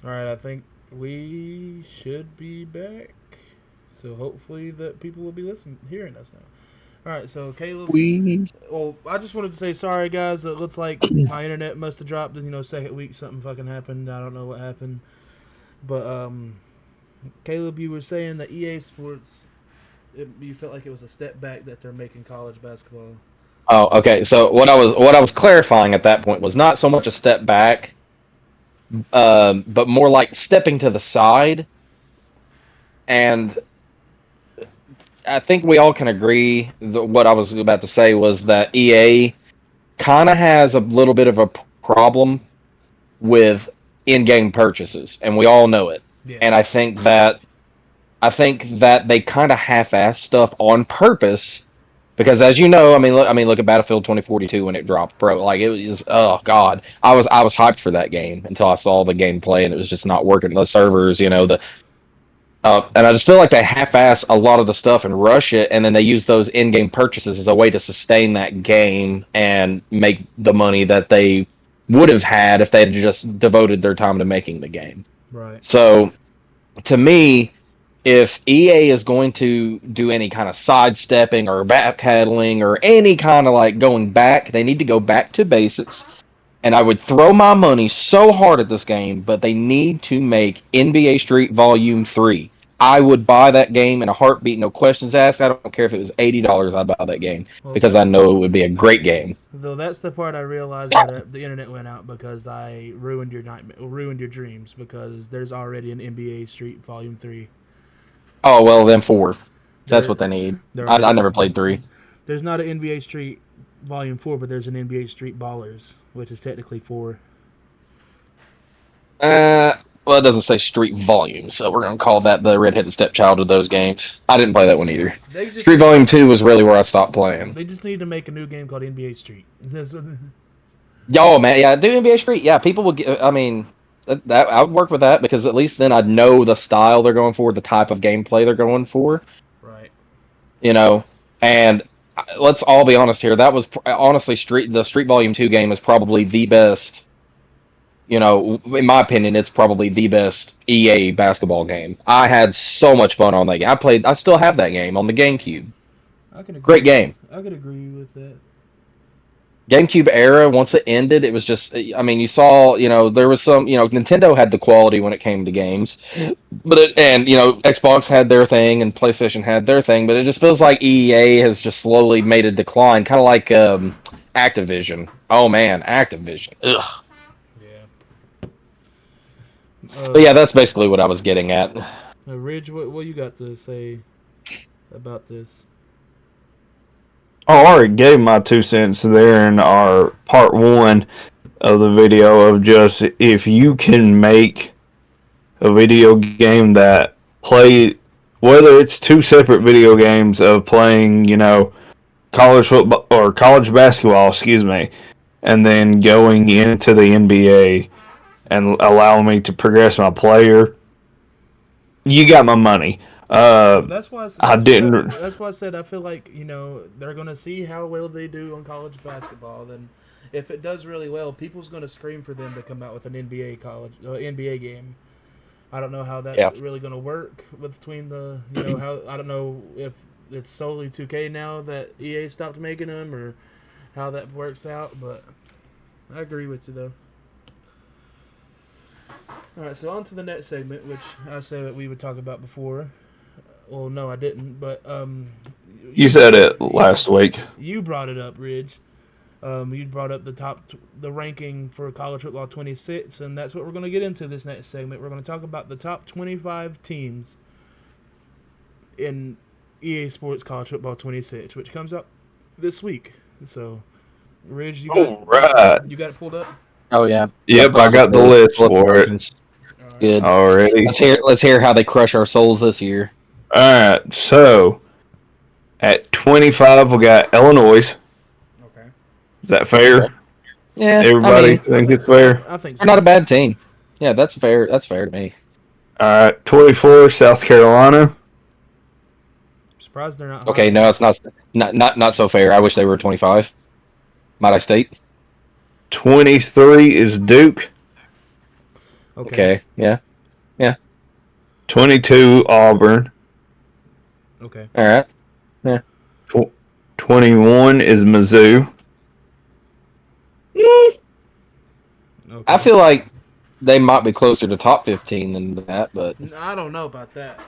All right, I think we should be back. So hopefully that people will be listening, hearing us now. All right, so Caleb. We Well, I just wanted to say sorry, guys. It looks like my internet must have dropped. Second week something fucking happened. I don't know what happened, but Caleb, you were saying that EA Sports, you felt like it was a step back that they're making college basketball. Oh, okay. So what I was clarifying at that point was not so much a step back, but more like stepping to the side. And I think we all can agree that what I was about to say was that EA kind of has a little bit of a problem with in-game purchases, and we all know it. Yeah. And I think that they kind of half-ass stuff on purpose because, as you know, look at Battlefield 2042 when it dropped, bro. Like it was, oh god, I was hyped for that game until I saw the gameplay and it was just not working. The servers, and I just feel like they half-ass a lot of the stuff and rush it, and then they use those in-game purchases as a way to sustain that game and make the money that they would have had if they had just devoted their time to making the game. Right. So, to me, if EA is going to do any kind of sidestepping or backpedaling or any kind of like going back, they need to go back to basics. And I would throw my money so hard at this game, but they need to make NBA Street Volume 3. I would buy that game in a heartbeat, no questions asked. I don't care if it was $80, I'd buy that game Well, because I know it would be a great game. though that's the part I realized that the internet went out because I ruined your nightmare, ruined your dreams because there's already an NBA Street Volume 3. Oh, well, then 4. That's There, what they need. there I already never played 3. there's not an NBA Street Volume 4, but there's an NBA Street Ballers, which is technically 4. Uh, well, it doesn't say Street Volume, so we're going to call that the redheaded stepchild of those games. I didn't play that one either. They just Street Volume 2 was really where I stopped playing. they just need to make a new game called NBA Street. Yo, man, yeah, do NBA Street. Yeah, people would get, I mean, that I would work with that because at least then I'd know the style they're going for, the type of gameplay they're going for, Right. you know. And let's all be honest here. That was honestly the Street Volume 2 game is probably the best. In my opinion, it's probably the best EA basketball game. I had so much fun on that game. I still have that game on the GameCube. I can Great agree. game. I could agree with that. GameCube era, once it ended, it was just, I mean, you saw, there was some, Nintendo had the quality when it came to games, Xbox had their thing and PlayStation had their thing, but it just feels like EA has just slowly made a decline, kind of like Activision. Oh man, Activision. Ugh. Yeah. But yeah, that's basically what I was getting at. Ridge, what you got to say about this? Oh, I already gave my 2 cents there in our part one of the video of just if you can make a video game that play, whether it's two separate video games of playing, college football or college basketball, excuse me, and then going into the NBA and allow me to progress my player, you got my money. I didn't. That's why I said I feel like they're gonna see how well they do on college basketball. Then, if it does really well, people's gonna scream for them to come out with an NBA game. I don't know how that's Yeah. really gonna work between the how I don't know if it's solely 2K now that EA stopped making them or how that works out, but I agree with you though. All right, so on to the next segment, which I said that we would talk about before. Well, no, I didn't, but You said it last week. you brought it up, Ridge. You brought up the ranking for college football 26, and that's what we're going to get into this next segment. We're going to talk about the top 25 teams in EA Sports College Football 26, which comes up this week. So, Ridge, All right. you got it pulled up. Oh yeah. Yep, I got the list for it All right. Good. already. Let's hear how they crush our souls this year. All right, so at 25, we got Illinois. Okay. Is that fair? Okay. Yeah, Everybody think it's fair? I think so. they're not a bad team. Yeah, that's fair. That's fair to me. All right, 24, South Carolina. I'm surprised they're not. Okay, higher. no, it's not so fair. I wish they were 25. Might I state? 23 is Duke. Okay. Yeah. 22 Auburn. Okay. All right. Yeah. 21 is Mizzou. I Okay. feel like they might be closer to top 15 than that, but I don't know about that.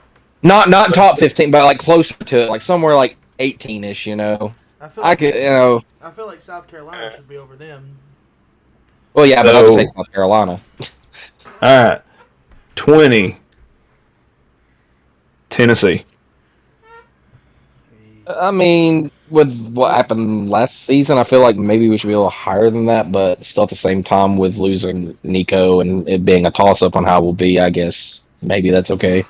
not top 15, but like closer to it, like somewhere like 18ish. I feel I like could, I feel like South Carolina should be over them. well, yeah, but I'll take So, South Carolina. all right. 20 Tennessee. I mean, with what happened last season, I feel like maybe we should be a little higher than that, but still at the same time, with losing Nico and it being a toss up on how we'll be, I guess maybe that's okay.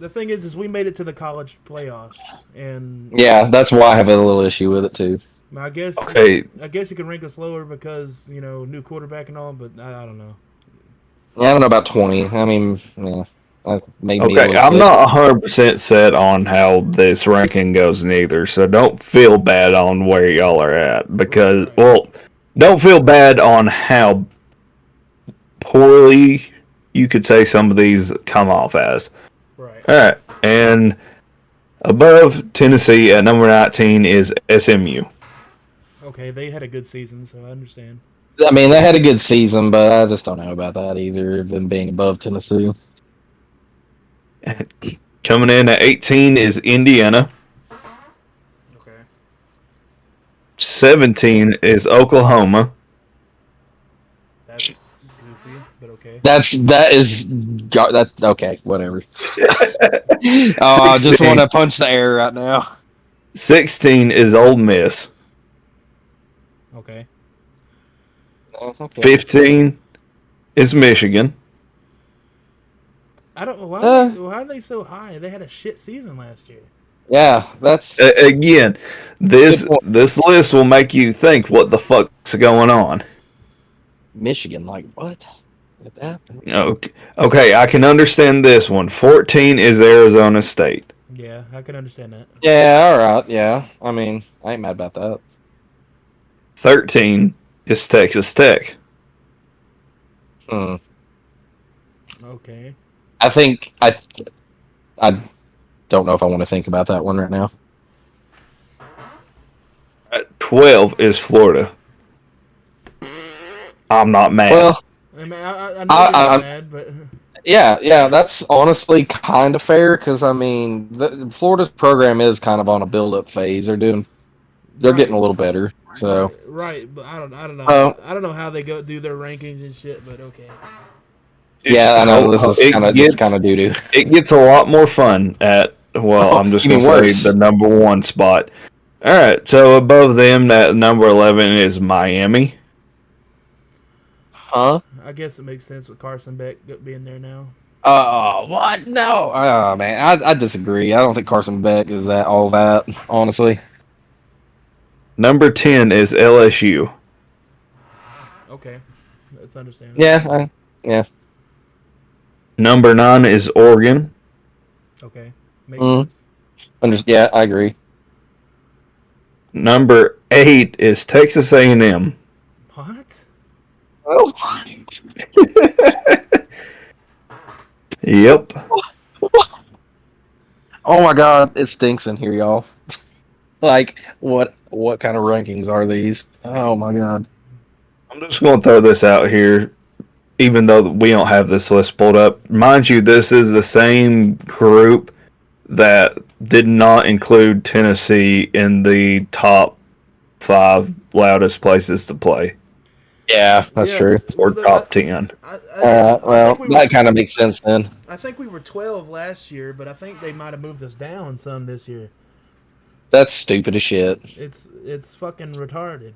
The thing is we made it to the college playoffs, and Yeah, that's why I have a little issue with it too. I guess Okay. I guess you can rank us lower because new quarterback and all, but I don't know. Yeah, I don't know about 20. I mean, yeah, that made me a Okay, little I'm sick. not 100% set on how this ranking goes neither, so don't feel bad on where y'all are at because, Right. well, don't feel bad on how poorly you could say some of these come off as. Right. All right, and above Tennessee at number 19 is SMU. Okay, they had a good season, so I understand. I mean, they had a good season, but I just don't know about that either. Them being above Tennessee. Coming in at 18 is Indiana. Okay. 17 is Oklahoma. That's goofy, but okay. That's okay. Whatever. Oh, I just want 16, to punch the air right now. 16 is Ole Miss. Okay. Oh, okay. 15 is Michigan. I don't know Uh, why are they so high? They had a shit season last year. yeah, that's Again, good this point. this list will make you think what the fuck's going on. Michigan, like what? Did that happen? Okay, I can understand this one. 14 is Arizona State. Yeah, I can understand that. Yeah, all right. Yeah, I mean, I ain't mad about that. 13 is Texas Tech. Hmm. Okay. I think I don't know if I want to think about that one right now. At 12 is Florida. I'm not mad. Well, I mean, I know I, you're not I, mad, but yeah, that's honestly kind of fair because I mean, Florida's program is kind of on a build-up phase. They're getting right, a little better. So, right. But I don't know. oh I don't know how they go do their rankings and shit. But okay. yeah, I know this is It kind gets of doo doo. it gets a lot more fun at, well, Oh, I'm just even gonna say worse. the number one spot. All right, so above them at number 11 is Miami. Huh? I guess it makes sense with Carson Beck being there now. What? No. Oh man, I disagree. I don't think Carson Beck is that all that. Honestly. Number 10 is LSU. Okay, that's understandable. Yeah. Number 9 is Oregon. Okay, makes Mm, sense. yeah, I agree. Number 8 is Texas A&M. What? Oh. Yep. Oh my God, it stinks in here, y'all. Like, what kind of rankings are these? Oh my God. I'm just going to throw this out here, even though we don't have this list pulled up. Mind you, this is the same group that did not include Tennessee in the top 5 loudest places to play, Yeah, that's Yeah. true. or top 10. I think Well, we were. that kind of makes sense then. I think we were 12 last year, but I think they might have moved us down some this year. That's stupid as shit. It's fucking retarded.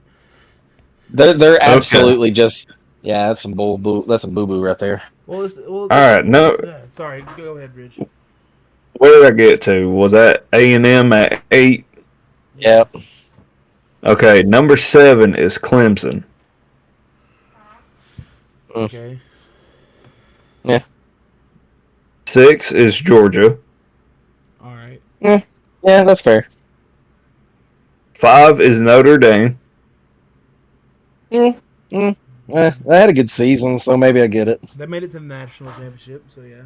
They're Okay. absolutely just yeah. That's some boo. That's some boo boo right there. All right. No, Yeah, sorry, go ahead, Rich. where did I get to? Was that A&M at 8? Yep. Okay. Number 7 is Clemson. Okay. Yeah. 6 is Georgia. All right. Yeah. Yeah, that's fair. 5 is Notre Dame. Mm, mm. They had a good season, so maybe I get it. They made it to the national championship, so yeah.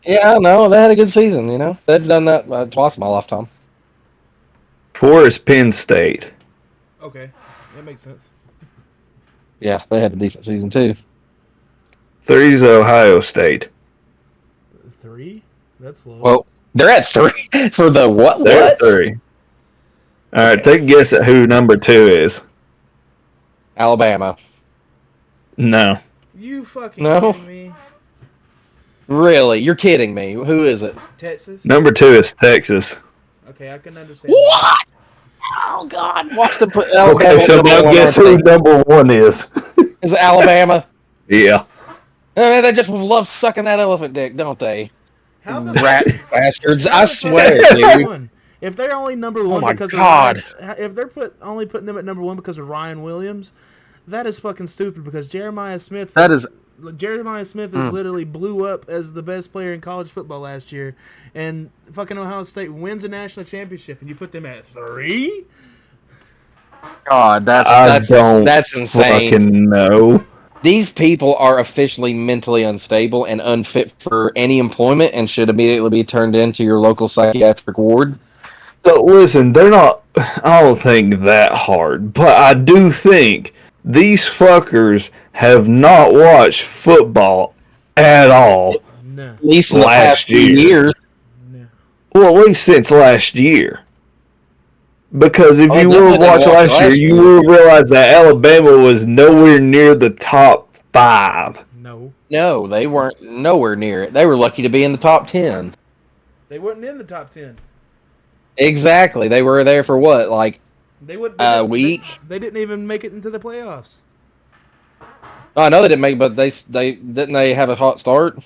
Yeah, I know. They had a good season, you know. They've done that twice in my lifetime. 4 is Penn State. Okay, that makes sense. Yeah, they had a decent season, too. 3 is Ohio State. 3? That's low. Well, they're at 3 for the what? They're What? 3. All right, take a guess at who number 2 is. Alabama. No. You fucking No. kidding me? Really? You're kidding me. Who is it? Texas? Number 2 is Texas. Okay, I can understand. What? Oh, God. Watch them put Okay, Alabama so number now one guess on who tape. number 1 is. Is it Alabama? Yeah. I mean, they just love sucking that elephant dick, don't they? How the Rat bastards. How I the fuck swear, are they number dude. one? If they're only number one my because God. of Ryan, if they're only putting them at number one because of Ryan Williams, that is fucking stupid. Because Jeremiah Smith, That is. literally blew up as the best player in college football last year, and fucking Ohio State wins a national championship, and you put them at 3? God, I don't that's insane. fucking know. These people are officially mentally unstable and unfit for any employment and should immediately be turned into your local psychiatric ward. So listen, they're not. I don't think that hard, but I do think these fuckers have not watched football at all. No, At least in the Last past few year. years. no. Well, at least since last year. Because if Oh, you definitely would have watched didn't watch last year, last you year. would realize that Alabama was nowhere near the top 5. No, No, they weren't nowhere near it. They were lucky to be in the top 10. they weren't in the top 10. Exactly. They were there for what, like They would a week? They didn't even make it into the playoffs. Oh, I know they didn't make, but they didn't they have a hot start?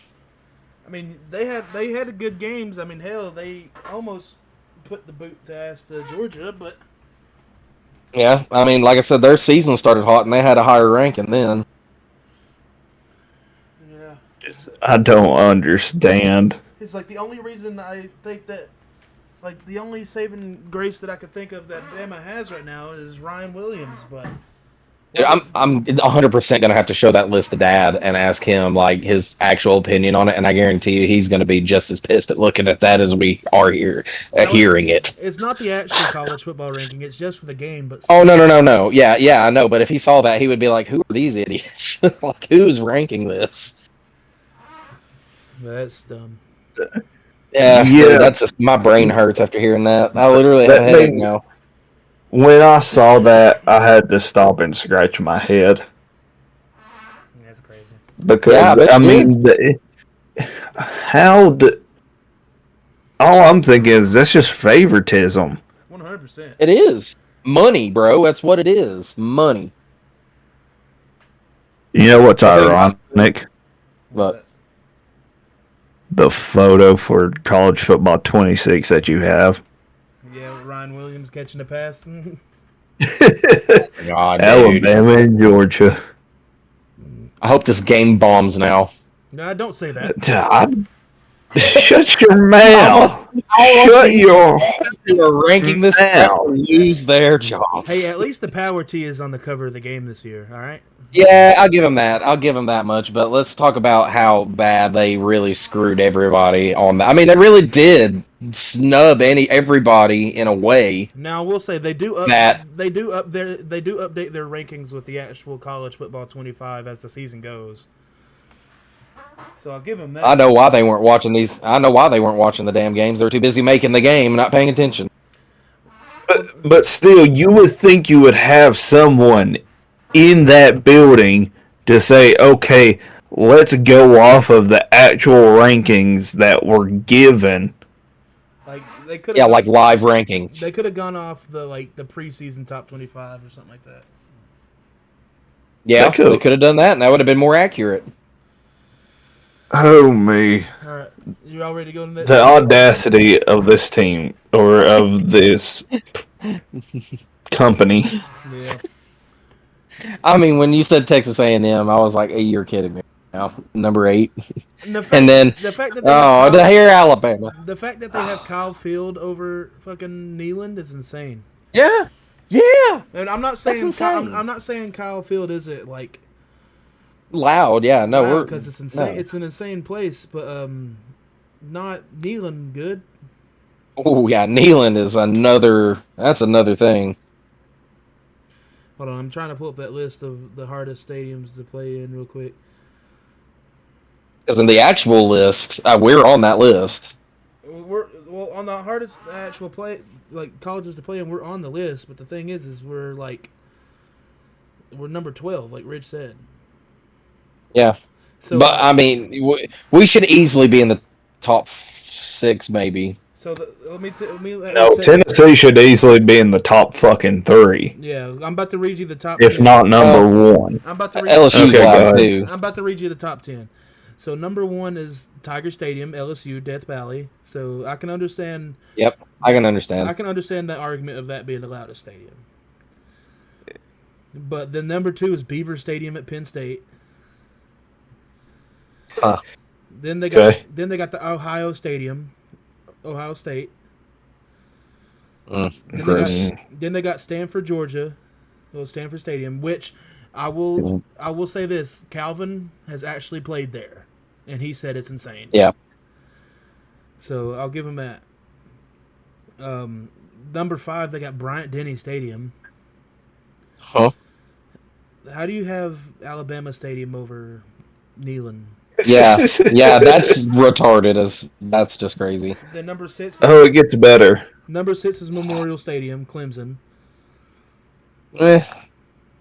I mean, they had good games. I mean, hell, they almost put the boot to ass to Georgia, but Yeah, I mean, like I said, their season started hot and they had a higher ranking then. yeah, I don't understand. it's like the only reason I think that, like, the only saving grace that I could think of that Bama has right now is Ryan Williams, but Dude, I'm 100% gonna have to show that list to Dad and ask him like his actual opinion on it, and I guarantee you he's gonna be just as pissed at looking at that as we are here at hearing it. it's not the actual college football ranking; it's just for the game. But Oh no! Yeah, I know. But if he saw that, he would be like, "Who are these idiots? Like, who's ranking this?" that's dumb. Yeah, Yeah. that's just my brain hurts after hearing that. I literally have That a headache made- now. When I saw that, I had to stop and scratch my head. That's crazy. Because, Yeah, I bet I you mean, how do. All I'm thinking is that's just favoritism. 100%. It is money, bro. That's what it is. Money. You know what's I think- ironic? But The photo for college football 26 that you have. Yeah, Ryan Williams catching the pass. God, dude. Alabama and Georgia. I hope this game bombs now. No, don't say that. Shut your mouth. Shut your. Who are ranking this Now. lose their jobs. Hey, at least the power T is on the cover of the game this year. All right. Yeah, I'll give him that. I'll give him that much. But let's talk about how bad they really screwed everybody on that. I mean, they really did snub everybody in a way. Now, I will say they do update their rankings with the actual college football 25 as the season goes. So I'll give them that. I know why they weren't watching these. I know why they weren't watching the damn games. They were too busy making the game and not paying attention. But still, you would think you would have someone in that building to say, okay, let's go off of the actual rankings that were given. Like they could. Yeah, like live rankings. They could have gone off the preseason top 25 or something like that. Yeah, They could. they could have done that, and that would have been more accurate. Oh, me. All right, you all ready to go to that? The audacity of this team, or of this company. Yeah. I mean, when you said Texas A&M, I was like, hey, you're kidding me. Now, number 8. And, And then, the fact that they oh, have did I hear Alabama? the fact that they have Kyle Field over fucking Neyland is insane. Yeah, yeah. And I'm not saying insane. I'm not saying Kyle Field isn't like loud. Yeah, no, loud we're because it's insane. no. It's an insane place, but not Neyland good. Oh yeah, Neyland is another. That's another thing. Hold on, I'm trying to pull up that list of the hardest stadiums to play in real quick. Because in the actual list, we're on that list. We're on the hardest actual play like colleges to play in. We're on the list, but the thing is we're number 12, like Rich said. Yeah, So but I mean, we should easily be in the top 6, maybe. so let me No, say, Tennessee should easily be in the top fucking 3, yeah, I'm about to read you the top if 10. not number Well, 1. I'm about to read. LSU's Okay, go loud ahead. too. I'm about to read you the top 10. So number 1 is Tiger Stadium, LSU, Death Valley. So I can understand. Yep, I can understand. I can understand the argument of that being the loudest stadium. But then number 2 is Beaver Stadium at Penn State. Huh. Then they got Okay. the Ohio Stadium, Ohio State. Gross. Then they got Stanford, Georgia, Stanford Stadium, which I will say this: Calvin has actually played there, and he said it's insane. Yeah. So I'll give him that. Number 5, they got Bryant Denny Stadium. Huh? How do you have Alabama Stadium over Neyland? Yeah, yeah, that's retarded. That's just crazy. Then number 6. Oh, it gets better. Number 6 is Memorial Stadium, Clemson.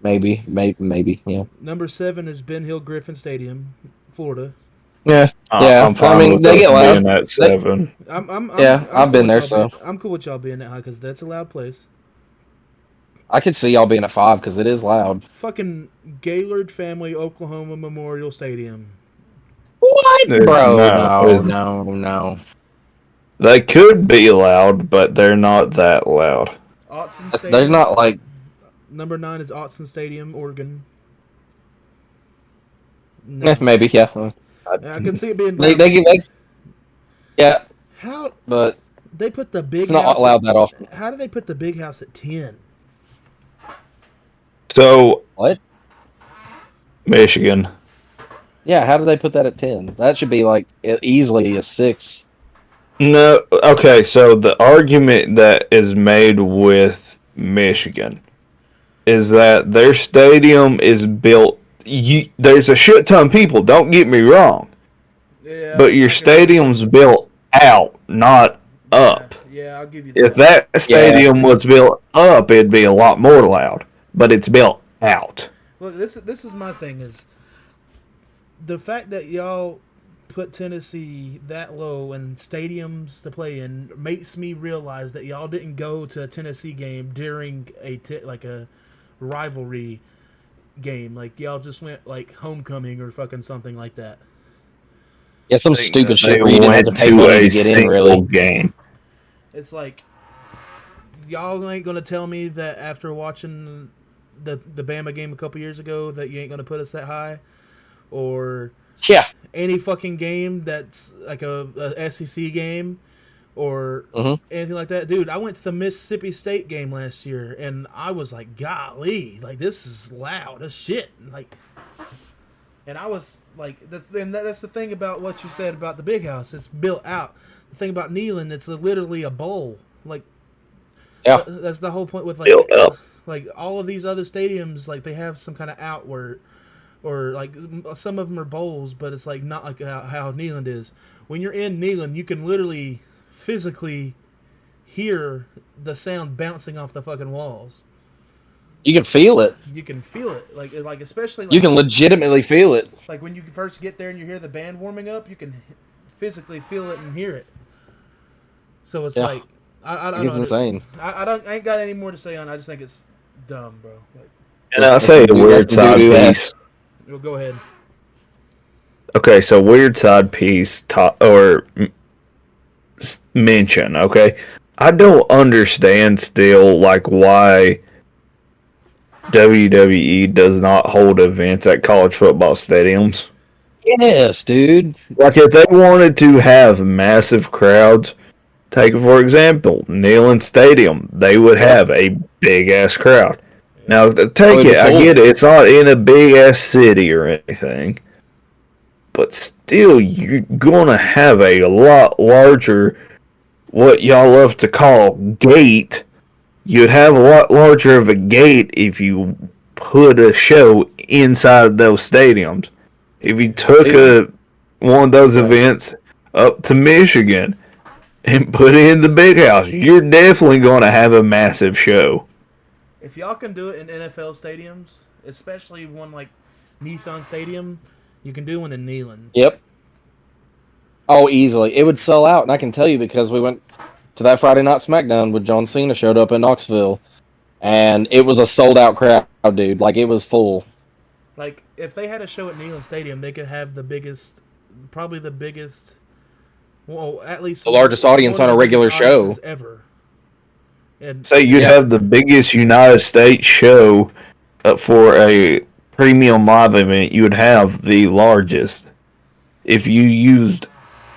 Maybe, yeah. Number 7 is Ben Hill Griffin Stadium, Florida. Yeah, yeah. I'm fine with they us get loud. being at 7. I'm I've been there, with so I'm cool with y'all being that high because that's a loud place. I could see y'all being at 5 because it is loud. Fucking Gaylord Family Oklahoma Memorial Stadium. What, bro? No. No. They could be loud, but they're not that loud. Autzen Stadium. They're not like. Number 9 is Autzen Stadium, Oregon. No. Maybe, yeah. I can see it being They loud. yeah, How but they put the big it's not house allowed that often. How do they put the big house at 10? So, What? Michigan. Yeah, how do they put that at 10? That should be like easily a 6. No, okay, so the argument that is made with Michigan is that their stadium is built. There's a shit ton of people, don't get me wrong, Yeah, but your stadium's built out, not up. Yeah, I'll give you If that stadium was built up, it'd be a lot more loud, but it's built out. Look, this is my thing is the fact that y'all put Tennessee that low in stadiums to play in makes me realize that y'all didn't go to a Tennessee game during a rivalry game. Like y'all just went like homecoming or fucking something like that. Yeah, some stupid They shit where you didn't have to went pay to money a to get in, single really. game. It's like y'all ain't gonna tell me that after watching the Bama game a couple years ago that you ain't gonna put us that high, or Yeah. any fucking game that's like a SEC game or anything like that. Dude, I went to the Mississippi State game last year and I was like, golly, like this is loud as shit. Like, and I was like, that's the thing about what you said about the big house. It's built out. The thing about Neyland, it's literally a bowl. Like, Yeah. that's the whole point with Built up. like all of these other stadiums. Like they have some kind of outward, or like some of them are bowls, but it's like not like how Neyland is. When you're in Neyland, you can literally physically hear the sound bouncing off the fucking walls. You can feel it. You can feel it, like especially You can legitimately feel it. like when you first get there and you hear the band warming up, you can physically feel it and hear it. So it's like I don't It's know. insane. I ain't got any more to say on it. I just think it's dumb, bro. Like, And I'll say a weird side piece. well, go ahead. Okay, so weird side piece mention. Okay, I don't understand still like why WWE does not hold events at college football stadiums. Yes, dude. Like if they wanted to have massive crowds, take for example Neyland Stadium, they would have a big ass crowd. Now, take it'd be it. I full. get it. It's not in a big ass city or anything, but still, you're gonna have a lot larger, what y'all love to call gate. You'd have a lot larger of a gate if you put a show inside those stadiums. If you took one of those events up to Michigan and put it in the big house, you're definitely going to have a massive show. If y'all can do it in NFL stadiums, especially one like Nissan Stadium, you can do one in Neyland. Yep. Oh, easily. It would sell out, and I can tell you because we went to that Friday Night SmackDown with John Cena showed up in Knoxville, and it was a sold-out crowd, dude. Like, it was full. Like, if they had a show at Neyland Stadium, they could have probably the biggest, well, at least The largest audience on a regular show. Ever. And, So you'd have the biggest United States show for a premium live event. You would have the largest. If you used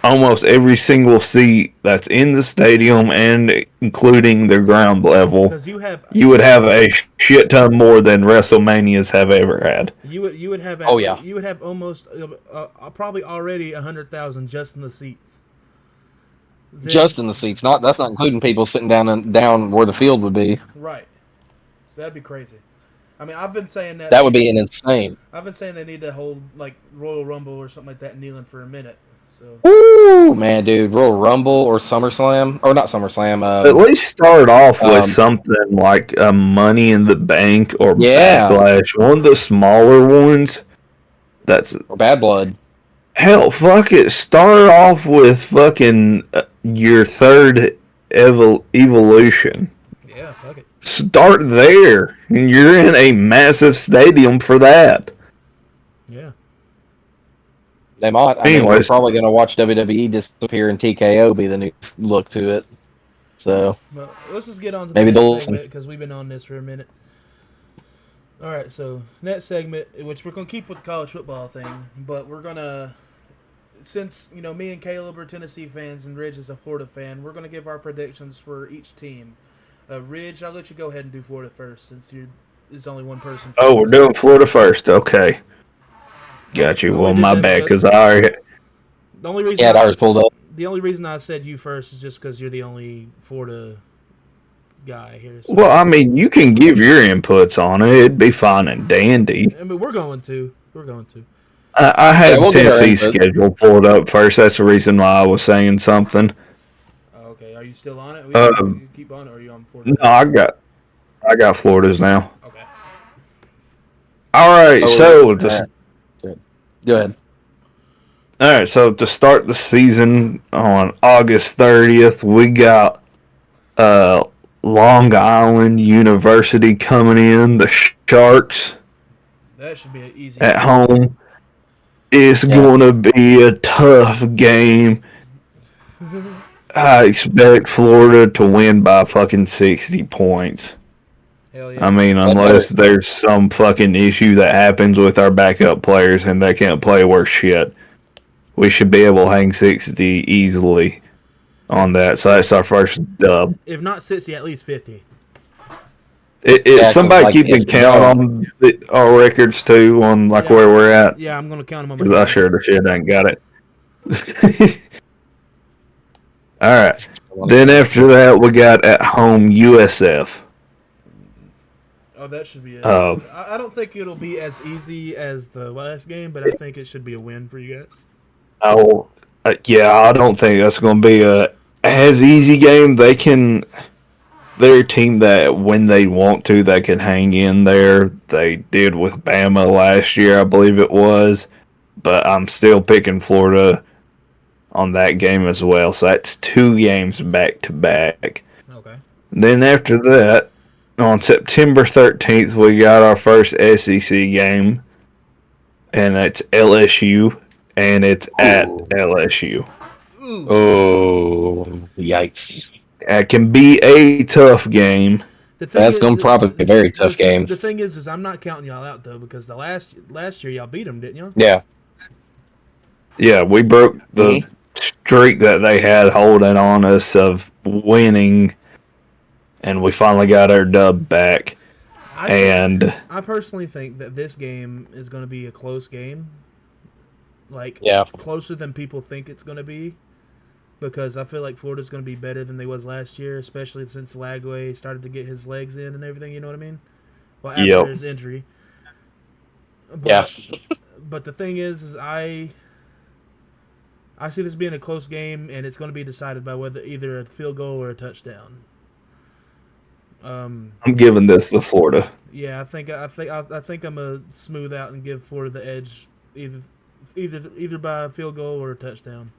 almost every single seat that's in the stadium and including the ground level, you would have a shit ton more than WrestleManias have ever had. You would have you would have almost probably already 100,000 just in the seats. Just in the seats. That's not including people sitting down where the field would be. Right. That'd be crazy. I mean, I've been saying that. That would be insane. I've been saying they need to hold like Royal Rumble or something like that in Neyland for a minute. So. Ooh, man, dude, Royal Rumble or SummerSlam, or not SummerSlam. At least start off with something like a Money in the Bank or Backlash, one of the smaller ones. Or Bad Blood. Hell, fuck it. Start off with fucking your third evolution. Yeah, fuck it. Start there, and you're in a massive stadium for that. Yeah. They might. I mean, we're probably going to watch WWE disappear and TKO be the new look to it. So, well, let's just get on to maybe the next segment because we've been on this for a minute. All right, so next segment, which we're going to keep with the college football thing, but we're going to, since, me and Caleb are Tennessee fans and Ridge is a Florida fan, we're going to give our predictions for each team. Ridge, I'll let you go ahead and do Florida first since there's only one person. Oh, we're doing Florida first. Okay. Got you. Well, my bad, because I already... The only reason ours pulled up. The only reason I said you first is just because you're the only Florida guy here. So. Well, I mean, you can give your inputs on it. It'd be fine and dandy. I mean, we're going to. I had Tennessee's schedule pulled up first. That's the reason why I was saying something. Okay, are you still on it? You keep on it, or are you on Florida? No, I got Florida's now. Okay. All right, go ahead. All right, so to start the season on August 30th, we got Long Island University coming in, the Sharks. That should be an easy at home. It's going to be a tough game. I expect Florida to win by fucking 60 points. Hell yeah. I mean, unless there's some fucking issue that happens with our backup players and they can't play worth shit. We should be able to hang 60 easily on that. So that's our first dub. If not 60, at least 50. Somebody keeping count on our records too, on where we're at. Yeah, I'm gonna count them on. Because I sure the shit ain't got it. All right. Then after that, we got at home USF. Oh, that should be it. I don't think it'll be as easy as the last game, but I think it should be a win for you guys. Oh, yeah, I don't think that's going to be as easy game. They're a team that when they want to, they can hang in there. They did with Bama last year, I believe it was. But I'm still picking Florida on that game as well. So that's 2 games back to back. Okay. Then after that, on September 13th, we got our first SEC game. And that's LSU. And it's at LSU. Oh, yikes. It can be a tough game. That's going to probably be a very tough game. The thing is I'm not counting y'all out, though, because the last year y'all beat them, didn't y'all? Yeah. Yeah, we broke the streak that they had holding on us of winning, and we finally got our dub back. And I personally think that this game is going to be a close game, like Yeah. closer than people think it's going to be, because I feel like Florida's going to be better than they was last year, especially since Lagway started to get his legs in and everything. You know what I mean? Well, after yep, his injury, Yeah. but the thing is I see this being a close game, and it's going to be decided by whether either a field goal or a touchdown. I'm giving this to Florida. Yeah, I think I'm gonna smooth out and give Florida the edge, either by a field goal or a touchdown.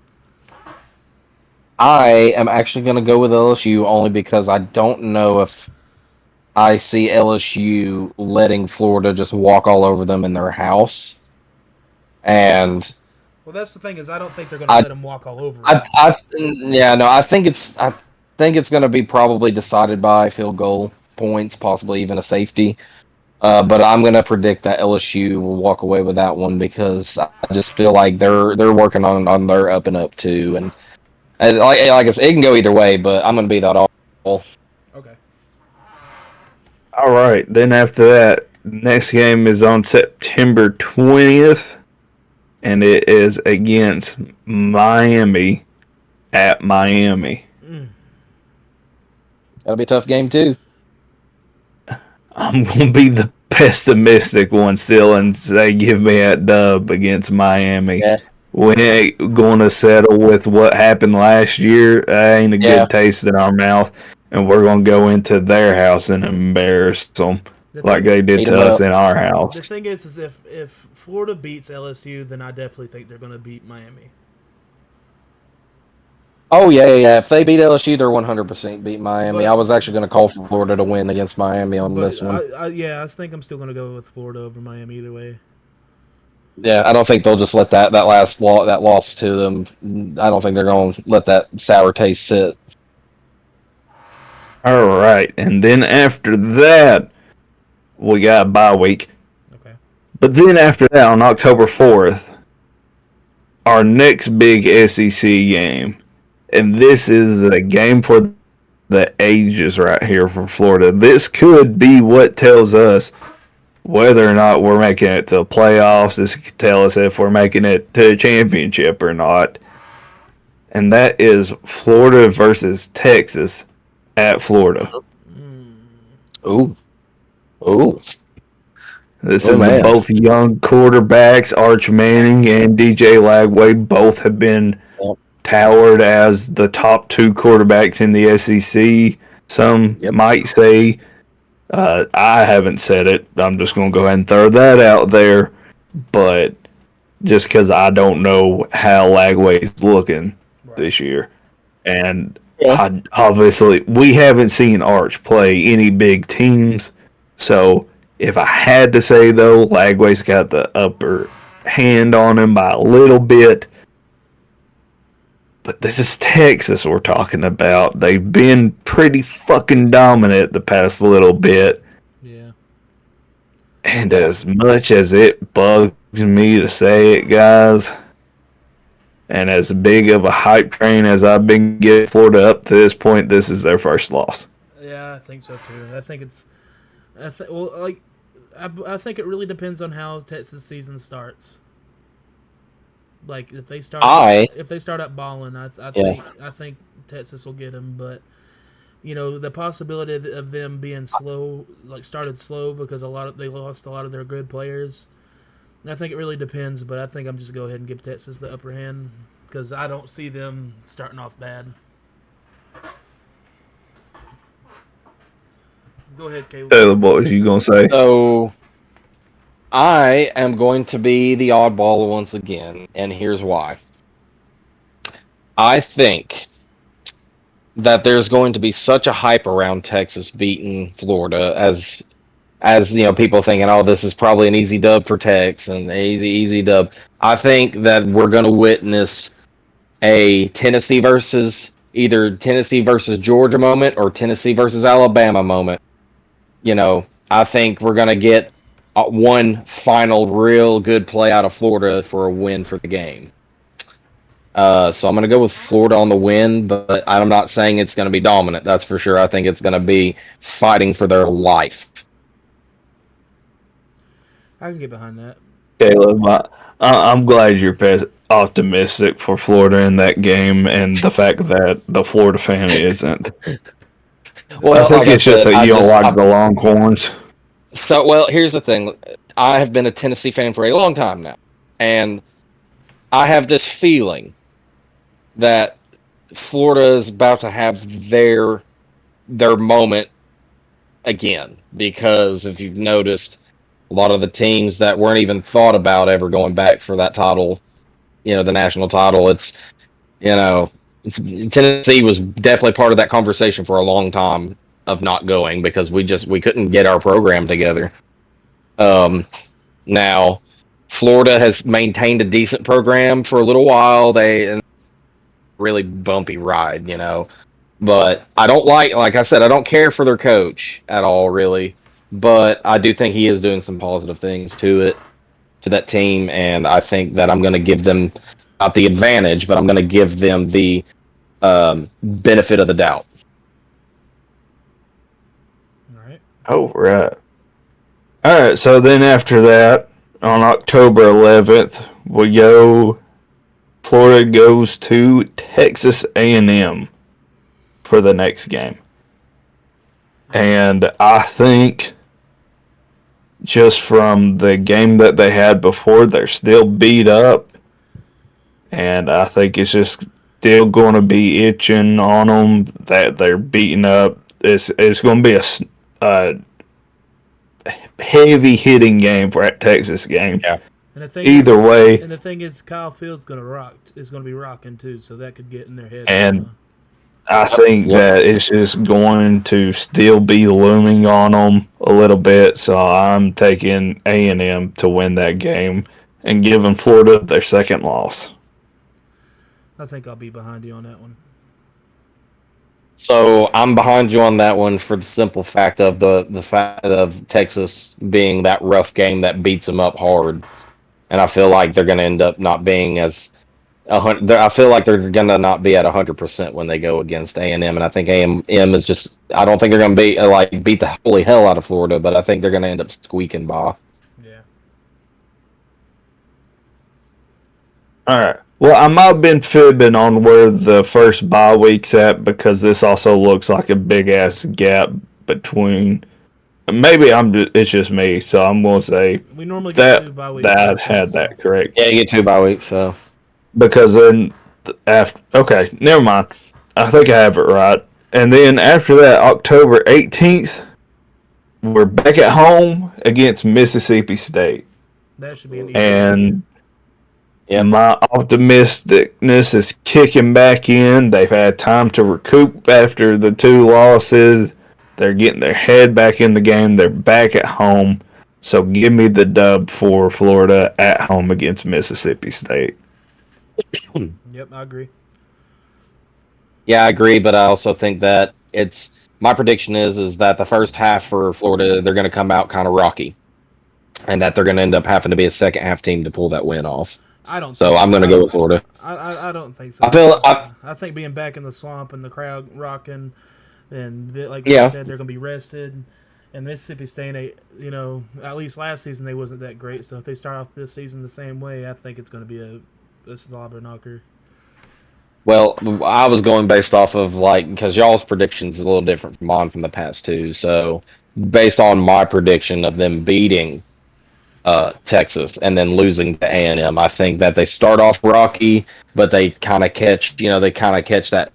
I am actually going to go with LSU only because I don't know if I see LSU letting Florida just walk all over them in their house. And Well, that's the thing is I don't think they're gonna I, let them walk all over them. yeah, no, I think it's going to be probably decided by field goal points, possibly even a safety. But I'm going to predict that LSU will walk away with that one because I just feel like they're working on their up and up too, and like I said, it can go either way. But I'm going to be that all. Okay. All right, then after that, next game is on September 20th, and it is against Miami at Miami. That'll be a tough game too. I'm going to be the pessimistic one still and say give me that dub against Miami. Yeah. We ain't going to settle with what happened last year. That ain't a good taste in our mouth, and we're going to go into their house and embarrass them like they did to us in our house. The thing is if Florida beats LSU, then I definitely think they're gonna beat Miami. Oh yeah. If they beat LSU, they're 100% beat Miami. I was actually going to call for Florida to win against Miami on this one. I think I'm still gonna go with Florida over Miami either way. Yeah, I don't think they'll just let that loss to them. I don't think they're going to let that sour taste sit. All right, and then after that, we got a bye week. Okay. But then after that, on October 4th, our next big SEC game, and this is a game for the ages right here for Florida. This could be what tells us whether or not we're making it to playoffs. This could tell us if we're making it to a championship or not. And that is Florida versus Texas at Florida. Ooh. This is both young quarterbacks. Arch Manning and DJ Lagway both have been touted as the top two quarterbacks in the SEC. Some might say, I haven't said it. I'm just going to go ahead and throw that out there. But just because I don't know how Lagway's looking this year. And obviously, we haven't seen Arch play any big teams. So if I had to say, though, Lagway's got the upper hand on him by a little bit. But this is Texas we're talking about. They've been pretty fucking dominant the past little bit. Yeah. And as much as it bugs me to say it, guys, and as big of a hype train as I've been getting Florida up to this point, this is their first loss. Yeah, I think so too. I think it's, I think it really depends on how Texas season starts. Like if they start up balling, I think Texas will get them. But the possibility of them being slow, like started slow because they lost a lot of their good players. I think it really depends, but I think I'm just go ahead and give Texas the upper hand because I don't see them starting off bad. Go ahead, Caleb. What was you gonna say? So I am going to be the oddball once again, and here's why. I think that there's going to be such a hype around Texas beating Florida as people thinking, oh, this is probably an easy dub for Tex and easy dub. I think that we're going to witness a either Tennessee versus Georgia moment or Tennessee versus Alabama moment. I think we're going to get one final real good play out of Florida for a win for the game. So I'm going to go with Florida on the win, but I'm not saying it's going to be dominant. That's for sure. I think it's going to be fighting for their life. I can get behind that. Caleb, I'm glad you're optimistic for Florida in that game, and the fact that the Florida fan isn't. I Well, think like I it's just said, that you don't like the Longhorns. well, here's the thing. I have been a Tennessee fan for a long time now, and I have this feeling that Florida is about to have their moment again, because if you've noticed, a lot of the teams that weren't even thought about ever going back for that title, the national title, you know, Tennessee was definitely part of that conversation for a long time of not going because we couldn't get our program together. Now Florida has maintained a decent program for a little while. They really bumpy ride. But I don't like I said, I don't care for their coach at all, really. But I do think he is doing some positive things to that team, and I think that I'm going to give them not the advantage, but I'm going to give them the benefit of the doubt. All right. Oh, right. All right, so then after that, on October 11th, Florida goes to Texas A&M for the next game. And I think just from the game that they had before, they're still beat up. And I think it's just still going to be itching on them that they're beating up. It's going to be a heavy hitting game for that Texas game. Yeah. And the thing Either way. And the thing is, Kyle Fields going to rock. Is going to be rocking too, so that could get in their head. And I think that it's just going to still be looming on them a little bit. So I'm taking A&M to win that game and giving Florida their second loss. I think I'll be behind you on that one. So I'm behind you on that one for the simple fact of the fact of Texas being that rough game that beats them up hard, and I feel like they're going to end up not being as I feel like they're going to not be at 100% when they go against A&M, and I think A&M is just. I don't think they're going to be beat the holy hell out of Florida, but I think they're going to end up squeaking by. Yeah. All right. Well, I might have been fibbing on where the first bye week's at because this also looks like a big ass gap between. Maybe it's just me, so I'm going to say we normally get 2 bye weeks. That had that correct. Yeah, you get 2 bye weeks, so. Because then okay, never mind. I think I have it right. And then after that, October 18th, we're back at home against Mississippi State. That should be an easy game. My optimisticness is kicking back in. They've had time to recoup after the 2 losses. They're getting their head back in the game. They're back at home. So give me the dub for Florida at home against Mississippi State. Yep, I agree. Yeah, I agree, but I also think that my prediction is that the first half for Florida, they're going to come out kind of rocky, and that they're going to end up having to be a second half team to pull that win off. I don't. So I'm going to go with Florida. I don't think so. I think being back in the swamp and the crowd rocking, and like you said, they're going to be rested. And Mississippi State, at least last season they wasn't that great. So if they start off this season the same way, I think it's going to be a slobber knocker. Well, I was going based off of because y'all's predictions is a little different from mine from the past too. So based on my prediction of them beating Texas and then losing to A&M, I think that they start off rocky, but they kind of catch that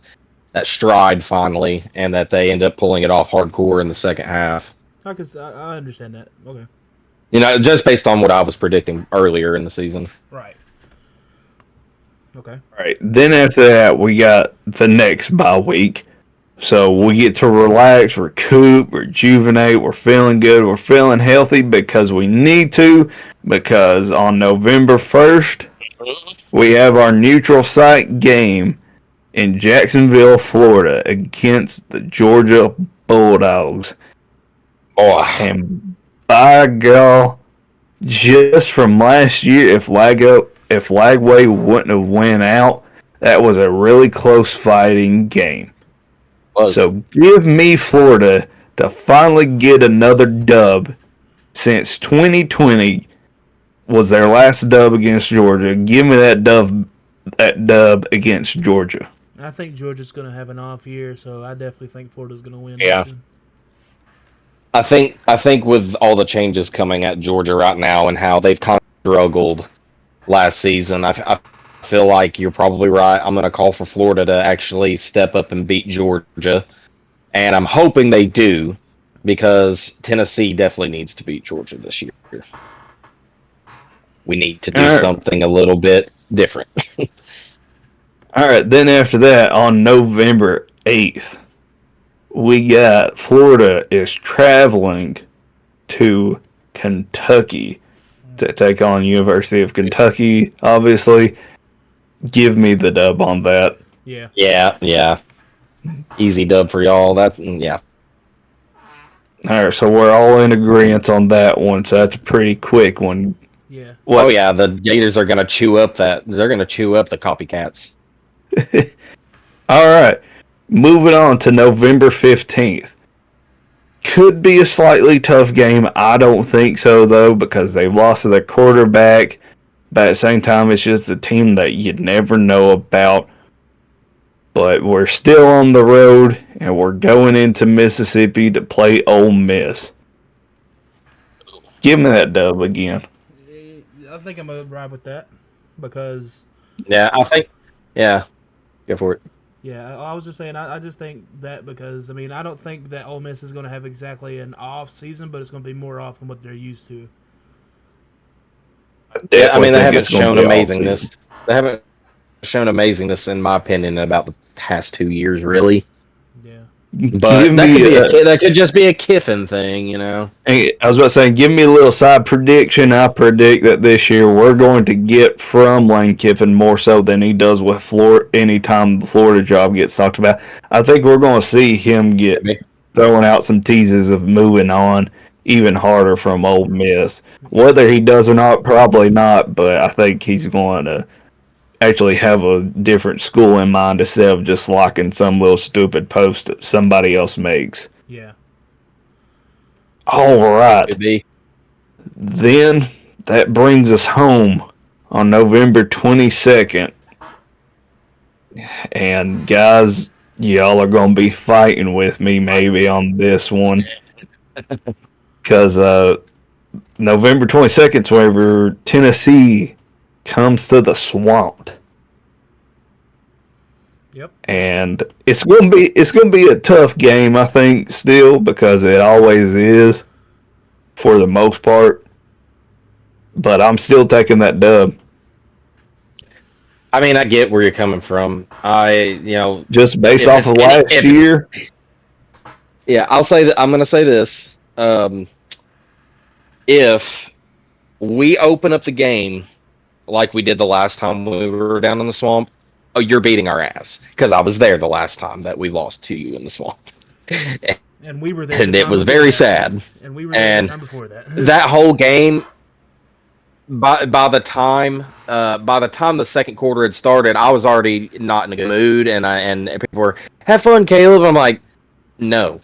stride finally, and that they end up pulling it off hardcore in the second half. I understand that. Okay. Just based on what I was predicting earlier in the season. Right. Okay. All right. Then after that, we got the next bye week. So we get to relax, recoup, rejuvenate. We're feeling good. We're feeling healthy because we need to. Because on November 1st, we have our neutral site game in Jacksonville, Florida against the Georgia Bulldogs. Oh. And by God, just from last year, if Lagway wouldn't have went out, that was a really close fighting game. So give me Florida to finally get another dub since 2020 was their last dub against Georgia. Give me that dub against Georgia. I think Georgia's going to have an off year, so I definitely think Florida's going to win Yeah. this one. I think with all the changes coming at Georgia right now and how they've kind of struggled last season, I feel like you're probably right. I'm going to call for Florida to actually step up and beat Georgia, and I'm hoping they do because Tennessee definitely needs to beat Georgia this year. We need to do something a little bit different. All right, then after that, on November 8th, we got Florida is traveling to Kentucky to take on University of Kentucky, obviously. Give me the dub on that. Yeah. Yeah. Easy dub for y'all. Yeah. All right, so we're all in agreement on that one, so that's a pretty quick one. Yeah. Oh yeah, the Gators are gonna chew up that. They're gonna chew up the copycats. All right, moving on to November 15th. Could be a slightly tough game. I don't think so, though, because they've lost their quarterback. But at the same time, it's just a team that you'd never know about. But we're still on the road, and we're going into Mississippi to play Ole Miss. Give me that dub again. I think I'm going to ride with that because... Yeah, go for it. Yeah, I was just saying, I just think that because, I mean, I don't think that Ole Miss is going to have exactly an off season, but it's going to be more off than what they're used to. Yeah, I mean, they haven't shown amazingness. They haven't shown amazingness, in my opinion, in about the past 2 years, really. Yeah. But that could just be a Kiffin thing, you know? I was about to say, give me a little side prediction. I predict that this year we're going to get from Lane Kiffin more so than he does with Florida. Anytime the Florida job gets talked about, I think we're going to see him get throwing out some teases of moving on even harder from Ole Miss. Whether he does or not, probably not, but I think he's going to actually have a different school in mind instead of just liking some little stupid post that somebody else makes. Yeah. All right. Could be. Then that brings us home on November 22nd. And guys, y'all are going to be fighting with me maybe on this one. Because November 22nd is whenever Tennessee comes to the Swamp. Yep. And it's gonna be a tough game, I think, still, because it always is for the most part. But I'm still taking that dub. I mean, I get where you're coming from. Just based off of last year. Yeah, I'll say that. I'm gonna say this. If we open up the game like we did the last time we were down in the Swamp, you're beating our ass because I was there the last time that we lost to you in the Swamp, and we were there, and it was very sad. And we were there the time before that. That whole game, by the time the second quarter had started, I was already not in a good mood, and people were, "Have fun, Caleb." I'm like, no,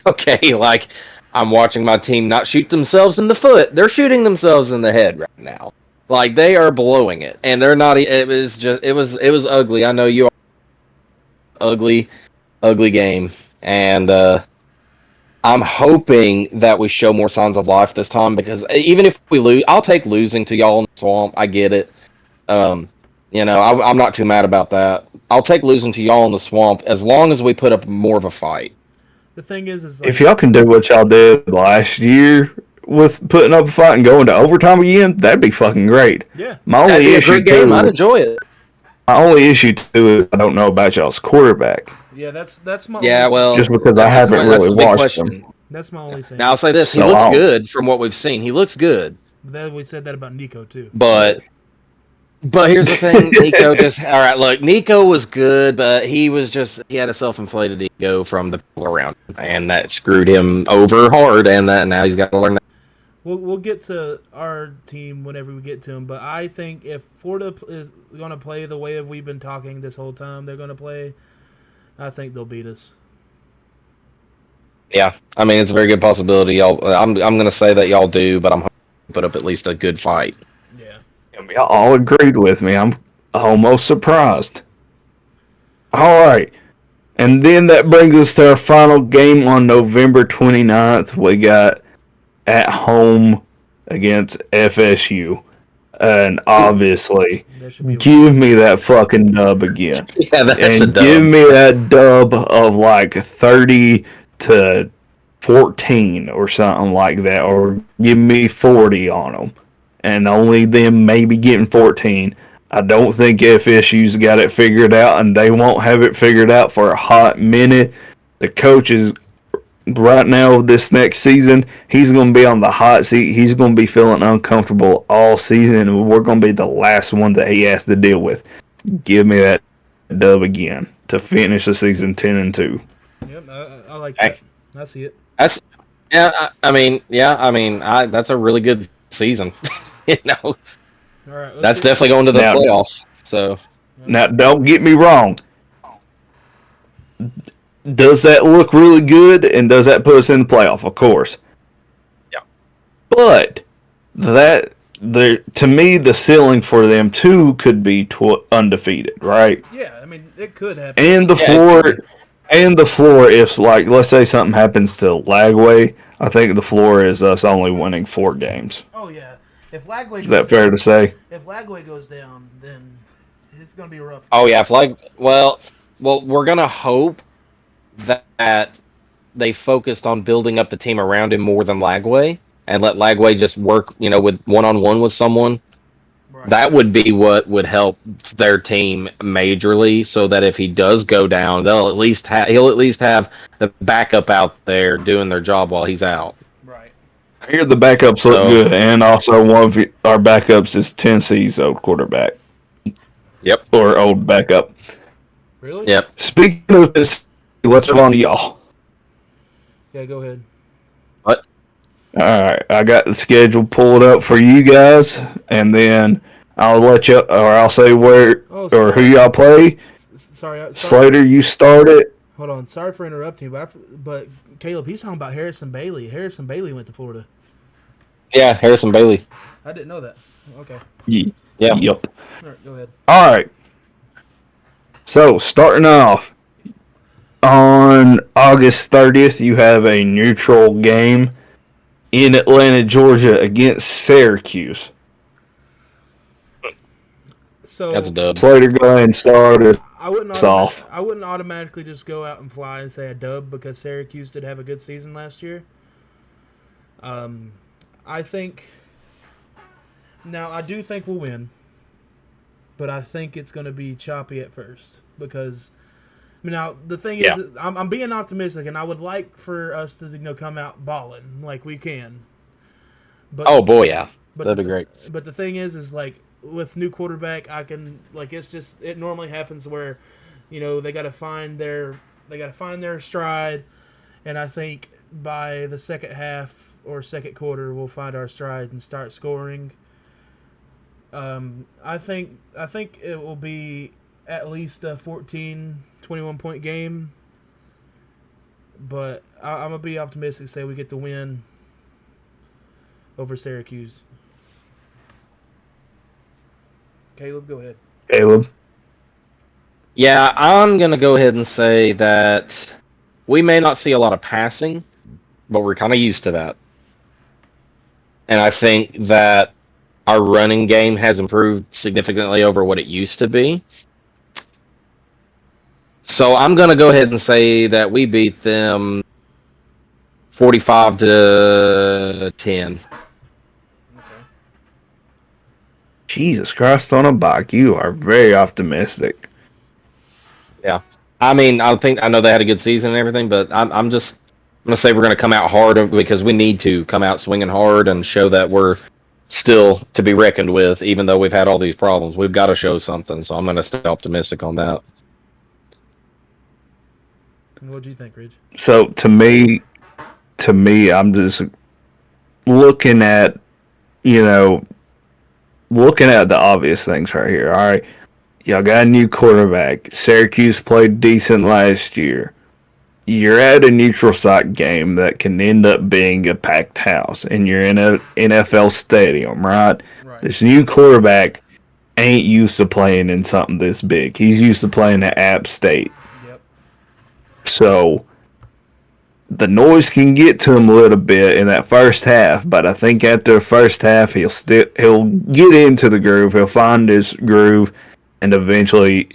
okay, like I'm watching my team not shoot themselves in the foot; they're shooting themselves in the head right now. Like, they are blowing it, and they're not. It was ugly. I know you are. Ugly game, and I'm hoping that we show more signs of life this time, because even if we lose, I'll take losing to y'all in the Swamp. I get it. I'm not too mad about that. I'll take losing to y'all in the Swamp as long as we put up more of a fight. The thing is like, if y'all can do what y'all did last year with putting up a fight and going to overtime again, that'd be fucking great. Yeah. That'd be a great game. I'd enjoy it. My only issue too is I don't know about y'all's quarterback. Yeah, that's my just because I haven't really watched him. That's my only thing. Now I'll say this: he looks good from what we've seen. He looks good. Then we said that about Nico too. But here's the thing: Nico Nico was good, but he had a self-inflated ego from the people around him, and that screwed him over hard. And now he's got to learn that. We'll get to our team whenever we get to him, but I think if Florida is going to play the way we've been talking this whole time they're going to play, I think they'll beat us. Yeah, I mean, it's a very good possibility. I'm going to say that y'all do, but I'm hoping to put up at least a good fight. Y'all all agreed with me. I'm almost surprised. All right. And then that brings us to our final game on November 29th. We got at home against FSU. And obviously, That should be a win. give me that fucking dub again. Yeah, that's a And give dub. me that dub of like 30 to 14 or something like that. Or give me 40 on them. And only them maybe getting 14. I don't think FSU's got it figured out, and they won't have it figured out for a hot minute. The coach is right now this next season, he's going to be on the hot seat. He's going to be feeling uncomfortable all season, and we're going to be the last one that he has to deal with. Give me that dub again to finish the season 10-2. Yep, I like that. I see it. That's that's a really good season. you know, All right, that's definitely going to the playoffs. So now, don't get me wrong. Does that look really good, and does that put us in the playoff? Of course. Yeah. But to me, the ceiling for them too could be undefeated, right? Yeah, I mean it could happen. And the floor, if like let's say something happens to Lagway, I think the floor is us only winning 4 games. Oh yeah, if Lagway is that fair to say? If Lagway goes down, then it's gonna be rough. Oh yeah, well, we're gonna hope that they focused on building up the team around him more than Lagway, and let Lagway just work, with one-on-one with someone. Right. That would be what would help their team majorly, so that if he does go down, he'll at least have the backup out there doing their job while he's out. Right. I hear the backups look good, and also one of our backups is Tennessee's old quarterback. Yep. Or old backup. Really? Yep. Speaking of this, let's move on to y'all. Yeah, go ahead. What? All right, I got the schedule pulled up for you guys, and then I'll let you, or I'll say where or who y'all play. Sorry, Slater, you start it. Hold on, sorry for interrupting, but Caleb, he's talking about Harrison Bailey. Harrison Bailey went to Florida. Yeah, Harrison Bailey. I didn't know that. Okay. Yeah. All Yep. right, go ahead. All right. So starting off on August 30th, you have a neutral game in Atlanta, Georgia, against Syracuse. So that's a dub. Slater, go ahead and start it. I wouldn't automatically just go out and fly and say a dub because Syracuse did have a good season last year. I think now I do think we'll win, but I think it's going to be choppy at first because now the thing is I'm being optimistic and I would like for us to come out balling like we can. But oh boy, yeah, that'd be great. But the thing is like with new quarterback, I can it normally happens where they got to find their stride, and I think by the second half or second quarter we'll find our stride and start scoring. I think it will be at least a 14-21 point game, but I'm gonna be optimistic. Say we get the win over Syracuse. Caleb, go ahead. Caleb. Yeah, I'm going to go ahead and say that we may not see a lot of passing, but we're kind of used to that. And I think that our running game has improved significantly over what it used to be. So I'm going to go ahead and say that we beat them 45-10. Jesus Christ on a bike. You are very optimistic. Yeah. I mean, I know they had a good season and everything, but I'm going to say we're going to come out hard because we need to come out swinging hard and show that we're still to be reckoned with, even though we've had all these problems. We've got to show something, so I'm going to stay optimistic on that. What do you think, Ridge? So, to me, I'm just looking at, looking at the obvious things right here. All right, y'all got a new quarterback. Syracuse played decent last year. you're at a neutral site game that can end up being a packed house, and you're in a NFL stadium, right? Right. This new quarterback ain't used to playing in something this big. He's used to playing at App State. Yep. So the noise can get to him a little bit in that first half, but I think after the first half he'll get into the groove. He'll find his groove and eventually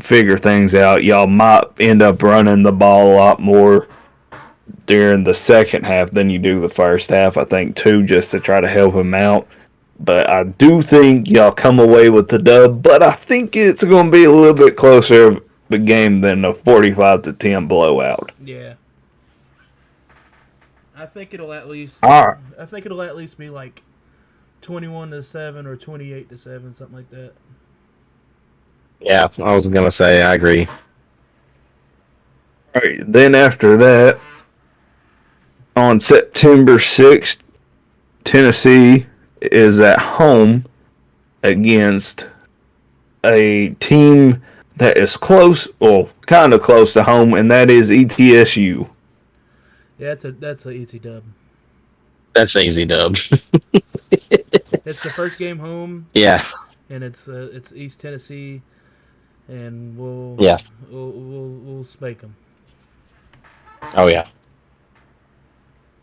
figure things out. Y'all might end up running the ball a lot more during the second half than you do the first half, I think, too, just to try to help him out. But I do think y'all come away with the dub, but I think it's going to be a little bit closer of a game than a 45-10 blowout. Yeah. I think it'll at least. All right. I think it'll at least be like 21-7 or 28-7, something like that. Yeah, I was gonna say I agree. All right. Then after that, on September 6th, Tennessee is at home against a team that is close, well, kind of close to home, and that is ETSU. Yeah, that's an easy dub. That's an easy dub. It's the first game home, Yeah, and it's East Tennessee, and yeah. we'll spake them. Oh yeah.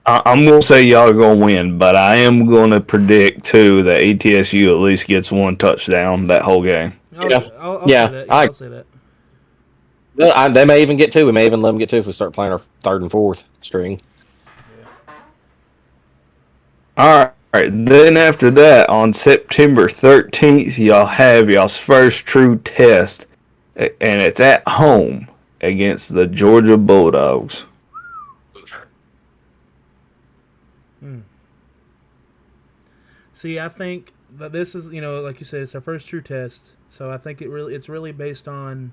I'm going to say y'all are going to win, but I am going to predict, too, that ETSU at least gets one touchdown that whole game. I'll Yeah, say that. Yeah, I- I'll say that. They may even get two. We may even let them get two if we start playing our third and fourth string. All right. Then after that, on September 13th, y'all have y'all's first true test, and it's at home against the Georgia Bulldogs. See, I think that this is, like you said, it's our first true test. So I think it's really based on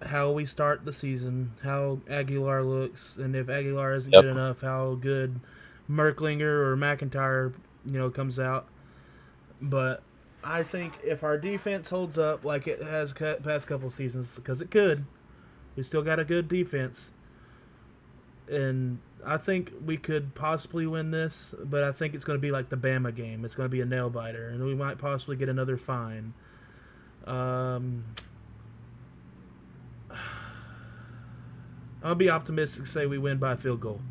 how we start the season, how Aguilar looks, and if Aguilar isn't good enough, how good Merklinger or McIntyre, comes out. But I think if our defense holds up like it has past couple seasons, because it could, we still got a good defense, and I think we could possibly win this, but I think it's going to be like the Bama game. It's going to be a nail biter, and we might possibly get another fine. I'll be optimistic, say we win by a field goal.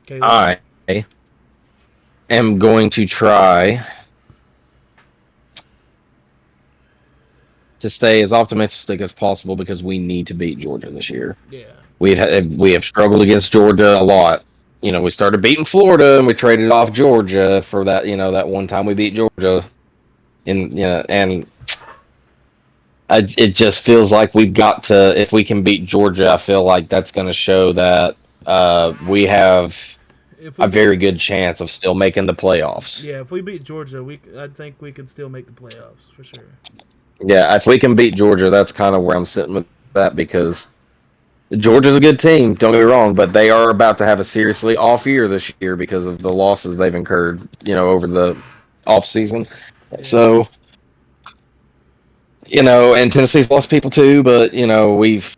Okay. I am going to try to stay as optimistic as possible because we need to beat Georgia this year. Yeah. We have struggled against Georgia a lot. We started beating Florida and we traded off Georgia for that. That one time we beat Georgia, and it just feels like we've got to. If we can beat Georgia, I feel like that's going to show that we have a very good chance of still making the playoffs. Yeah, if we beat Georgia, I think we can still make the playoffs for sure. Yeah, if we can beat Georgia, that's kind of where I'm sitting with that because Georgia's a good team, don't get me wrong, but they are about to have a seriously off year this year because of the losses they've incurred, over the off season. Yeah. So, and Tennessee's lost people too, but, we've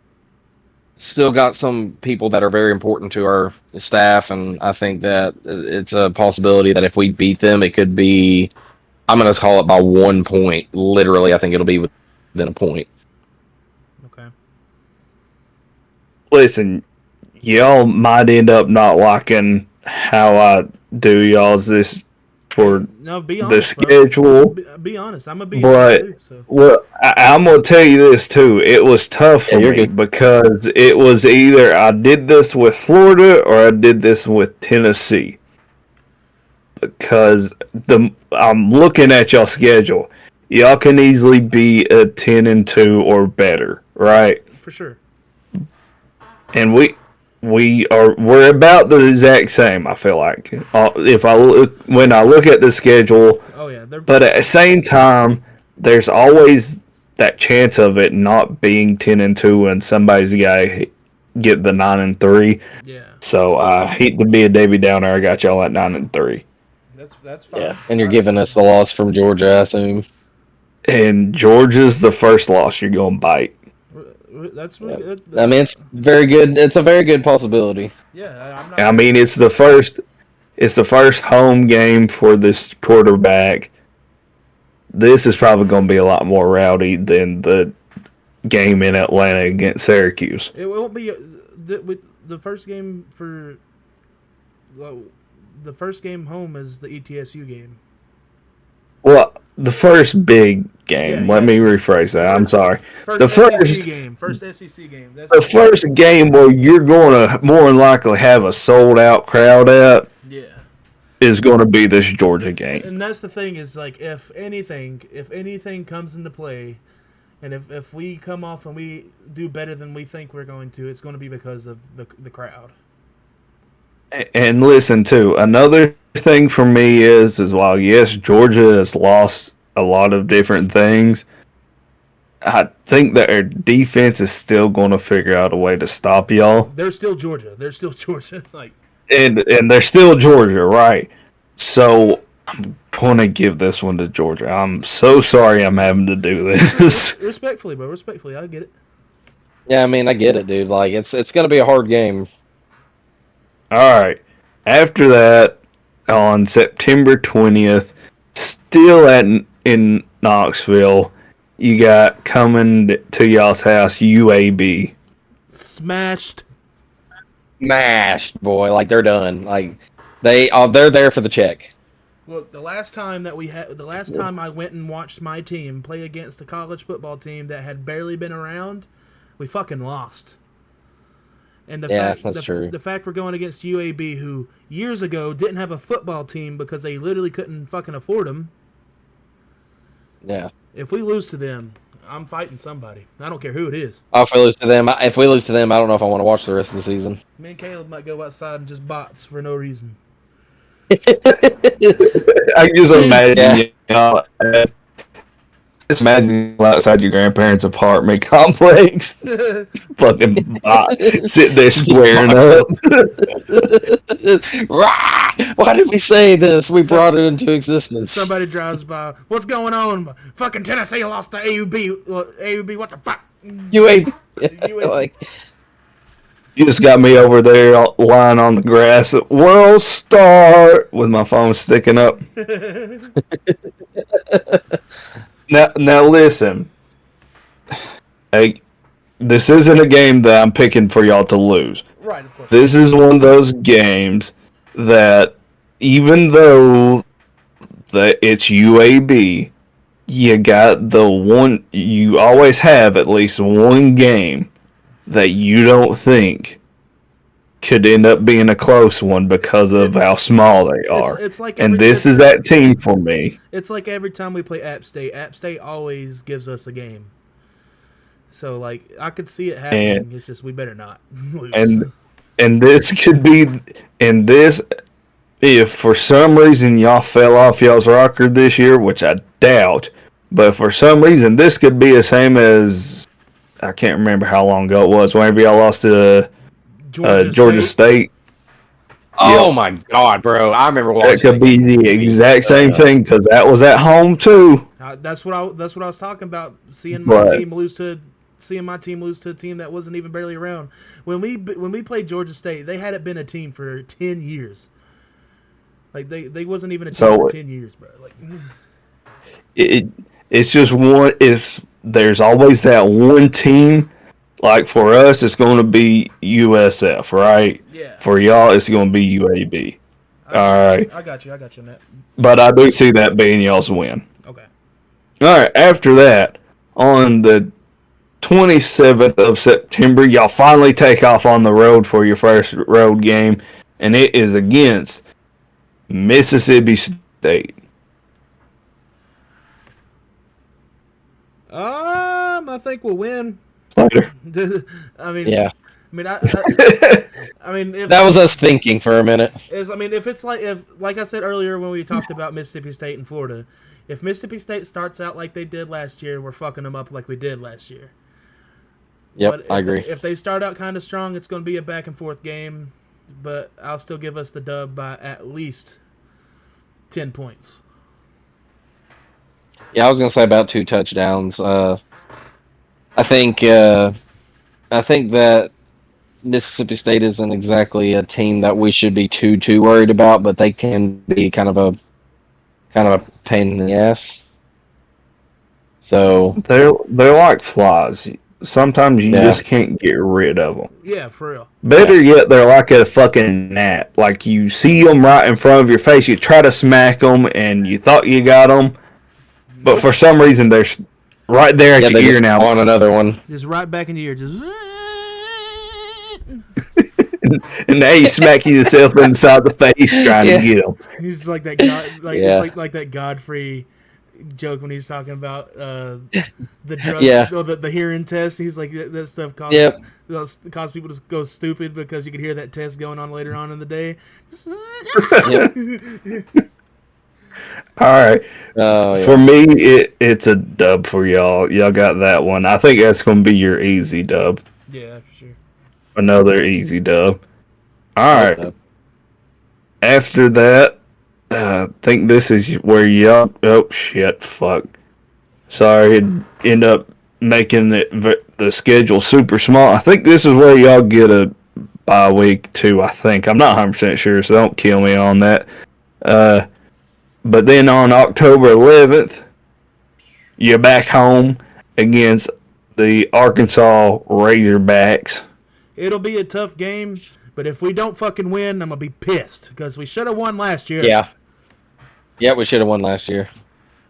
still got some people that are very important to our staff, and I think that it's a possibility that if we beat them, it could be, I'm going to call it by 1 point. Literally, I think it'll be within a point. Okay. Listen, y'all might end up not liking how I do y'all's this for be honest, the schedule. Be honest. I'm going to be but too, so. Well, I'm going to tell you this too. It was tough for me because it was either I did this with Florida or I did this with Tennessee. Because I'm looking at y'all schedule. Y'all can easily be a 10-2 or better, right? For sure. And we're about the exact same. I feel like when I look at the schedule. Oh yeah. But at the same time, there's always that chance of it not being 10-2 and somebody's got to get the 9-3. Yeah. So I hate to be a Davy Downer. I got y'all at 9-3. That's fine. Yeah, and you're giving us the loss from Georgia, I assume. And Georgia's the first loss you're going to bite. That's Yeah. good. I mean, it's very good. It's a very good possibility. Yeah, I'm not. I mean, it's the first home game for this quarterback. This is probably going to be a lot more rowdy than the game in Atlanta against Syracuse. It won't be the first game for. Well, the first game home is the ETSU game. Well, the first big game. Let me rephrase that. I'm sorry. First SEC game. First SEC game. That's the first game where you're going to more than likely have a sold out crowd at. Yeah. Is going to be this Georgia game. And that's the thing is, like, if anything comes into play, and if we come off and we do better than we think we're going to, it's going to be because of the crowd. And listen, too, another thing for me is while, yes, Georgia has lost a lot of different things, I think that our defense is still going to figure out a way to stop y'all. They're still Georgia. Like, and they're still Georgia, right? So I'm going to give this one to Georgia. I'm so sorry I'm having to do this. Respectfully, bro. Respectfully, I get it. Yeah, I mean, I get it, dude. Like, it's going to be a hard game. All right. After that, on September 20th, still in Knoxville, you got coming to y'all's house UAB. Smashed, boy. Like, they're done. Like, they're there for the check. Look, the last time I went and watched my team play against a college football team that had barely been around, we fucking lost. And that's true. The fact we're going against UAB, who years ago didn't have a football team because they literally couldn't fucking afford them. Yeah. If we lose to them, I'm fighting somebody. I don't care who it is. If we lose to them, I don't know if I want to watch the rest of the season. Me and Caleb might go outside and just bots for no reason. I can just imagine just imagine outside your grandparents' apartment complex. Fucking bot sitting there squaring up. Why did we say this? We brought it into existence. Somebody drives by. What's going on? Fucking Tennessee lost to AUB. AUB, what the fuck? UAB. Like, you just got me over there lying on the grass at World Star with my phone sticking up. Now listen. Hey, this isn't a game that I'm picking for y'all to lose. Right, of course. This is one of those games that even though that it's UAB, you always have at least one game that you don't think could end up being a close one because of how small they are. It's like and this is that team for me. It's like every time we play App State. App State always gives us a game. So, like, I could see it happening. It's just we better not lose. And this could be if for some reason y'all fell off y'all's rocker this year, which I doubt, but for some reason this could be the same as I can't remember how long ago it was whenever y'all lost to Georgia State. Oh my God, bro! I remember watching. It could be the exact same thing because that was at home too. That's what I was talking about. Seeing my team lose to a team that wasn't even barely around. When we played Georgia State, they hadn't been a team for 10 years. Like they wasn't even a team for 10 years, bro. Like it's just one. There's always that one team. Like for us, it's going to be USF, right? Yeah. For y'all, it's going to be UAB. All right. I got you, Matt. But I do see that being y'all's win. Okay. All right. After that, on the 27th of September, y'all finally take off on the road for your first road game, and it is against Mississippi State. I think we'll win. Later. I mean, yeah. I mean, I mean, if that was us thinking for a minute. If it's like I said earlier when we talked about Mississippi State and Florida, if Mississippi State starts out like they did last year, we're fucking them up like we did last year. Yep, I agree. If they start out kind of strong, it's going to be a back and forth game, but I'll still give us the dub by at least 10 points. Yeah, I was gonna say about 2 touchdowns. I think uh, I think that Mississippi State isn't exactly a team that we should be too worried about, but they can be kind of a pain in the ass. So They're like flies. Sometimes you yeah, just can't get rid of them. Yeah, for real. yeah, Better yet, they're like a fucking gnat. Like you see them right in front of your face, you try to smack them, and you thought you got them, but Nope. for some reason they're right there at yeah. your They ear just now. spawn another one. Just right back in the ear. Just. And now you smack yourself inside the face trying to Yeah, get them. He's like that God, like it's yeah, like that Godfrey joke when he's talking about the drug, yeah, or the hearing test. He's like that stuff yep, cause people to go stupid because you could hear that test going on later on in the day. yep. All right, Oh for yeah. me, it's a dub for y'all. Y'all got that one. I think that's gonna be your easy dub. Yeah, for sure. Another easy dub. All Hope right. so. After that, I think this is where y'all. Oh shit! Fuck. Sorry, it end up making the schedule super small. I think this is where y'all get a bye week too. I think I'm not 100% sure, so don't kill me on that. Uh, but then on October 11th, you're back home against the Arkansas Razorbacks. It'll be a tough game, but if we don't fucking win, I'm gonna be pissed because we should have won last year. Yeah, yeah. We should have won last year.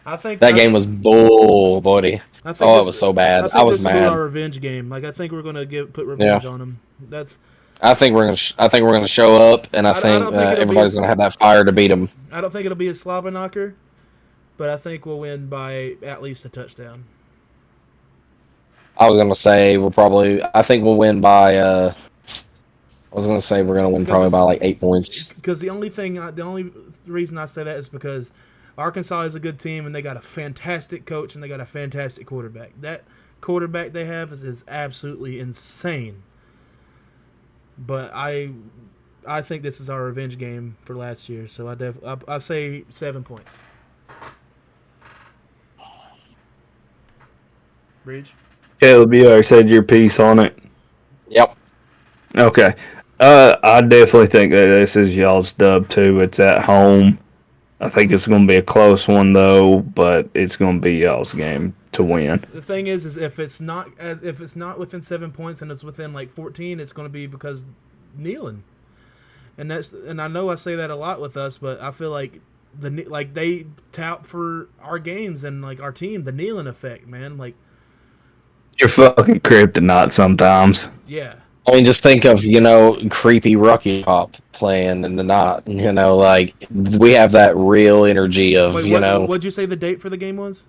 I think That game was bull, buddy. I think Oh, it this. was so bad. I I think was this will be our mad. revenge game. Like I think we're gonna put Yeah, revenge on them. That's. I think we're gonna show up, and I I think don't think it'll be everybody's gonna have that fire to beat them. I don't think it'll be a slobber knocker, but I think we'll win by at least a touchdown. I was gonna say we'll probably. I think we'll win by. I was gonna say we're gonna win probably by like 8 points. Because the only reason I say that is because Arkansas is a good team and they got a fantastic coach and they got a fantastic quarterback. That quarterback they have is absolutely insane. But I think this is our revenge game for last year, so I say 7 points. Bridge. Caleb, you already said your piece on it. Yep. Okay. I definitely think that this is y'all's dub too. It's at home. I think it's going to be a close one though, but it's going to be y'all's game to win. The thing is if it's not within 7 points and it's within like 14, it's going to be because kneeling. And I know I say that a lot with us, but I feel like they tout for our games and like our team, the kneeling effect, man. Like, You're fucking kryptonite sometimes. yeah. I mean, just think of creepy Rocky Pop playing in the knot. Like we have that real energy of Wait, what'd you say the date for the game was?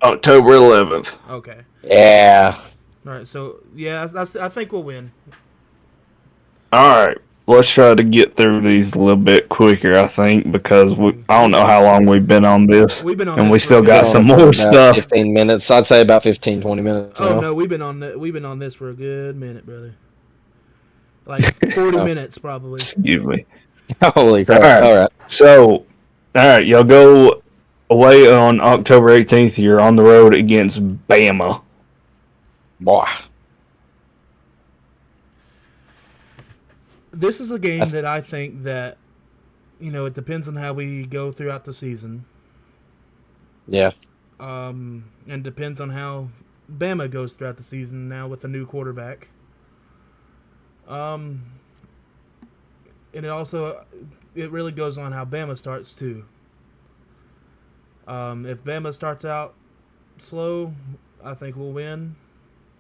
October 11th. Okay. Yeah. All right. So yeah, I think we'll win. All right. Let's try to get through these a little bit quicker, I think, because I don't know how long we've been on this. We've been on and this we for still a got good- some Been on it more for about stuff. 15 minutes. I'd say about 15, 20 minutes. Oh now. no, we've been on this for a good minute, brother. Like 40 Oh. minutes probably. Excuse me. Holy crap! All right. All right. So, all right, y'all go away on October 18th. You're on the road against Bama. Boy. This is a game that I think that it depends on how we go throughout the season. Yeah. And depends on how Bama goes throughout the season now with the new quarterback. And it really goes on how Bama starts too. If Bama starts out slow, I think we'll win.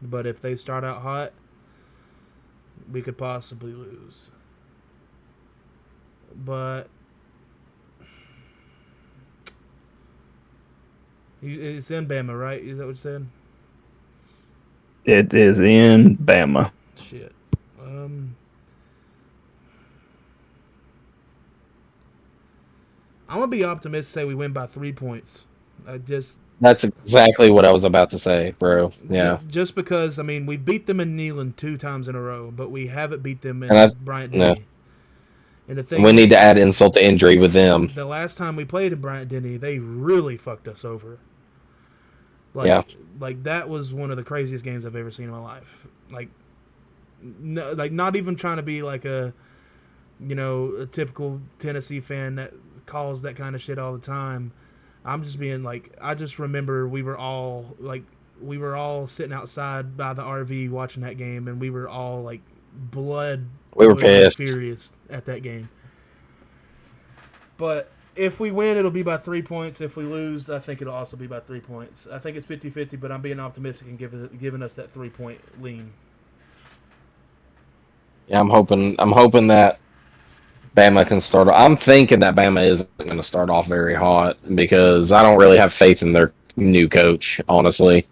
But if they start out hot, we could possibly lose. But it's in Bama, right? Is that what you said? It is in Bama. Shit. I'm gonna be optimistic. Say we win by 3 points. That's exactly what I was about to say, bro. Yeah. Just because we beat them in Neyland 2 times in a row, but we haven't beat them in And Bryant yeah. Denny. And the thing We need is, to add insult to injury with them. the last time we played in Bryant Denny, they really fucked us over. Yeah. Like that was one of the craziest games I've ever seen in my life. Like, no, like not even trying to be like a typical Tennessee fan that calls that kind of shit all the time. I'm just being like, I just remember we were all sitting outside by the RV watching that game, and we were all like We were pissed. furious at that game. But if we win, it'll be by 3 points. If we lose, I think it'll also be by 3 points. I think it's 50-50, but I'm being optimistic and giving us that 3-point lean. Yeah, I'm hoping that Bama can start. I'm thinking that Bama isn't going to start off very hot because I don't really have faith in their new coach, honestly.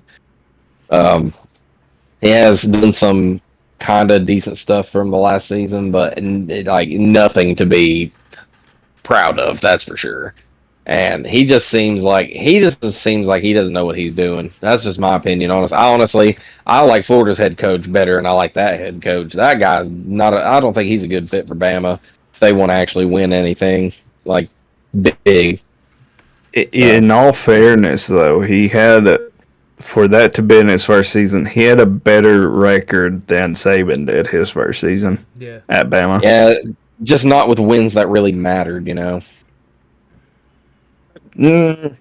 He has done some kind of decent stuff from the last season, but like nothing to be proud of, that's for sure. And he just seems like he doesn't know what he's doing. That's just my opinion. Honestly, I like Florida's head coach better, and I like that head coach. That guy's not. I don't think he's a good fit for Bama if they want to actually win anything like big. In all fairness, though, he had for that to be in his first season, he had a better record than Saban did his first season. Yeah. At Bama. Yeah, just not with wins that really mattered, you know. I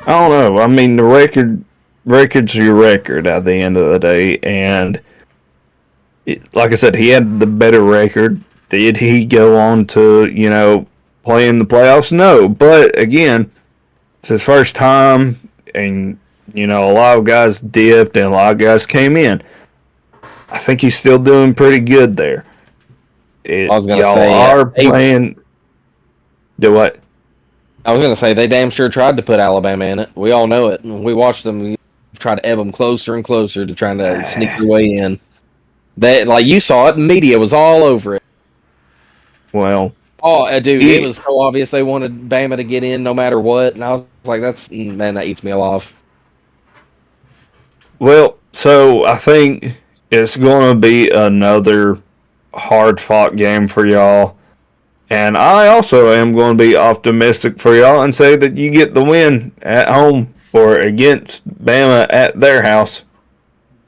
don't know. I mean, the record's your record at the end of the day, and like I said, he had the better record. Did he go on to play in the playoffs? No, but again, it's his first time, and a lot of guys dipped and a lot of guys came in. I think he's still doing pretty good there. I was gonna y'all say, are playing. Do what? I was going to say, they damn sure tried to put Alabama in it. We all know it. We watched them try to ebb them closer and closer to trying to sneak their way in. They, like you saw it, the media was all over it. Well, dude, it was so obvious they wanted Bama to get in no matter what, and I was like, that eats me alive. Well, so I think it's going to be another hard-fought game for y'all. And I also am going to be optimistic for y'all and say that you get the win at home or against Bama at their house.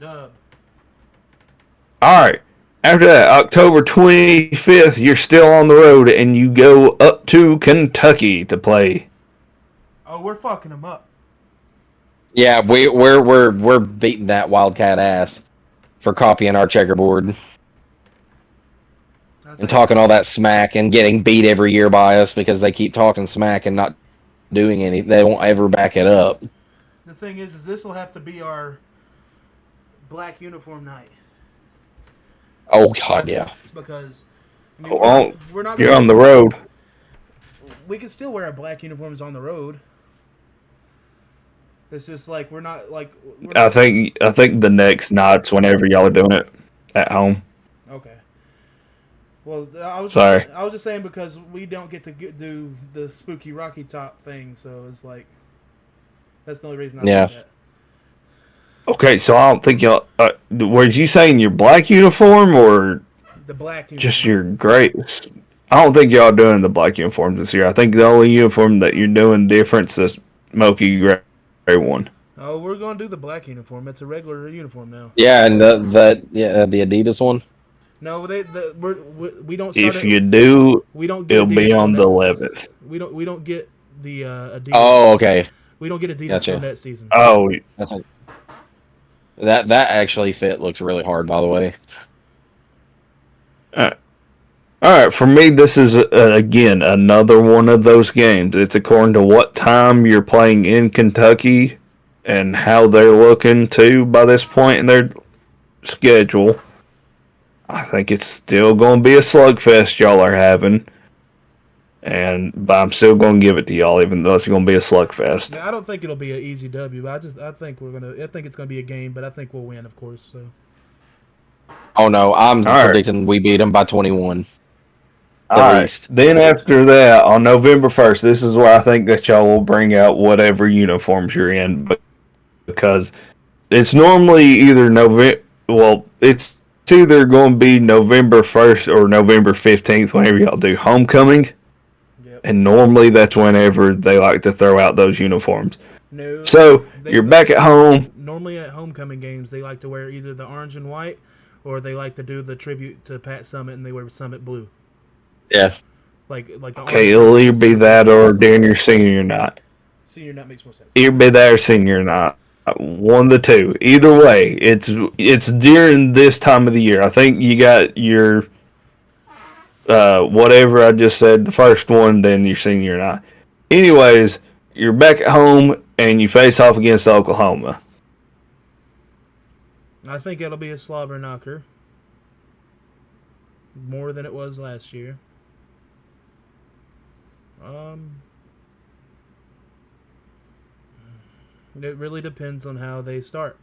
Dub. All right. After that, October 25th, you're still on the road and you go up to Kentucky to play. Oh, we're fucking them up. Yeah, we're beating that Wildcat ass for copying our checkerboard. And talking all that smack and getting beat every year by us because they keep talking smack and not doing any. They won't ever back it up. The thing is this will have to be our black uniform night. Oh God, yeah. Because we're not. You're on the road. We can still wear our black uniforms on the road. It's just like we're not. I think the next night's whenever y'all are doing it at home. Okay. Well, I was just saying because we don't get to do the spooky Rocky Top thing, so it's like that's the only reason I said that. Okay, so I don't think y'all. Were you saying your black uniform or the black uniform? Just your greats? I don't think y'all doing the black uniforms this year. I think the only uniform that you're doing different is the smoky gray one. Oh, we're gonna do the black uniform. It's a regular uniform now. Yeah, and the Adidas one. No, we don't. If you do, we don't. Get it'll Adidas be on the 11th. We don't get the Adidas. Oh, okay. We don't get Adidas for that season. Oh, that actually looks really hard, by the way. All right. For me, this is again another one of those games. It's according to what time you're playing in Kentucky and how they're looking to by this point in their schedule. I think it's still going to be a slugfest y'all are having, but I'm still going to give it to y'all, even though it's going to be a slugfest. Now, I don't think it'll be an easy W. I think it's going to be a game, but I think we'll win, of course. So. Oh no, I'm predicting we beat them by 21. All right. Then after that, on November 1st, this is where I think that y'all will bring out whatever uniforms you're in, because it's normally either November. Well, it's either going to be November 1st or November 15th whenever y'all do homecoming. Yep. And normally that's whenever they like to throw out those uniforms. No. So you're back at home. Normally at homecoming games, they like to wear either the orange and white, or they like to do the tribute to Pat Summitt and they wear Summit blue. Yeah. Like the Okay, orange it'll jersey either is be Summit that blue. or during your senior night. Senior night makes more sense. Either be that or senior night. One of the two. Either way, it's during this time of the year. I think you got your whatever I just said, the first one, then your senior night. Anyways, you're back at home and you face off against Oklahoma. I think it'll be a slobber knocker. More than it was last year. It really depends on how they start.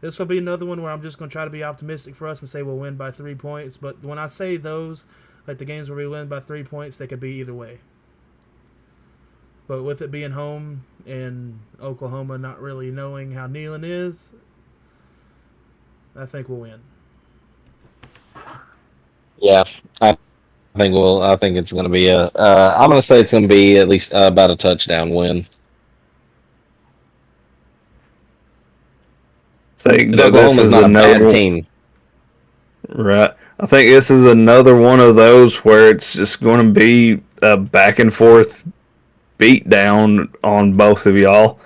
This will be another one where I'm just going to try to be optimistic for us and say we'll win by 3 points. But when I say those, like the games where we win by 3 points, they could be either way. But with it being home and Oklahoma not really knowing how Neyland is, I think we'll win. Yeah. I think it's going to be I'm going to say it's going to be at least about a touchdown win. I think that this Oklahoma's is not a another bad one. team. Right. I think this is another one of those where it's just going to be a back and forth beat down on both of y'all.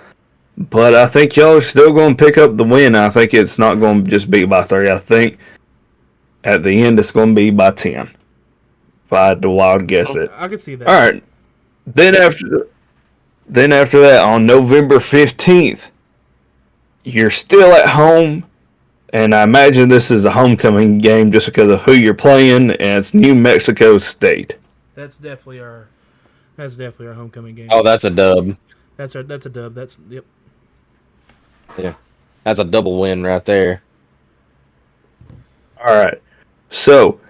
But I think y'all are still going to pick up the win. I think it's not going to just be by 3. I think at the end it's going to be by 10. If I had to wild guess it. I could see that. All right. Then after that, on November 15th, you're still at home. And I imagine this is a homecoming game just because of who you're playing, and it's New Mexico State. That's definitely our homecoming game. Oh, that's a dub. That's a dub. Yep. Yeah. That's a double win right there. All right. So,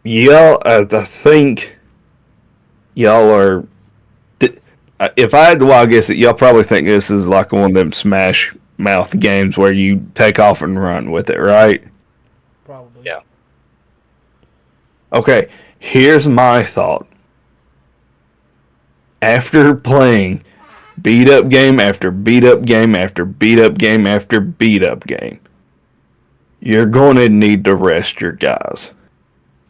y'all, I think y'all are. If I had to wild guess it, y'all probably think this is like one of them smash mouth games where you take off and run with it, right? Probably. Yeah. Okay, here's my thought. After playing beat up game after beat up game after beat up game after beat up game, you're going to need to rest your guys.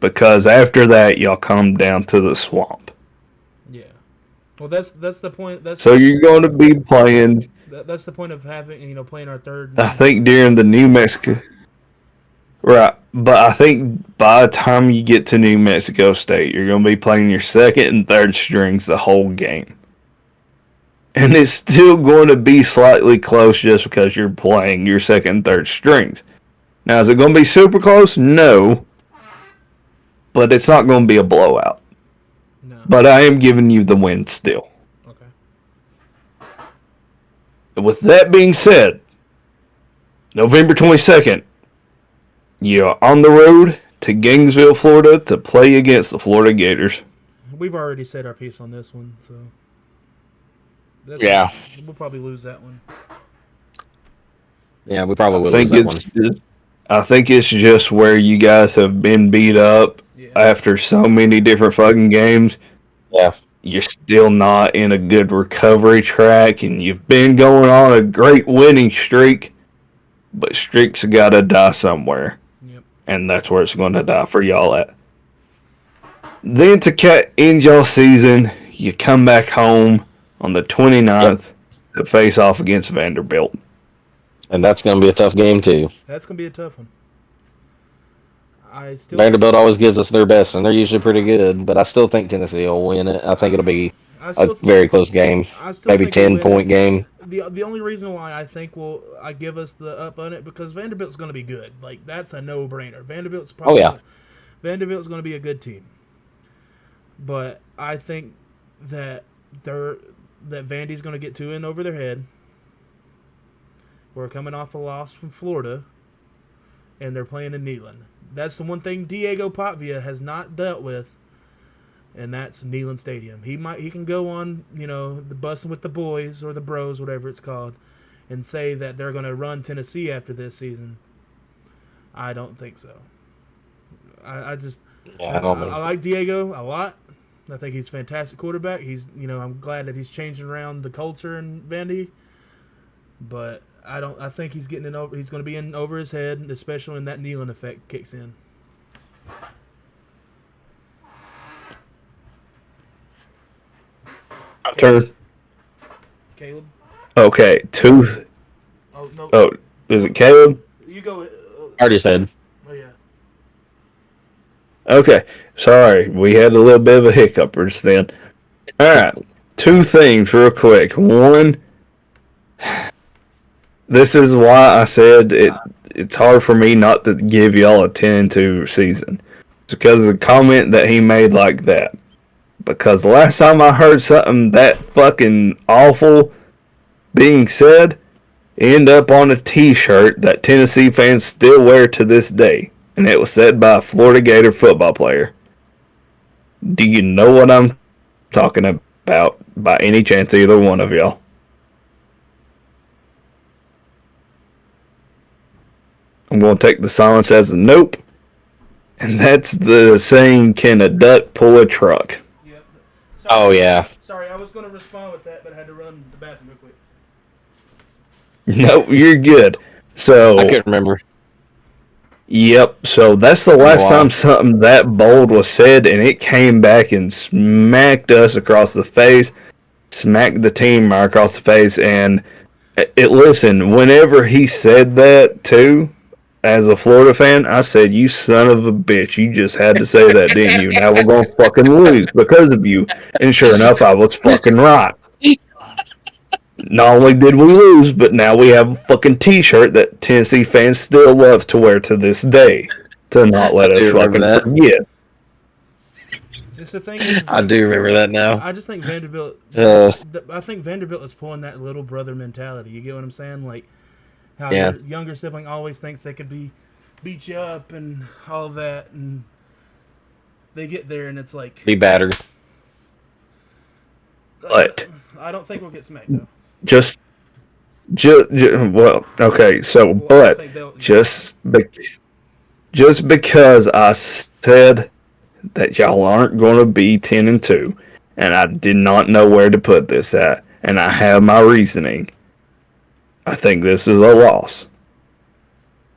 Because after that, y'all come down to the swamp. Yeah. Well, that's the point. So you're going to be playing. That's the point of having playing our third. I think during the New Mexico. Right. But I think by the time you get to New Mexico State, you're going to be playing your second and third strings the whole game. And it's still going to be slightly close just because you're playing your second and third strings. Now, is it going to be super close? No. But it's not going to be a blowout. No. But I am giving you the win still. Okay. With that being said, November 22nd, you're on the road to Gainesville, Florida to play against the Florida Gators. We've already said our piece on this one, so Yeah. we'll probably lose that one. Yeah, we probably will lose that one. I think it's just where you guys have been beat up after so many different fucking games. Yeah. You're still not in a good recovery track, and you've been going on a great winning streak, but streaks got to die somewhere. Yep. And that's where it's going to die for y'all at. Then to end y'all season, you come back home on the 29th to face off against Vanderbilt. And that's going to be a tough game, too. That's going to be a tough one. Vanderbilt always gives us their best, and they're usually pretty good, but I still think Tennessee will win it. I think it'll be a very close game. Maybe 10-point game. The only reason why I think I give us the up on it, because Vanderbilt's going to be good. Like, that's a no-brainer. Vanderbilt's going to be a good team. But I think that Vandy's going to get 2 in over their head. We're coming off a loss from Florida, and they're playing in Neyland. That's the one thing Diego Patvia has not dealt with, and that's Neyland Stadium. He can go on, the busing with the boys or the bros, whatever it's called, and say that they're going to run Tennessee after this season. I don't think so. I just Yeah, I don't think I so. like Diego a lot. I think he's a fantastic quarterback. I'm glad that he's changing around the culture in Vandy. But I don't. I think he's getting in over. He's going to be in over his head, especially when that kneeling effect kicks in. Turn. Caleb. Okay, tooth. Oh no. Oh, is it Caleb? You go. I already said. Oh yeah. Okay, sorry, we had a little bit of a hiccup just then. All right, two things real quick. One, this is why I said it's hard for me not to give y'all a 10-2 season. It's because of the comment that he made like that. Because the last time I heard something that fucking awful being said, end up on a t-shirt that Tennessee fans still wear to this day. And it was said by a Florida Gator football player. Do you know what I'm talking about by any chance, either one of y'all? I'm going to take the silence as a nope. And that's the saying, can a duck pull a truck? Yep. Oh yeah. Sorry, I was going to respond with that, but I had to run to the bathroom real quick. Nope, you're good. So, I couldn't remember. yep, so that's the last time something that bold was said, and it came back and smacked us across the face, smacked the team right across the face, and listen, whenever he said that too, as a Florida fan, I said, you son of a bitch, you just had to say that, didn't you? Now we're going to fucking lose because of you. And sure enough, I was fucking right. Not only did we lose, but now we have a fucking t-shirt that Tennessee fans still love to wear to this day to not let us fucking forget. It's the thing is, I do remember that now. I just think Vanderbilt. I think Vanderbilt is pulling that little brother mentality. You get what I'm saying? Like how your younger sibling always thinks they could beat you up and all that, and they get there and it's like Be battered. But I don't think we'll get smacked though. Just well, okay. So, Well, but just because I said that y'all aren't going to be 10-2, and I did not know where to put this at, and I have my reasoning. I think this is a loss.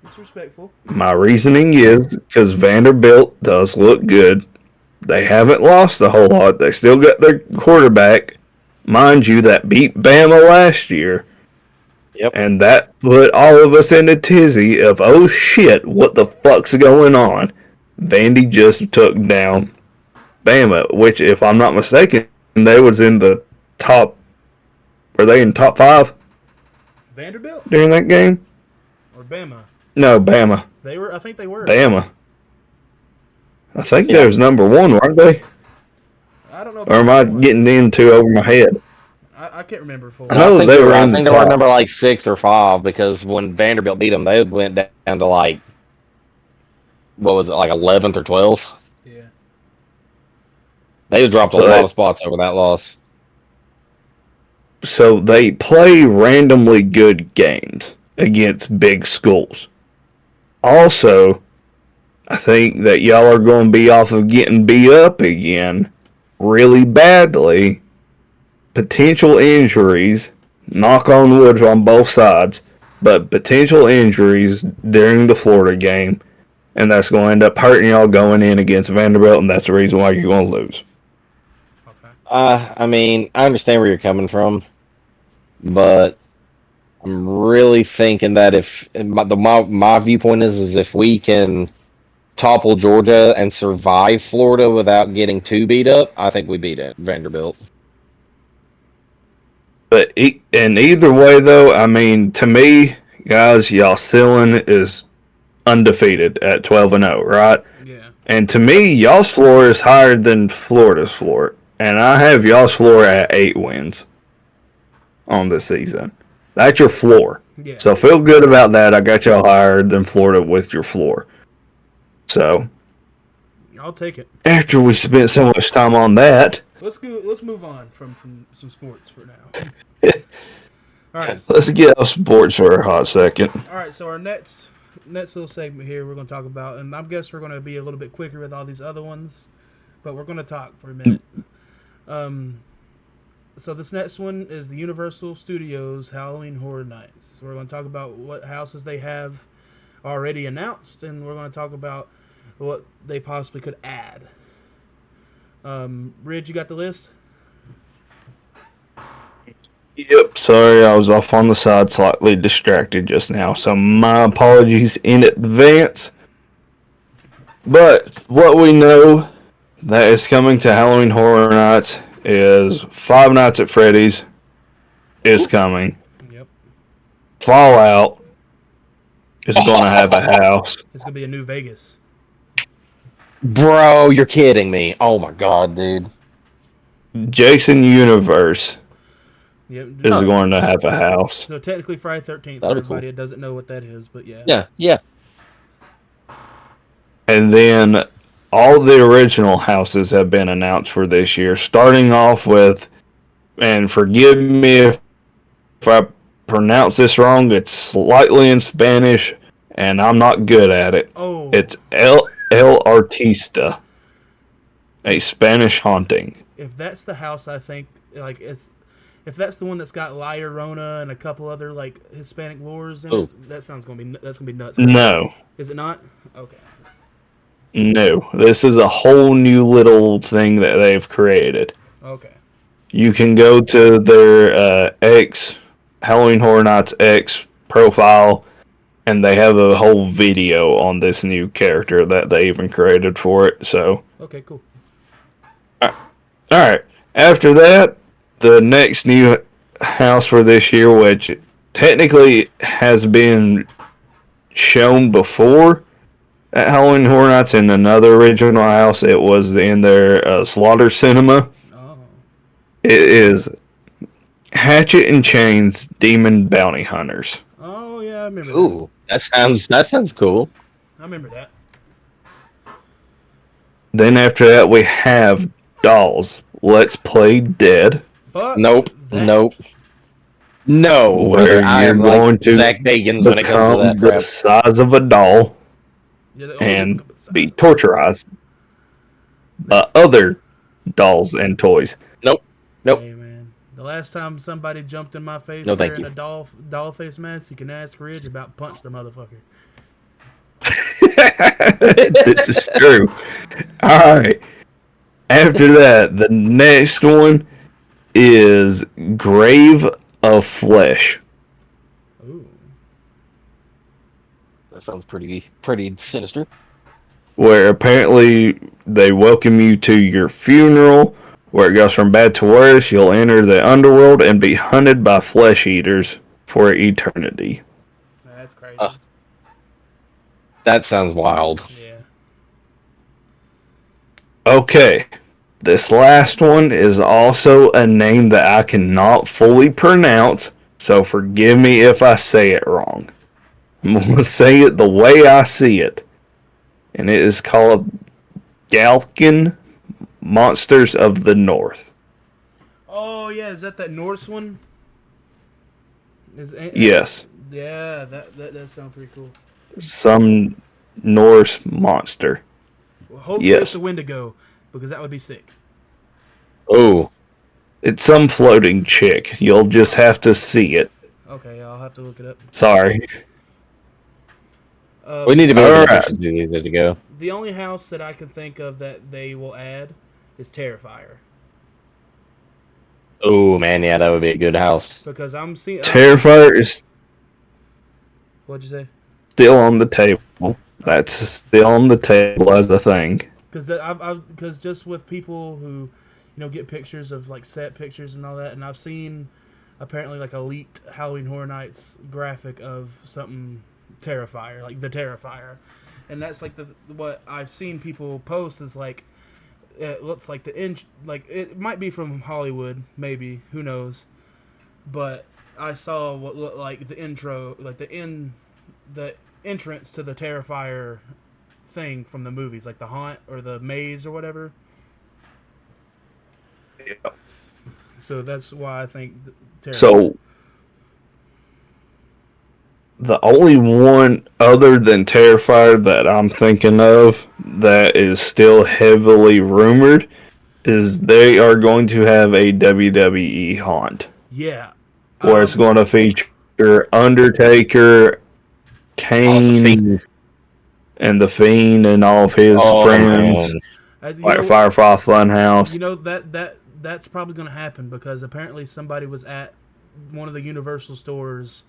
It's respectful. My reasoning is because Vanderbilt does look good. They haven't lost a whole lot. They still got their quarterback, mind you, that beat Bama last year. Yep. And that put all of us in a tizzy of, oh shit, what the fuck's going on? Vandy just took down Bama, which, if I'm not mistaken, they was in the top. Were they in top 5? Vanderbilt during that game? Or Bama? No, Bama. They were. I think they were. Bama. I think they was number 1, weren't they? I don't know. Or am I getting into over my head? I can't remember fully. I know think they were. I think they were number like 6 or 5 because when Vanderbilt beat them, they went down to like what was it, like 11th or 12th? Yeah. They dropped a lot of spots over that loss. So they play randomly good games against big schools. Also, I think that y'all are going to be off of getting beat up again really badly. Potential injuries, knock on wood on both sides, but potential injuries during the Florida game, and that's going to end up hurting y'all going in against Vanderbilt, and that's the reason why you're going to lose. Okay. I mean, I understand where you're coming from, but I'm really thinking that if my viewpoint is if we can topple Georgia and survive Florida without getting too beat up, I think we beat it, Vanderbilt. But in either way, though, I mean, to me, guys, y'all ceiling is undefeated at 12-0, right? Yeah. And to me, y'all's floor is higher than Florida's floor, and I have y'all's floor at 8 wins on this season. That's your floor. Yeah. So feel good about that. I got y'all higher than Florida with your floor. So I'll take it. after we spent so much time on that, Let's move on from some sports for now. All right, Let's get off sports for a hot second. all right. So our next little segment here, we're going to talk about, and I guess we're going to be a little bit quicker with all these other ones, but we're going to talk for a minute. So this next one is the Universal Studios Halloween Horror Nights. We're going to talk about what houses they have already announced, and we're going to talk about what they possibly could add. Ridge, you got the list? Yep, sorry, I was off on the side, slightly distracted just now, so my apologies in advance. But what we know that is coming to Halloween Horror Nights is Five Nights at Freddy's is coming. Yep. Fallout is going to have a house. It's going to be a New Vegas. Bro, you're kidding me. Oh my god, dude. Jason Universe Yep. is going to have a house. So technically Friday 13th for That'll be everybody cool. that doesn't know what that is, but yeah. Yeah. And then all the original houses have been announced for this year, starting off with, and forgive me if I pronounce this wrong, it's slightly in Spanish, and I'm not good at it. Oh. It's El Artista, a Spanish haunting. If that's the house, I think, like, if that's the one that's got La Llorona and a couple other, like, Hispanic lores in it, that's gonna be nuts. No. Is it not? Okay. No. This is a whole new little thing that they've created. Okay. You can go to their Halloween Horror Nights X profile, and they have a whole video on this new character that they even created for it. So, Okay, cool. all right. After that, the next new house for this year, which technically has been shown before at Halloween Horror Nights in another original house. It was in their Slaughter Cinema. Oh. It is Hatchet and Chains Demon Bounty Hunters. Oh yeah, I remember that. Ooh, that sounds cool. I remember that. Then after that, we have Dolls. Let's Play Dead. Fuck Nope. that. No, Where brother. I you're am going like to Zach Bagans when it comes to become that the crap. size of a doll Yeah, and be torturized by other dolls and toys. Nope. Hey man, the last time somebody jumped in my face No, thank wearing you. a doll face mask, you can ask Ridge about punch the motherfucker. This is true. All right. After that, the next one is Grave of Flesh. Ooh. That sounds pretty sinister. Where apparently they welcome you to your funeral, where it goes from bad to worse. You'll enter the underworld and be hunted by flesh eaters for eternity. That's crazy. That sounds wild. Yeah. Okay, this last one is also a name that I cannot fully pronounce, so forgive me if I say it wrong. I'm going to say it the way I see it. And it is called Galkin Monsters of the North. Oh yeah, is that Norse one? Yes, Yeah, that sounds pretty cool. some Norse monster. Well, hopefully Yes. it's a Wendigo, because that would be sick. Oh, It's some floating chick. You'll just have to see it. Okay, I'll have to look it up. Sorry. we need to be able All to right. pictures to go. The only house that I can think of that they will add is Terrifier, Oh man, yeah, that would be a good house. because I'm seeing. Terrifier is What'd you say? still on the table. That's still on the table as a thing. Because just with people who, get pictures of like set pictures and all that, and I've seen apparently like a leaked Halloween Horror Nights graphic of something Terrifier, like the Terrifier, and that's like what I've seen people post is like it looks like like it might be from Hollywood, maybe, who knows, but I saw what looked like the intro, like the entrance to the Terrifier thing from the movies, like the haunt or the maze or whatever. So that's why I think Terrifier. So The only one other than Terrifier that I'm thinking of that is still heavily rumored is they are going to have a WWE haunt Yeah. where it's going to feature Undertaker, Kane, and the Fiend and all of his friends, like Firefly Funhouse. You know that's probably going to happen because apparently somebody was at one of the Universal stores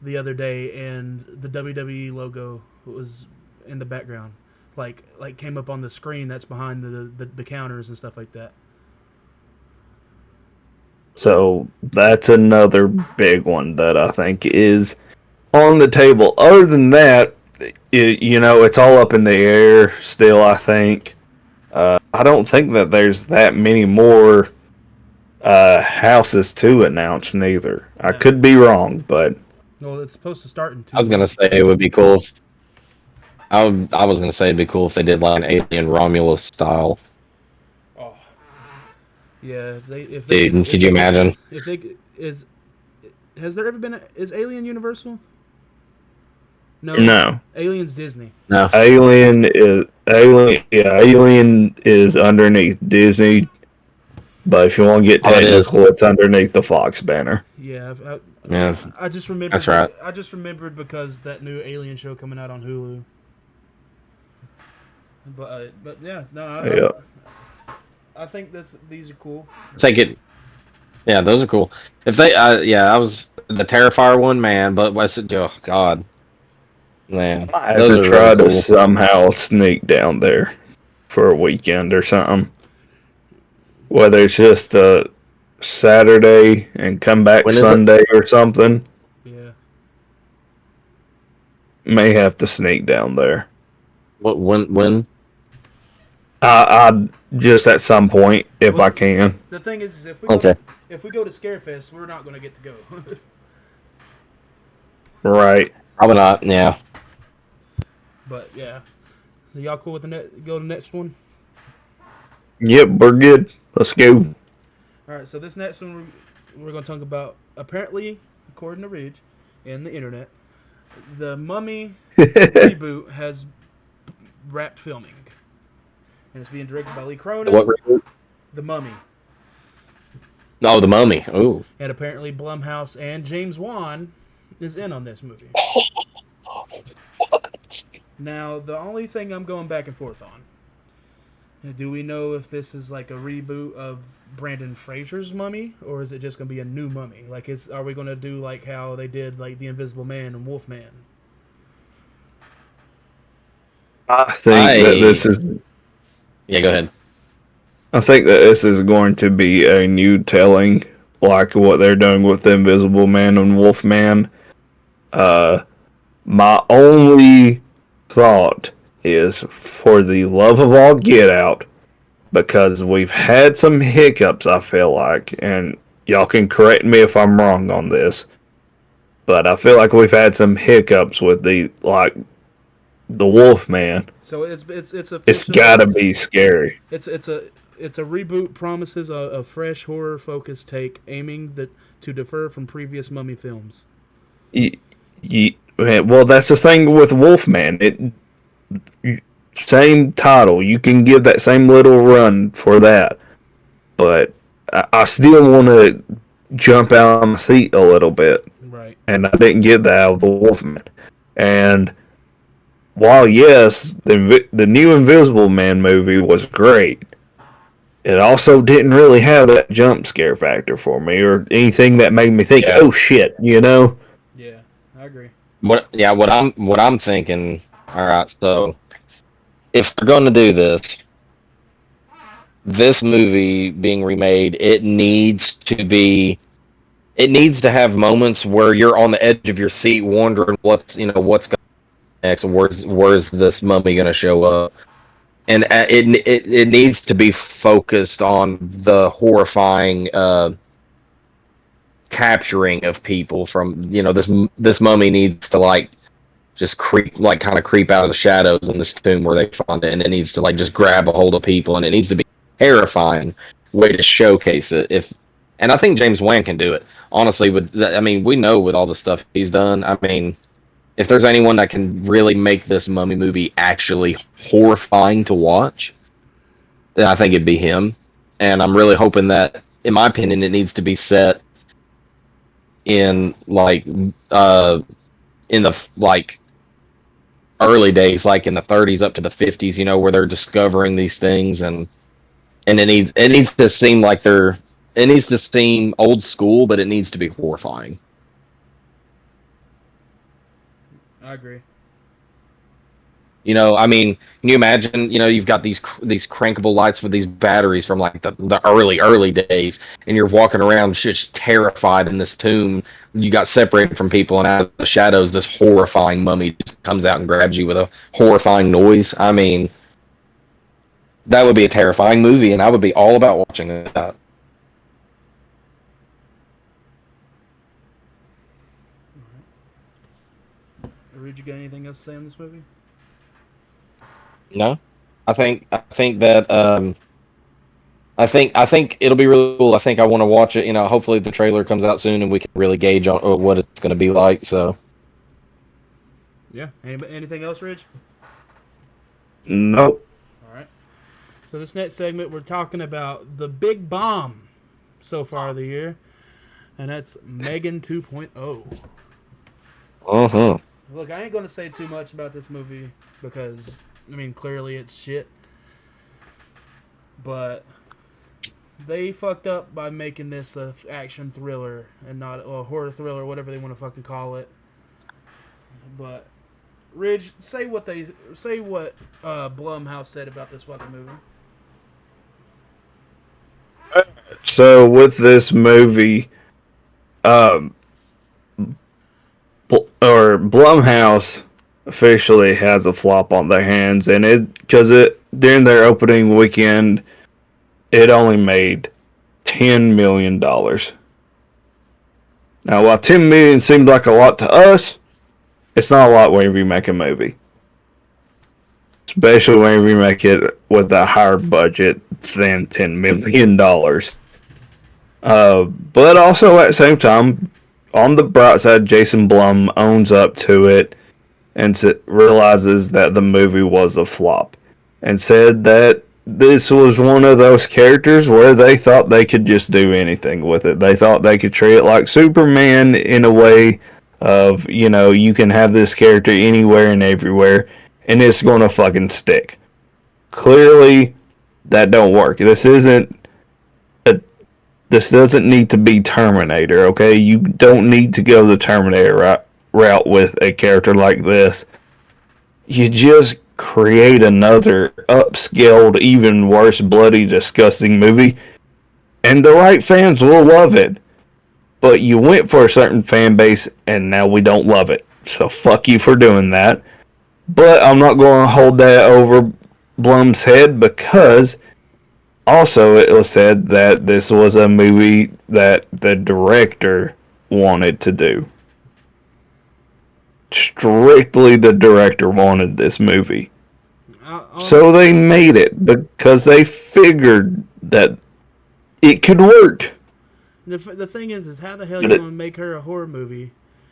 the other day and the WWE logo was in the background, like came up on the screen that's behind the counters and stuff like that. So that's another big one that I think is on the table. Other than that, it's all up in the air still, I think. I don't think that there's that many more houses to announce, neither. I could be wrong, but... Well, it's supposed to start in 2 I was going to say it would be cool. I was going to say it'd be cool if they did like an Alien Romulus style. Oh. Yeah, Dude, could you imagine? Has there ever been is Alien Universal? No. Alien's Disney. No. Alien is underneath Disney, but if you want to get technical, it's underneath the Fox banner. Yeah, I just remembered. That's right. I just remembered because that new Alien show coming out on Hulu. But yeah, no, I think these are cool. Take it. Yeah, those are cool. If they, I was the Terrifier one, man. But what's it? Oh God, man. I have to try to somehow sneak down there for a weekend or something. Whether it's just a Saturday and come back Sunday or something. Yeah. May have to sneak down there. What? When? I just at some point if I can. The thing is, if we go to Scarefest, we're not going to get to go. Right. Probably not. Yeah. But yeah, so y'all cool with go to the next one? Yep, we're good. Let's go. All right. So this next one we're going to talk about. Apparently, according to Ridge and the internet, the Mummy reboot has wrapped filming. And it's being directed by Lee Cronin. What reboot? The Mummy. Oh, The Mummy. Ooh. And apparently Blumhouse and James Wan is in on this movie. Now, the only thing I'm going back and forth on, do we know if this is like a reboot of Brandon Fraser's Mummy, or is it just going to be a new Mummy? Like, are we going to do like how they did like The Invisible Man and Wolfman? I think that this is... Yeah, go ahead. I think that this is going to be a new telling, like what they're doing with the Invisible Man and Wolfman. My only thought is, for the love of all get out, because we've had some hiccups, I feel like, and y'all can correct me if I'm wrong on this, but I feel like we've had some hiccups with the Wolfman. So it's gotta be scary. It's a reboot, promises a fresh horror focused take, aiming to differ from previous Mummy films. Well, that's the thing with Wolfman. Same title, you can give that same little run for that, but I still want to jump out of my seat a little bit, right? And I didn't get that out of the Wolfman. And while yes, the new Invisible Man movie was great, it also didn't really have that jump scare factor for me, or anything that made me think, "Oh shit," Yeah, I agree. What I'm thinking. All right, so if they're going to do this movie being remade, it needs to have moments where you're on the edge of your seat, wondering what's going next, where's this mummy going to show up, and it needs to be focused on the horrifying capturing of people from this mummy needs to just creep out of the shadows in this tomb where they find it, and it needs to just grab a hold of people, and it needs to be a terrifying way to showcase it. And I think James Wan can do it. Honestly, I mean, we know with all the stuff he's done. I mean, if there's anyone that can really make this Mummy movie actually horrifying to watch, then I think it'd be him. And I'm really hoping that, in my opinion, it needs to be set in in the early days, like in the 30s up to the 50s, where they're discovering these things, and it needs to seem like it needs to seem old school, but it needs to be horrifying. I agree. I mean, can you imagine? You've got these crankable lights with these batteries from like the early days, and you're walking around just terrified in this tomb. You got separated from people, and out of the shadows, this horrifying mummy just comes out and grabs you with a horrifying noise. I mean, that would be a terrifying movie, and I would be all about watching that. Reed, you got anything else to say on this movie? No, I think that I think it'll be really cool. I think I want to watch it. Hopefully the trailer comes out soon and we can really gauge on what it's going to be like. So Yeah. Anything else, Ridge? Nope. All right. So this next segment, we're talking about the big bomb so far of the year, and that's Megan 2.0. uh-huh. Look, I ain't going to say too much about this movie because, I mean, clearly it's shit. But they fucked up by making this a action thriller and not a horror thriller, whatever they want to fucking call it. But Ridge, say what Blumhouse said about this fucking movie. So with this movie, Blumhouse officially has a flop on their hands, and during their opening weekend, it only made $10 million. Now, while $10 million seems like a lot to us, it's not a lot when you remake a movie, especially when you remake it with a higher budget than $10 million. But also at the same time, on the bright side, Jason Blum owns up to it and realizes that the movie was a flop, and said that this was one of those characters where they thought they could just do anything with it. They thought they could treat it like Superman in a way of, you can have this character anywhere and everywhere, and it's going to fucking stick. Clearly, that don't work. This doesn't need to be Terminator, okay? You don't need to go the Terminator route with a character like this. You just create another upscaled, even worse, bloody, disgusting movie, and the right fans will love it. But you went for a certain fan base, and now we don't love it. So fuck you for doing that. But I'm not going to hold that over Blum's head, because also it was said that this was a movie that the director wanted to do. Strictly the director wanted this movie. So they made it because they figured that it could work. The thing is how the hell you going to make her a horror movie,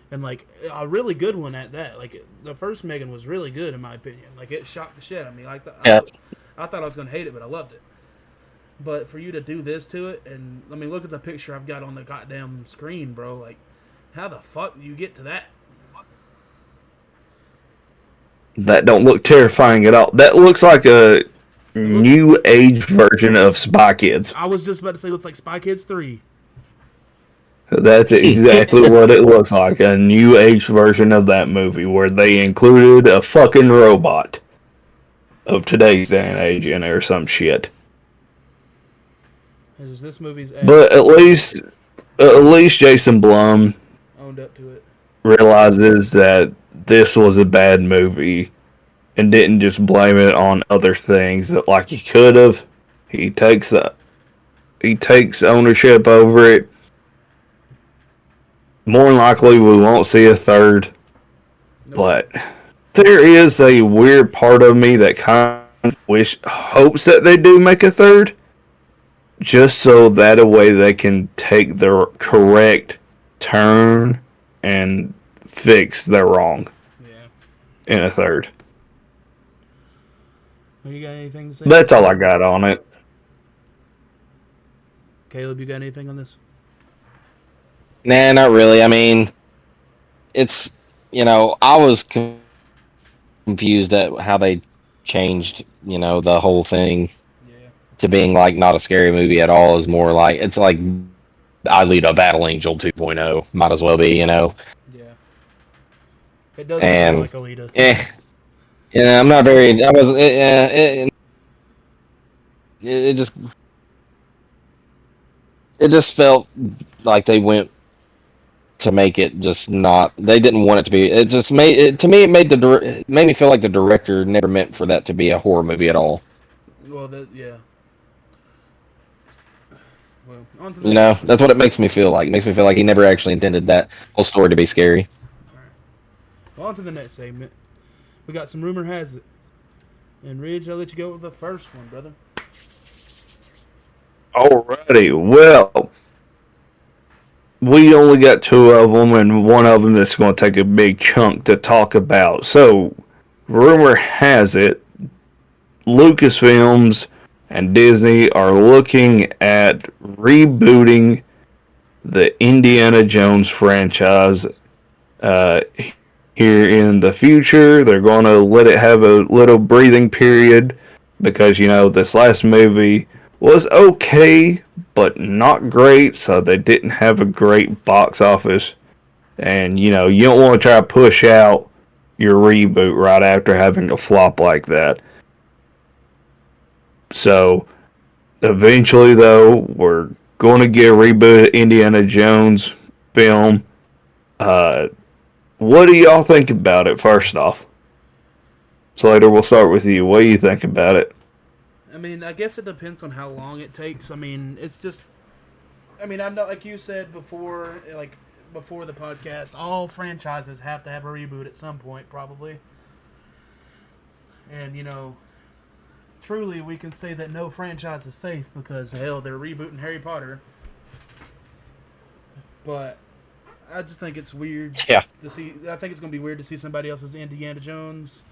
and like a really good one at that? Like the first Megan was really good in my opinion. Like it shocked the shit out of me. Like I thought I was going to hate it, but I loved it. But for you to do this to it, and I mean, look at the picture I've got on the goddamn screen, bro. Like, how the fuck do you get to that? That don't look terrifying at all. That looks like a new age version of Spy Kids. I was just about to say it looks like Spy Kids 3. That's exactly what it looks like. A new age version of that movie where they included a fucking robot of today's day and age in there or some shit. This movie's but at least Jason Blum owned up to it. Realizes that this was a bad movie and didn't just blame it on other things that like he could have. He takes ownership over it. More than likely we won't see a third. Nope. But there is a weird part of me that kind of hopes that they do make a third. just so that a way they can take the correct turn and fix their wrong Yeah. in a third. You got anything to say about That's all I that? got on it. Caleb, you got anything on this? Nah, not really. I mean, it's I was confused at how they changed the whole thing Yeah. to being like not a scary movie at all. Is more like it's like I lead a Battle Angel 2.0. Might as well be. Yeah. It does feel And like Alita. eh, yeah, I'm not very. I wasn't. It just felt like they went to make it just not. They didn't want it to be. It just made it to me. It made me feel like the director never meant for that to be a horror movie at all. Well, yeah. Well, on to the next one. That's what it makes me feel like. It makes me feel like he never actually intended that whole story to be scary. All right. Well, on to the next segment. We got some rumor has it. And Ridge, I'll let you go with the first one, brother. Alrighty, well, we only got two of them, and one of them that's going to take a big chunk to talk about. So, rumor has it, Lucasfilms and Disney are looking at rebooting the Indiana Jones franchise here in the future. They're going to let it have a little breathing period because, this last movie was okay, but not great, so they didn't have a great box office. And, you don't want to try to push out your reboot right after having a flop like that. So, eventually, though, we're going to get a reboot of Indiana Jones film. What do y'all think about it, first off? Slater, we'll start with you. What do you think about it? I mean, I guess it depends on how long it takes. I mean, it's just. I mean, I know, like you said before, before the podcast, all franchises have to have a reboot at some point, probably. And truly, we can say that no franchise is safe because hell, they're rebooting Harry Potter. But I just think it's weird Yeah. to see. I think it's gonna be weird to see somebody else's Indiana Jones.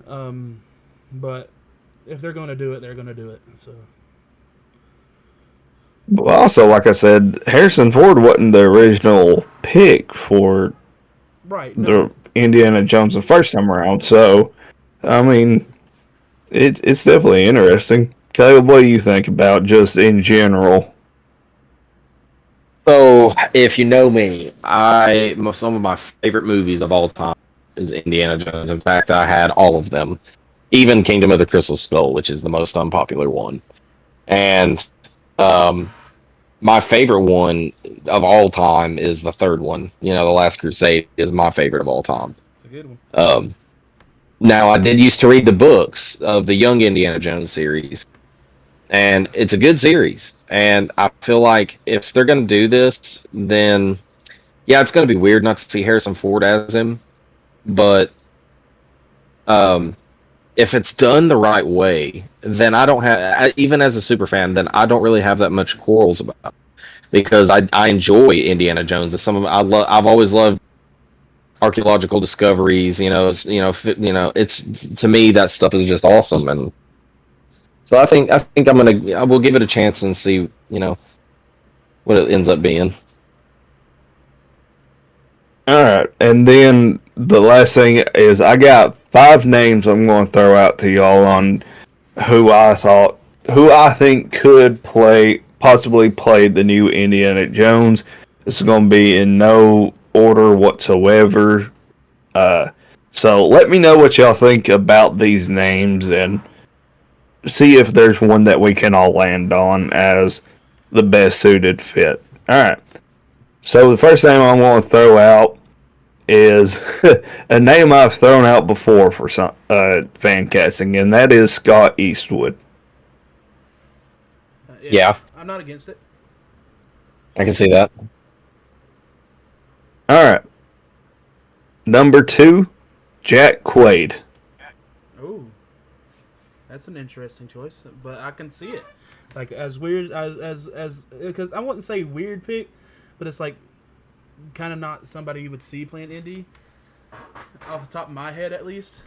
But if they're gonna do it, they're gonna do it. So. Well, also, like I said, Harrison Ford wasn't the original pick for Right. the No. Indiana Jones the first time around. So, I mean, it's definitely interesting. Caleb, what do you think about just in general? So, if you know me, some of my favorite movies of all time is Indiana Jones. In fact, I had all of them, even Kingdom of the Crystal Skull, which is the most unpopular one. And um, my favorite one of all time is the third one. The Last Crusade is my favorite of all time. It's a good one. Now, I did used to read the books of the Young Indiana Jones series, and it's a good series. And I feel like if they're going to do this, then yeah, it's going to be weird not to see Harrison Ford as him, but um, if it's done the right way, then I don't have, even as a super fan, then I don't really have that much quarrels about it because I enjoy Indiana Jones. It's some of I've always loved archaeological discoveries. It's to me that stuff is just awesome, and so I think I will give it a chance and see what it ends up being. All right, and then the last thing is I got five names I'm going to throw out to y'all on who who I think could possibly play the new Indiana Jones. This is going to be in no order whatsoever. So let me know what y'all think about these names and see if there's one that we can all land on as the best suited fit. All right. So the first name I'm going to throw out is a name I've thrown out before for some fan casting, and that is Scott Eastwood. Yeah, I'm not against it. I can see that. All right. Number two, Jack Quaid. Oh, that's an interesting choice, but I can see it. Like as weird as because I wouldn't say weird pick, but it's like kind of not somebody you would see playing indie off the top of my head at least.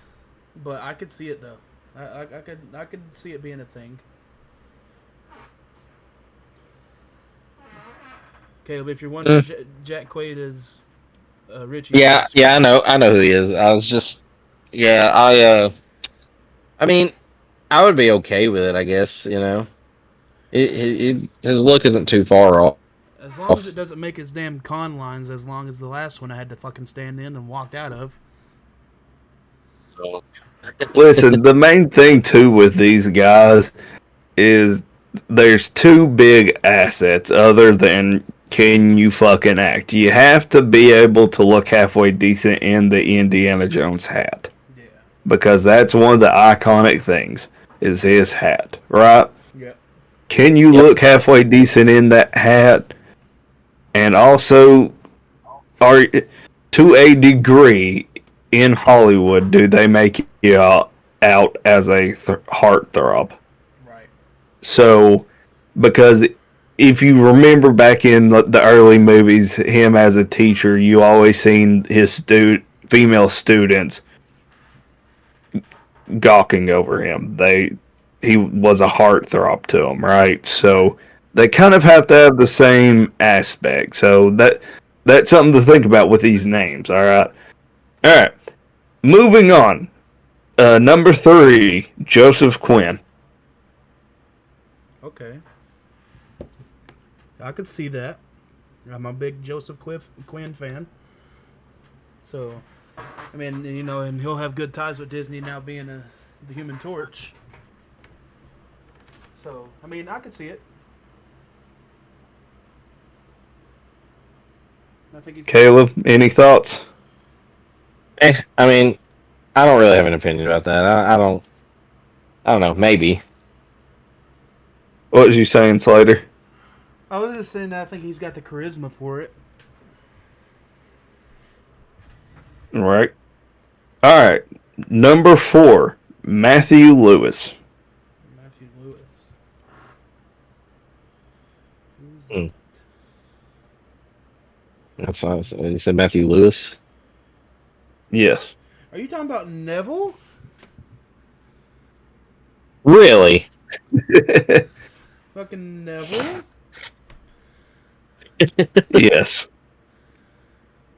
But I could see it though. I could see it being a thing. Caleb, if you're wondering, Jack Quaid is Richie. Yeah, I know who he is. I was just, yeah, I mean, I would be okay with it, I guess. You know, his look isn't too far off. As long as it doesn't make his damn con lines as long as the last one I had to fucking stand in and walked out of. So, Listen, the main thing too with these guys is there's two big assets other than can you fucking act. You have to be able to look halfway decent in the Indiana Jones hat. Yeah. Because that's one of the iconic things is his hat, right? Yeah. Can you look halfway decent in that hat? And also, are to a degree in Hollywood, do they make you out as a heartthrob? Right. So, because if you remember back in the early movies, him as a teacher, you always seen his female students gawking over him. He was a heartthrob to them, right? So they kind of have to have the same aspect. So that's something to think about with these names. All right. Moving on. Number 3, Joseph Quinn. Okay. I could see that. I'm a big Joseph Quinn fan. So, I mean, you know, and he'll have good ties with Disney now being the Human Torch. So, I mean, I could see it. I think he's Caleb, any thoughts? I mean, I don't really have an opinion about that. I don't know. Maybe. What was you saying, Slater? I was just saying that I think he's got the charisma for it. Right. All right. Number 4, Matthew Lewis. Matthew Lewis. That's awesome. You said Matthew Lewis. Yes. Are you talking about Neville? Really? Fucking Neville? Yes.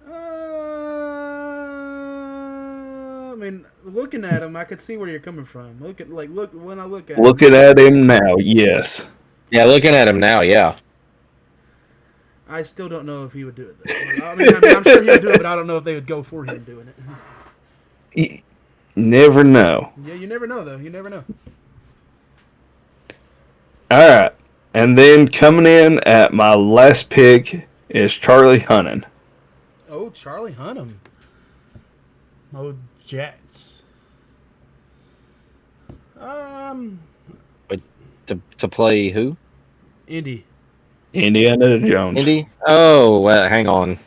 I mean, looking at him, I could see where you're coming from. Look when I look at him. Looking at him now, yes. Yeah, looking at him now, yeah. I still don't know if he would do it. Though. I mean, I'm sure he would do it, but I don't know if they would go for him doing it. You never know. Yeah, you never know, though. You never know. All right. And then coming in at my last pick is Charlie Hunnam. Oh, Charlie Hunnam. Oh, Jets. To play who? Indy. Indiana Jones. Indy? Oh, well, hang on.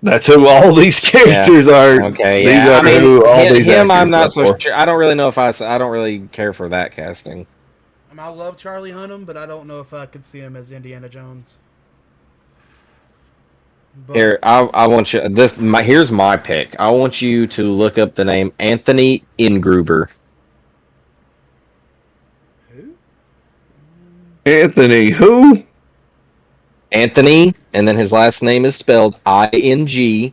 That's who all these characters are. Okay, These yeah. are I mean, who all these him, I'm actors not are so for. sure. I don't really know if I don't really care for that casting. I love Charlie Hunnam, but I don't know if I could see him as Indiana Jones. But, Here, I want you. Here's my pick. I want you to look up the name Anthony Ingruber. Who? Anthony who? Anthony, and then his last name is spelled Ingruber.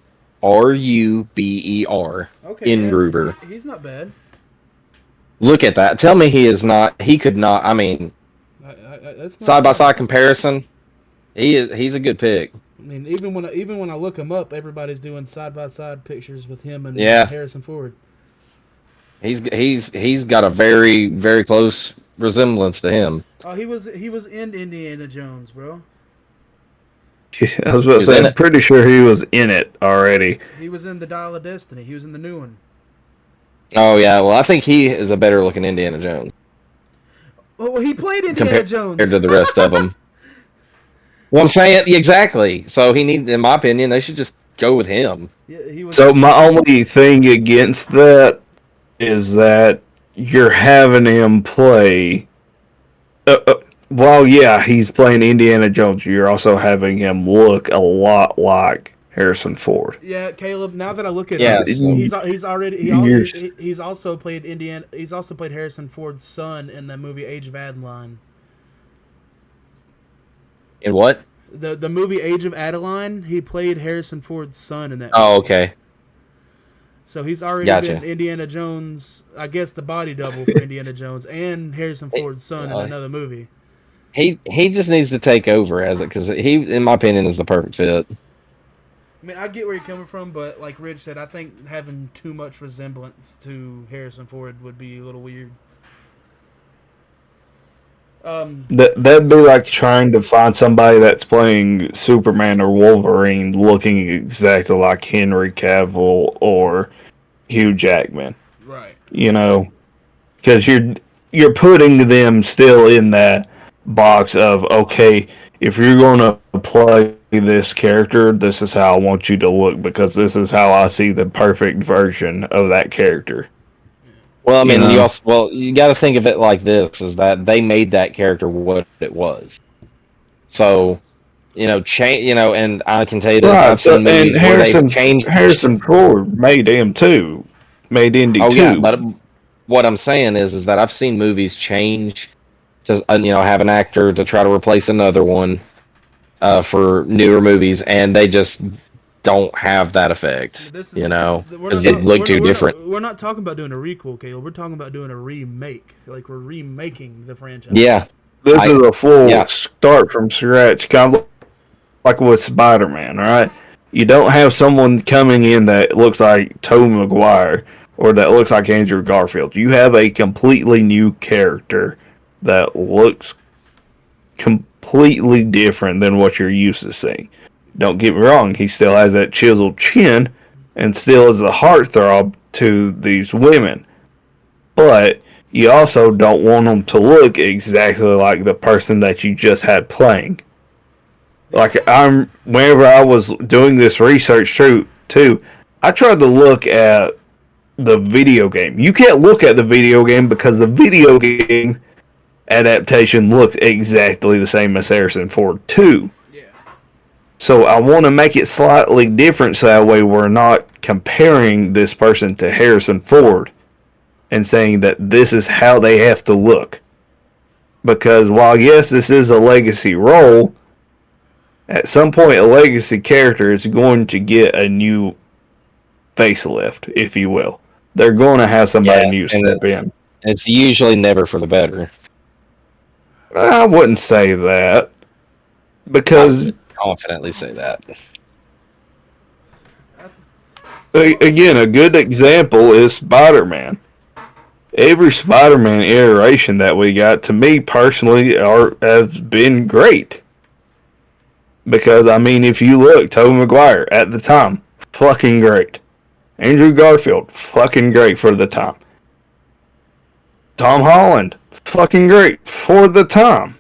Okay. Ingruber. Yeah, he's not bad. Look at that. Tell me he is not. He could not. I mean, That's not side by bad. side comparison. He's a good pick. I mean, even when I look him up, everybody's doing side by side pictures with him and Yeah. Harrison Ford. He's got a very very close resemblance to him. Oh, he was in Indiana Jones, bro. I was about to He's say, in I'm it. pretty sure he was in it already. He was in the Dial of Destiny. He was in the new one. Oh yeah. Well, I think he is a better looking Indiana Jones Oh, well, he played Indiana compared Jones. to the rest of them. Well, I'm saying exactly. So in my opinion, they should just go with him. Yeah, he was. So my only thing against that is that you're having him play. while yeah, he's playing Indiana Jones, you're also having him look a lot like Harrison Ford. Yeah, Caleb. Now that I look it up, Yeah. So he's already You're he's also played Indiana. He's also played Harrison Ford's son in the movie Age of Adeline. in what? The movie Age of Adeline. He played Harrison Ford's son in that Oh, movie. okay. So he's already been Gotcha. Indiana Jones. I guess the body double for Indiana Jones and Harrison Ford's son in Uh, another movie. he just needs to take over as it because he, in my opinion, is the perfect fit. I mean, I get where you're coming from, but like Rich said, I think having too much resemblance to Harrison Ford would be a little weird. that'd be like trying to find somebody that's playing Superman or Wolverine looking exactly like Henry Cavill or Hugh Jackman. Right. You know, because you're putting them still in that box of okay, if you're going to play this character, this is how I want you to look because this is how I see the perfect version of that character. Well, I You mean, know, you got to think of it like this: is that they made that character what it was. So, and I can tell you this: right? I've So seen and movies where they've changed. Harrison Ford made him too, made Indy Oh yeah, too. but what I'm saying is that I've seen movies change to have an actor to try to replace another one for newer movies, and they just don't have that effect, This is we're because not they talk, look too different. we're not talking about doing a requel, Caleb. We're talking about doing a remake. Like we're remaking the franchise. Yeah, This I is a full yeah start from scratch, kind of like with Spider Man. All right, you don't have someone coming in that looks like Tobey Maguire or that looks like Andrew Garfield. You have a completely new character that looks completely different than what you're used to seeing. Don't get me wrong, he still has that chiseled chin and still is a heartthrob to these women. But you also don't want them to look exactly like the person that you just had playing. Like whenever I was doing this research too, I tried to look at the video game. You can't look at the video game because the video game adaptation looks exactly the same as Harrison Ford 2. Yeah. So I want to make it slightly different so that way we're not comparing this person to Harrison Ford and saying that this is how they have to look. Because while yes, this is a legacy role, at some point a legacy character is going to get a new facelift, if you will. They're going to have somebody yeah, new and step in. it's usually never for the better. I wouldn't say that I because would confidently say that. again, a good example is Spider Man. Every Spider Man iteration that we got, to me personally, has been great. Because, I mean, if you look, Tobey Maguire, at the time, fucking great. Andrew Garfield, fucking great for the time. Tom Holland, fucking great for the time.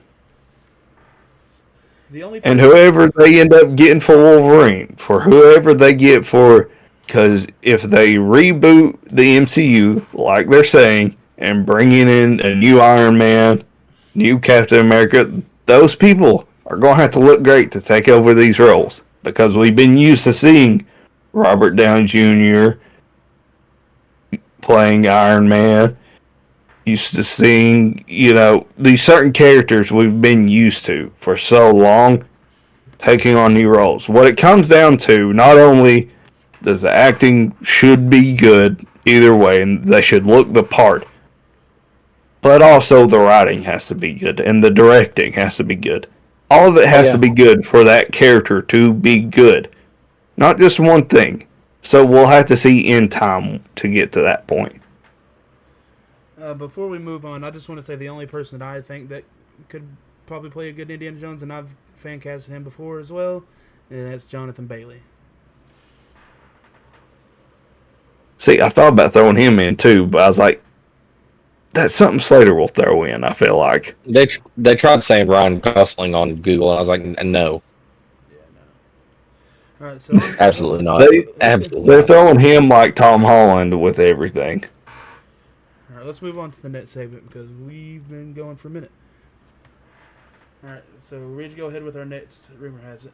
The only And person, whoever they end up getting for Wolverine, for whoever they get for, because if they reboot the MCU like they're saying and bringing in a new Iron Man, new Captain America, those people are going to have to look great to take over these roles because we've been used to seeing Robert Downey Jr. playing Iron Man, used to seeing, these certain characters we've been used to for so long taking on new roles. What it comes down to, not only does the acting should be good either way, and they should look the part, but also the writing has to be good and the directing has to be good. All of it Oh has to yeah, be good for that character to be good, not just one thing. So we'll have to see in time to get to that point. before we move on, I just want to say the only person that I think that could probably play a good Indiana Jones, and I've fan casted him before as well, and that's Jonathan Bailey. See, I thought about throwing him in too, but I was like, that's something Slater will throw in, I feel like. they tried saying Ryan Gosling on Google, and I was like, no, Yeah, no. All right, so absolutely not, They let's go. absolutely they're not. throwing him like Tom Holland with everything. All right, let's move on to the next segment because we've been going for a minute. All right, so Ridge, go ahead with our next. Rumor has it.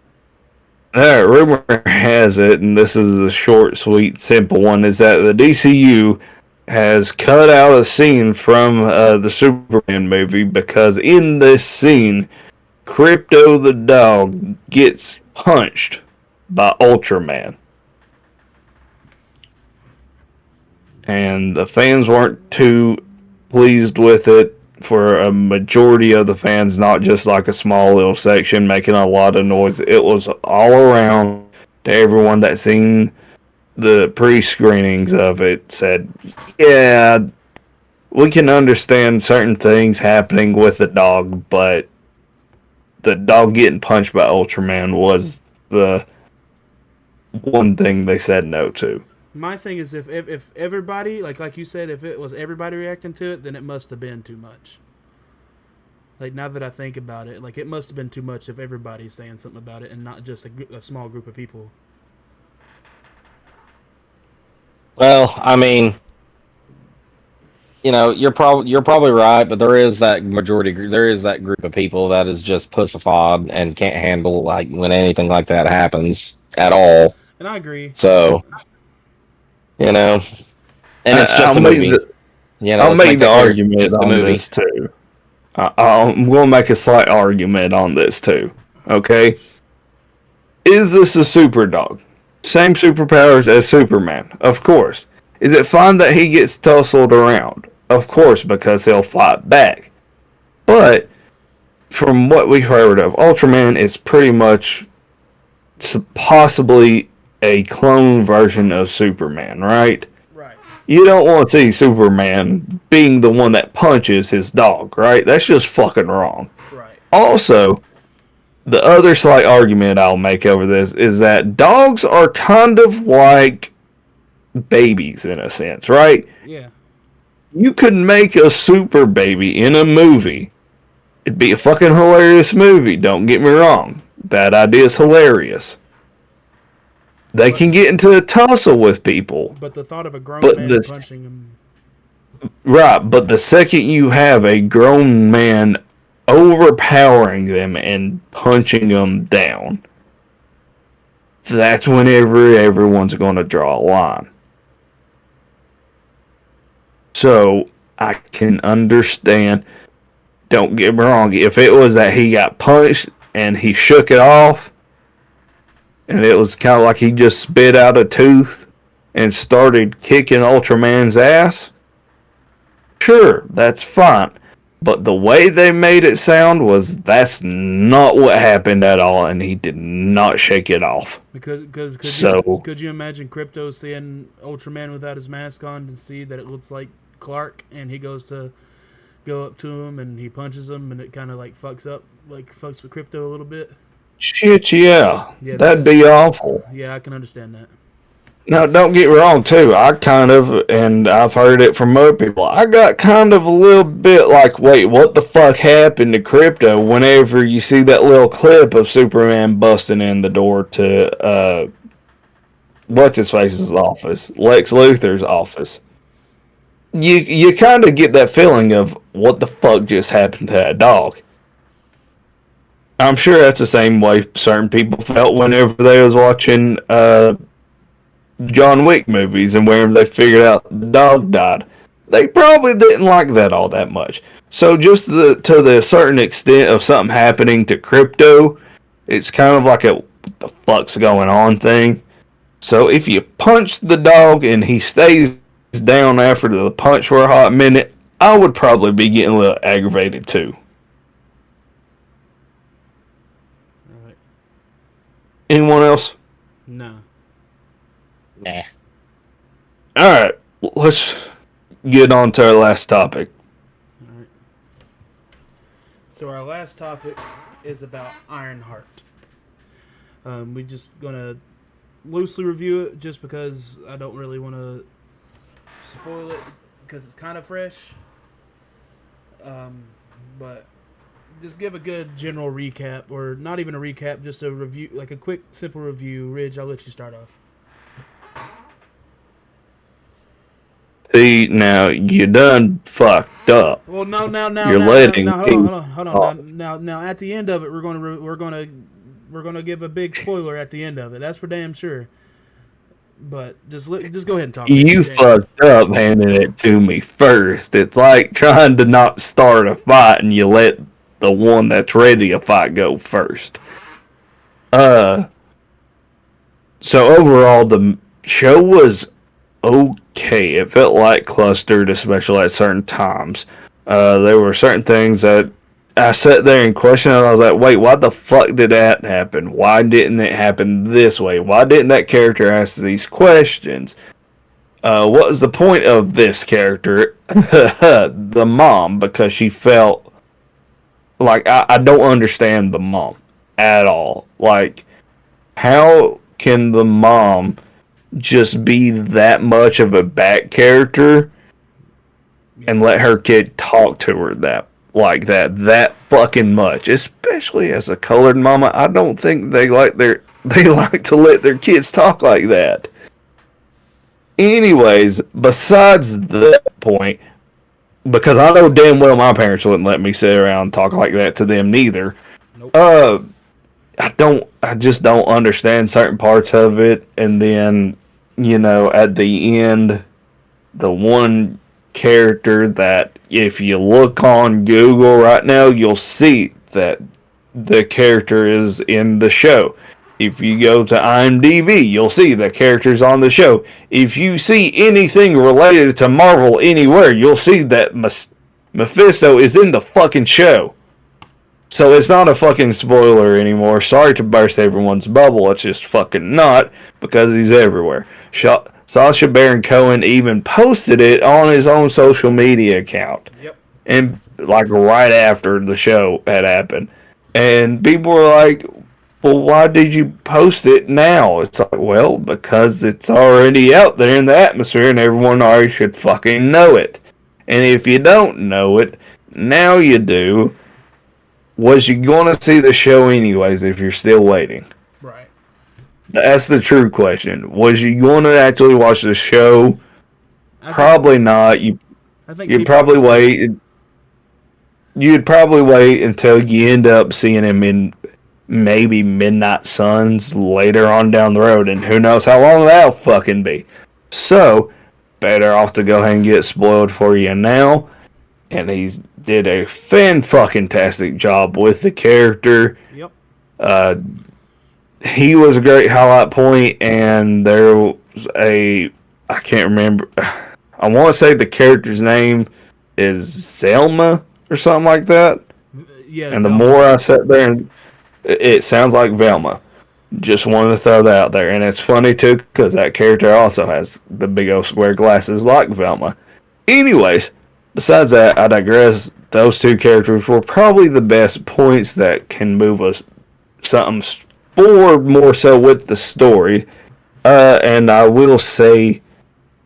All right, rumor has it, and this is a short, sweet, simple one, is that the DCU has cut out a scene from the Superman movie because in this scene, Crypto the dog gets punched by Ultraman. And the fans weren't too pleased with it for a majority of the fans, not just like a small little section making a lot of noise. It was all around to everyone that seen the pre-screenings of it said, yeah, we can understand certain things happening with the dog, but the dog getting punched by Ultraman was the one thing they said no to. My thing is, if everybody, like you said, if it was everybody reacting to it, then it must have been too much. Like, now that I think about it, like, it must have been too much if everybody's saying something about it and not just a small group of people. Well, I mean, you're probably right, but there is that majority. There is that group of people that is just pussified and can't handle like when anything like that happens at all. And I agree. So, and it's just I'll a make movie. the I'll Let's make make the that clear. argument Just a on movie. this too. I'm going to make a slight argument on this too. Okay, is this a super dog? Same superpowers as Superman, of course. Is it fine that he gets tussled around? Of course, because he'll fight back. But from what we've heard of, Ultraman is pretty much possibly a clone version of Superman, right? Right. You don't want to see Superman being the one that punches his dog, right? That's just fucking wrong. Right. Also, the other slight argument I'll make over this is that dogs are kind of like babies in a sense, right? Yeah. You could make a super baby in a movie. It'd be a fucking hilarious movie, don't get me wrong. That idea is hilarious. They can get into a tussle with people. But the thought of a grown But man this- punching him. Right, but the second you have a grown man overpowering them and punching them down, that's whenever everyone's going to draw a line. So I can understand. Don't get me wrong. If it was that he got punched and he shook it off, and it was kind of like he just spit out a tooth and started kicking Ultraman's ass, sure, that's fine. But the way they made it sound was that's not what happened at all, and he did not shake it off. Because So- could you imagine Crypto seeing Ultraman without his mask on to see that it looks like Clark, and he goes to go up to him and he punches him, and it kind of like fucks with Crypto a little bit. Shit, yeah. Yeah, That'd be awful. Yeah, I can understand that. Now, don't get me wrong, too. And I've heard it from other people, I got kind of a little bit like, wait, what the fuck happened to Crypto whenever you see that little clip of Superman busting in the door to, what's-his-face's office? Lex Luthor's office. You kind of get that feeling of, what the fuck just happened to that dog? I'm sure that's the same way certain people felt whenever they was watching, John Wick movies, and whenever they figured out the dog died, they probably didn't like that all that much. So just to the certain extent of something happening to Crypto, it's kind of like a what the fuck's going on thing. So if you punch the dog and he stays down after the punch for a hot minute, I would probably be getting a little aggravated too. All right. Anyone else? No. Nah. Alright, let's get on to our last topic. All right. So our last topic is about Ironheart. We're just gonna loosely review it, just because I don't really want to spoil it because it's kind of fresh. But just give a good general recap, or not even a recap, just a review, like a quick, simple review. Ridge, I'll let you start off. See, now you done fucked up. Well, no, You're letting hold on. Now, at the end of it, we're gonna give a big spoiler at the end of it. That's for damn sure. But just go ahead and talk. You fucked up handing it to me first. It's like trying to not start a fight and you let the one that's ready to fight go first. So overall, the show was okay. It felt like clustered, especially at certain times. There were certain things that I sat there and questioned, and I was like, wait, why the fuck did that happen? Why didn't it happen this way? Why didn't that character ask these questions? What was the point of this character? The mom, because she felt like I don't understand the mom at all. Like, how can the mom just be that much of a back character and let her kid talk to her that fucking much, especially as a colored mama? I don't think they like to let their kids talk like that. Anyways, besides that point, because I know damn well my parents wouldn't let me sit around and talk like that to them neither. Nope. I just don't understand certain parts of it, and then, at the end, the one character that if you look on Google right now, you'll see that the character is in the show. If you go to IMDb, you'll see the characters on the show. If you see anything related to Marvel anywhere, you'll see that Mephisto is in the fucking show. So it's not a fucking spoiler anymore. Sorry to burst everyone's bubble. It's just fucking not, because he's everywhere. Sacha Baron Cohen even posted it on his own social media account. Yep. And like right after the show had happened. And people were like, well, why did you post it now? It's like, well, because it's already out there in the atmosphere and everyone already should fucking know it. And if you don't know it, now you do. Was you going to see the show anyways if you're still waiting? Right. That's the true question. Was you going to actually watch the show? Probably not. You'd probably wait. You'd probably wait until you end up seeing him in maybe Midnight Suns later on down the road, and who knows how long that'll fucking be. So, better off to go ahead and get spoiled for you now. And he's did a fan-fucking-tastic job with the character. Yep. He was a great highlight point, and there was I can't remember. I want to say the character's name is Zelma or something like that. Yeah. And the more I sat there, and it sounds like Velma. Just wanted to throw that out there. And it's funny, too, because that character also has the big old square glasses like Velma. Anyways, besides that, I digress. Those two characters were probably the best points that can move us something forward more so with the story. And I will say,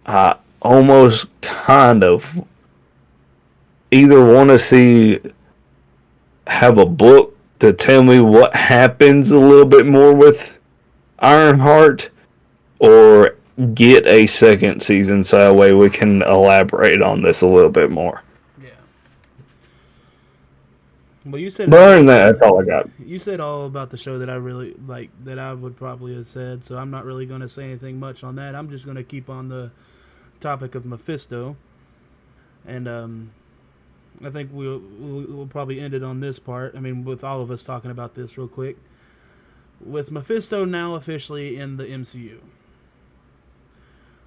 I almost kind of either want to have a book to tell me what happens a little bit more with Ironheart, or get a second season so that way we can elaborate on this a little bit more. Yeah. Well, you said. But other than that, that's all I got. You said all about the show that I really like, that I would probably have said, so I'm not really going to say anything much on that. I'm just going to keep on the topic of Mephisto. And I think we'll probably end it on this part. I mean, with all of us talking about this real quick. With Mephisto now officially in the MCU,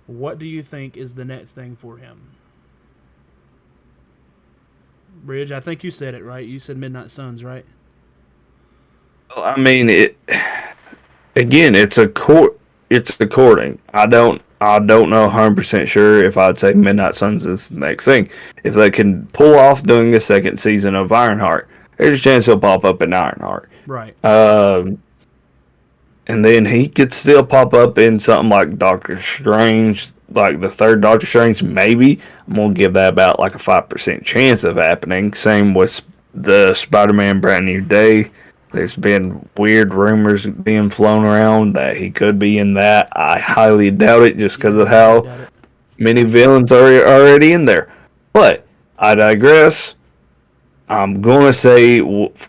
what do you think is the next thing for him? Bridge, I think you said it right. You said Midnight Suns, right? I mean, it's according. I don't know 100% sure if I'd say Midnight Suns is the next thing. If they can pull off doing a second season of Ironheart, there's a chance he'll pop up in Ironheart. Right. And then he could still pop up in something like Doctor Strange, like the third Doctor Strange, maybe. I'm going to give that about like a 5% chance of happening. Same with the Spider-Man Brand New Day. There's been weird rumors being flown around that he could be in that. I highly doubt it just because of how many villains are already in there. But I digress. I'm going to say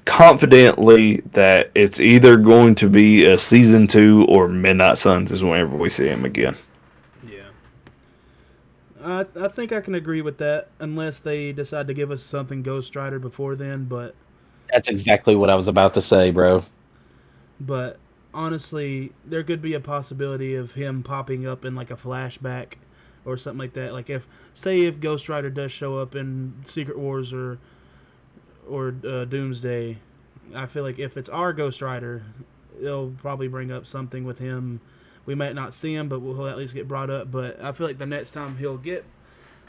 confidently that it's either going to be a season 2 or Midnight Suns is whenever we see him again. Yeah. I think I can agree with that, unless they decide to give us something Ghost Rider before then. That's exactly what I was about to say, bro. But honestly, there could be a possibility of him popping up in like a flashback or something like that. Like if Ghost Rider does show up in Secret Wars or Doomsday, I feel like if it's our Ghost Rider, they'll probably bring up something with him. We might not see him, but we'll at least get brought up. But I feel like the next time he'll get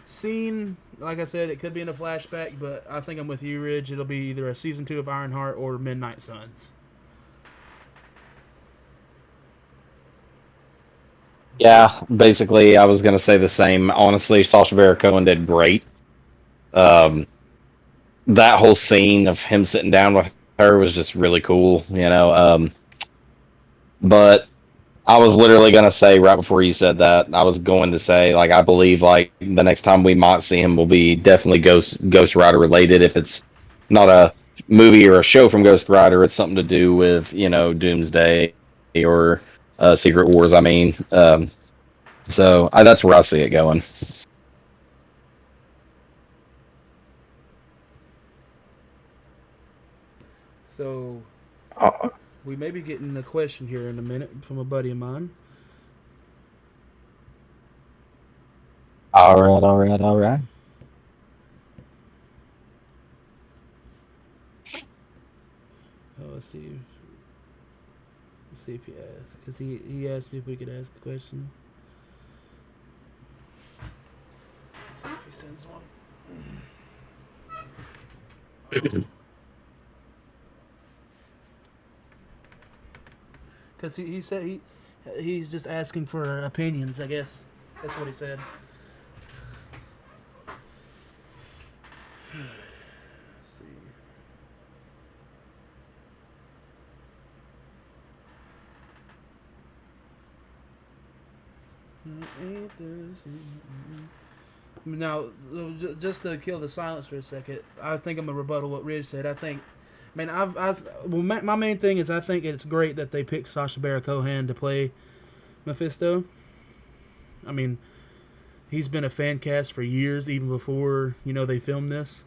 seen, like I said, it could be in a flashback. But I think I'm with you, Ridge. It'll be either a season 2 of Ironheart or Midnight Suns. Yeah, basically, I was gonna say the same. Honestly, Sacha Baron Cohen did great. Um, that whole scene of him sitting down with her was just really cool, you know. But I was literally gonna say right before you said that, I was going to say like I believe like the next time we might see him will be definitely Ghost Rider related. If it's not a movie or a show from Ghost Rider, it's something to do with Doomsday or Secret Wars. I mean, so that's where I see it going. So Uh, we may be getting a question here in a minute from a buddy of mine. All right, all right, all right. Oh, let's see. Let's see if he asked, because he asked me if we could ask a question. Let's see if he sends one. Because he said he's just asking for opinions. I guess that's what he said. Let's see. Now, just to kill the silence for a second, I think I'm gonna rebuttal what Ridge said. I think, man, my main thing is I think it's great that they picked Sacha Baron Cohen to play Mephisto. I mean, he's been a fan cast for years, even before they filmed this.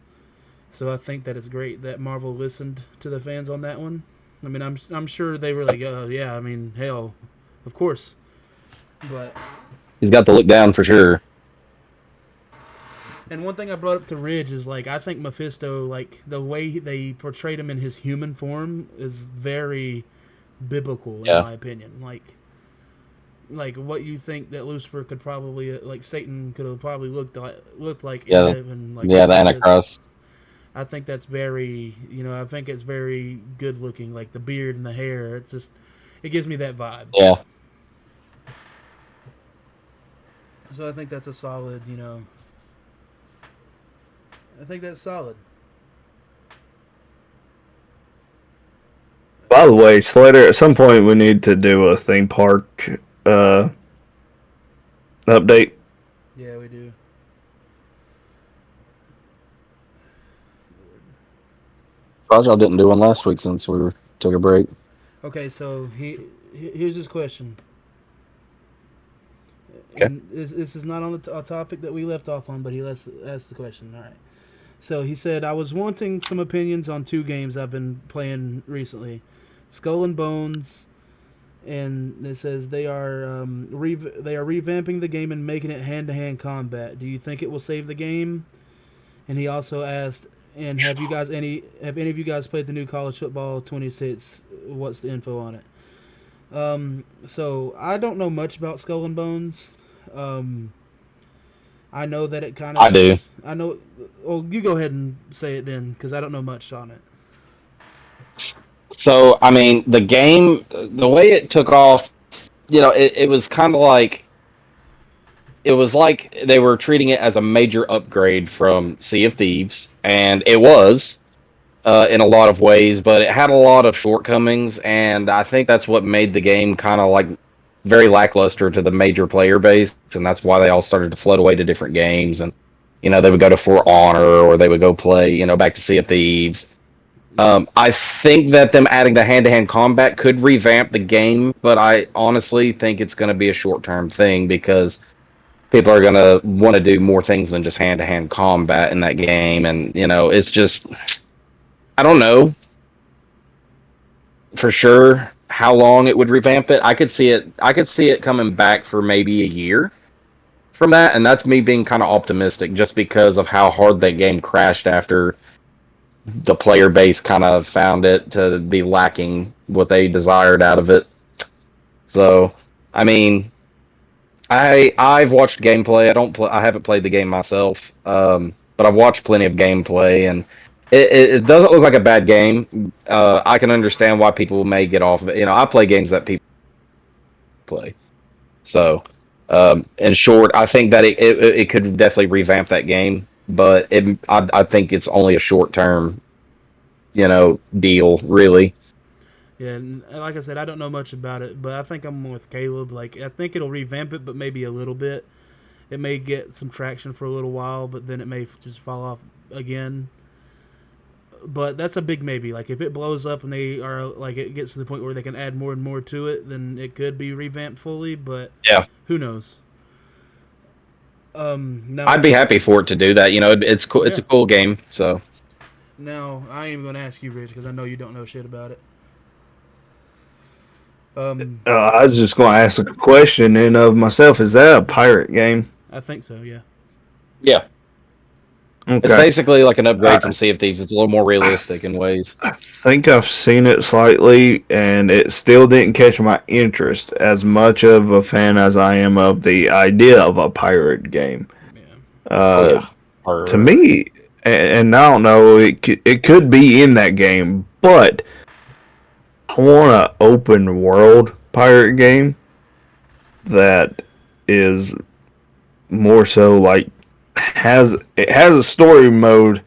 So I think that it's great that Marvel listened to the fans on that one. I mean, I'm sure they were like, oh yeah, I mean, hell, of course. But He's got the look down for sure. and one thing I brought up to Ridge is like I think Mephisto, like the way they portrayed him in his human form, is very biblical in Yeah, my opinion. Like what you think that Lucifer could probably like Satan could have probably looked like in yeah, heaven. Like yeah. The Antichrist. I think that's very I think it's very good looking. Like the beard and the hair, it gives me that vibe. Yeah, So I think that's a solid. I think that's solid. by the way, Slater, at some point we need to do a theme park uh, update. Yeah, we do. Rajal didn't do one last week since took a break. Okay, so here's his question. Okay. And this is not on the topic that we left off on, but he asked the question. All right. So he said, I was wanting some opinions on 2 games I've been playing recently, Skull and Bones, and it says they are they are revamping the game and making it hand-to-hand combat. Do you think it will save the game? And he also asked, and have any of you guys played the new College Football 26? What's the info on it? So I don't know much about Skull and Bones. I know that it kind I of. do. I know. Well, you go ahead and say it then, because I don't know much on it. So I mean, the game, the way it took off, it was kind of like it was like they were treating it as a major upgrade from Sea of Thieves, and it was in a lot of ways, but it had a lot of shortcomings, and I think that's what made the game kind of like very lackluster to the major player base, and that's why they all started to float away to different games. And they would go to For Honor, or they would go play, back to Sea of Thieves. I think that them adding the hand-to-hand combat could revamp the game, but I honestly think it's going to be a short-term thing because people are going to want to do more things than just hand-to-hand combat in that game, and it's just, I don't know for sure how long it would revamp it. I could see it coming back for maybe a year from that, and that's me being kind of optimistic just because of how hard that game crashed after the player base kind of found it to be lacking what they desired out of it. So, I mean, I've watched gameplay. I haven't played the game myself, but I've watched plenty of gameplay, and it doesn't look like a bad game. I can understand why people may get off of it. I play games that people play. So, in short, I think that it could definitely revamp that game, but I think it's only a short term, deal, really. Yeah, and like I said, I don't know much about it, but I think I'm with Caleb. Like, I think it'll revamp it, but maybe a little bit. It may get some traction for a little while, but then it may just fall off again. But that's a big maybe. Like, if it blows up and they are like it gets to the point where they can add more and more to it, then it could be revamped fully. But Yeah, who knows? Now, I'd be happy for it to do that. It's cool. It's yeah. a cool game. So Now I ain't even gonna ask you, Rich, because I know you don't know shit about it. I was just going to ask a question and of myself. Is that a pirate game? I think so. Yeah. yeah, it's Okay. basically like an upgrade from I, Sea of Thieves. It's a little more I realistic in ways. I think I've seen it slightly, and it still didn't catch my interest as much of a fan as I am of the idea of a pirate game. Yeah. Oh Uh, yeah. to Or me, and I don't know, it could be in that game, but I want an open world pirate game that is more so like it has a story mode,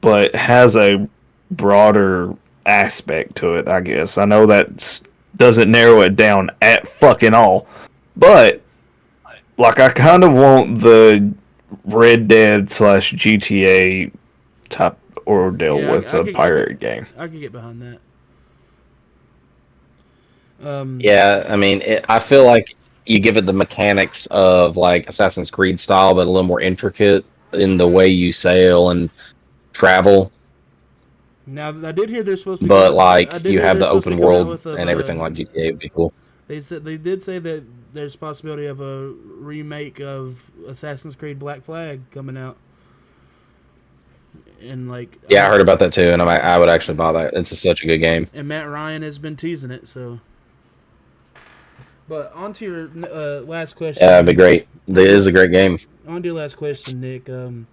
but has a broader aspect to it. I guess I know that doesn't narrow it down at fucking all, but like I kind of want the Red Dead slash GTA type ordeal Yeah. with a pirate game. I could get behind that. yeah, I mean, I feel like you give it the mechanics of like Assassin's Creed style, but a little more intricate in the way you sail and travel. Now I did hear they're supposed to be But coming. I like did you hear have they're the supposed to open be coming out world with a. and everything like GTA would be cool. They did say that there's possibility of a remake of Assassin's Creed Black Flag coming out, and like Yeah, I heard about that too, and I would actually buy that. It's such a good game. and Matt Ryan has been teasing it. So, but on to your last question. Yeah, it'd be great. It is a great game. On to your last question, Nick. The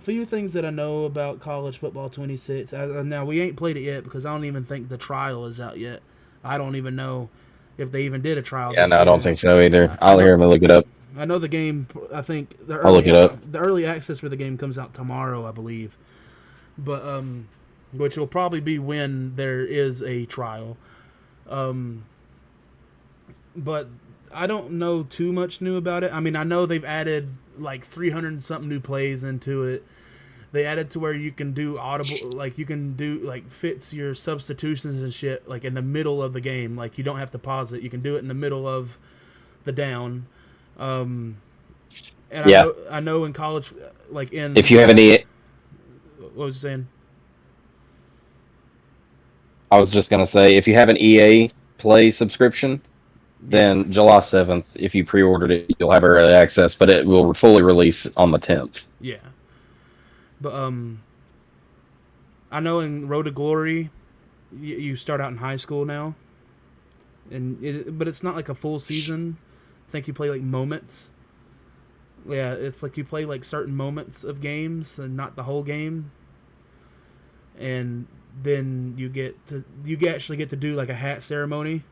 few things that I know about College Football 26. Now we ain't played it yet because I don't even think the trial is out yet. I don't even know if they even did a trial. Yeah, this no, I don't year. think so either. I I'll know, hear him and look it up. I know the game. I think I'll look it up. the early access for the game comes out tomorrow, I believe. But which will probably be when there is a trial. But I don't know too much new about it. I mean, I know they've added like 300 and something new plays into it. They added to where you can do audible, like you can do like fits your substitutions and shit like in the middle of the game. Like you don't have to pause it. You can do it in the middle of the down. And Yeah. I know in college, like in If you have any, what was you saying? I was just gonna say, if you have an EA Play subscription, Yeah, then July 7th, if you pre-ordered it, you'll have early access, but it will fully release on the 10th. yeah. But I know in Road to Glory, you start out in high school now, but it's not like a full season. I think you play like moments. Yeah, it's like you play like certain moments of games and not the whole game. And then you actually get to do like a hat ceremony.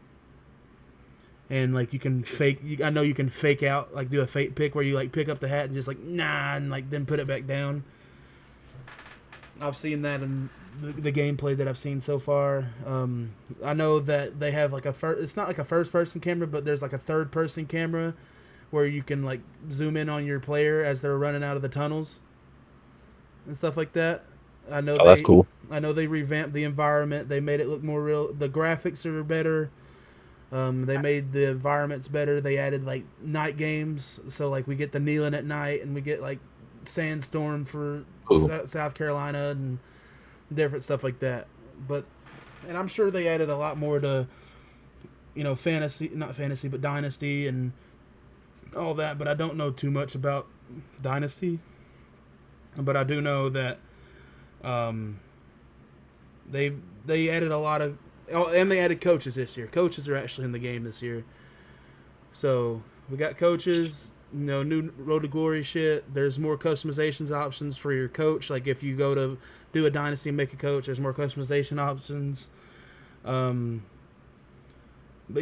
And like you can I know you can fake out, like do a fake pick where you like pick up the hat and just like nah, and like then put it back down. I've seen that in the gameplay that I've seen so far. I know that they have like it's not like a first person camera, but there's like a third person camera where you can like zoom in on your player as they're running out of the tunnels and stuff like that. I know Oh, that's they cool. I know they revamped the environment. They made it look more real. The graphics are better. They made the environments better. They added like night games, so like we get the kneeling at night, and we get like sandstorm for Cool. South Carolina and different stuff like that. But and I'm sure they added a lot more to fantasy, not fantasy, but dynasty and all that. But I don't know too much about dynasty. But I do know that um, they added a lot of and they added coaches this year. Coaches are actually in the game this year. So we got coaches, new Road to Glory shit. There's more customizations options for your coach. Like if you go to do a dynasty and make a coach, there's more customization options. But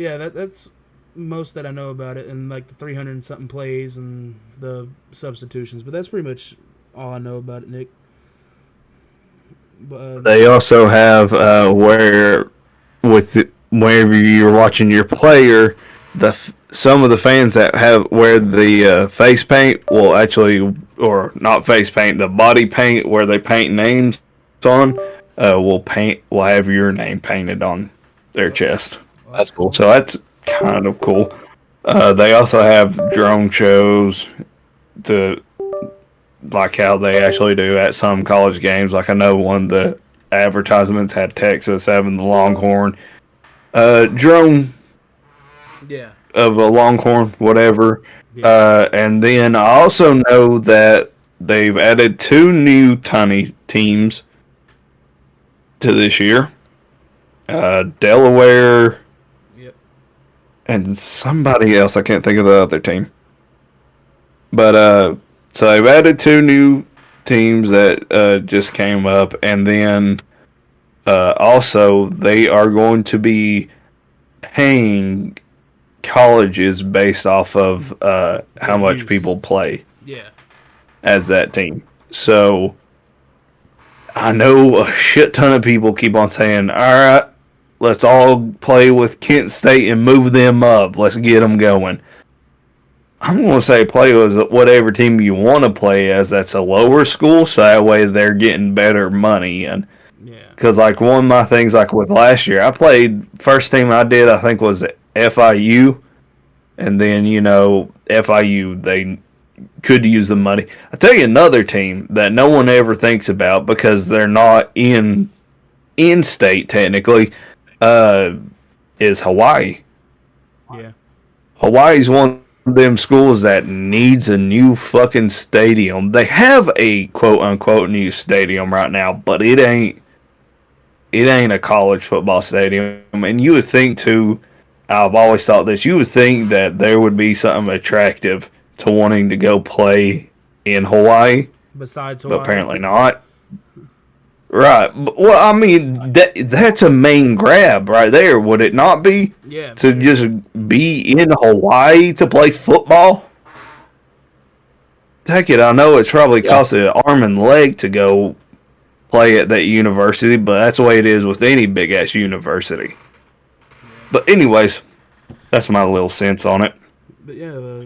yeah, that's most that I know about it, and like the 300 and something plays and the substitutions. But that's pretty much all I know about it, Nick. But They also have wherever you're watching your player, some of the fans that have wear the face paint will actually, or not face paint, the body paint where they paint names on, will have your name painted on their chest. well, That's cool. So that's kind of cool. They also have drone shows to like how they actually do at some college games. Like I know one of the advertisements had Texas having the Longhorn drone Yeah. of a Longhorn, whatever. Yeah. And then I also know that they've added 2 new tiny teams to this year. Delaware Yep. and somebody else. I can't think of the other team. But so they've added 2 new teams that just came up, and then also they are going to be paying colleges based off of how much use. people play Yeah. as that team. So I know a shit ton of people keep on saying, all right, let's all play with Kent State and move them up. Let's get them going. I'm going to say play with whatever team you want to play as that's a lower school, so that way they're getting better money. And Yeah. because like one of my things like with last year, I played first team I did I think was FIU, and then FIU they could use the money. I tell you another team that no one ever thinks about because they're not in state technically is Hawaii. Yeah. Hawaii's one of them schools that needs a new fucking stadium. They have a quote unquote new stadium right now, but it ain't a college football stadium. And you would think too, I've always thought this, you would think that there would be something attractive to wanting to go play in Hawaii, Besides but Hawaii. apparently not. Right. Well, I mean, that's a main grab right there, would it not be? Yeah. To just be in Hawaii to play football? Take it, I know it's probably cost an arm and leg to go play at that university, but that's the way it is with any big ass university. But anyways, that's my little sense on it. But yeah.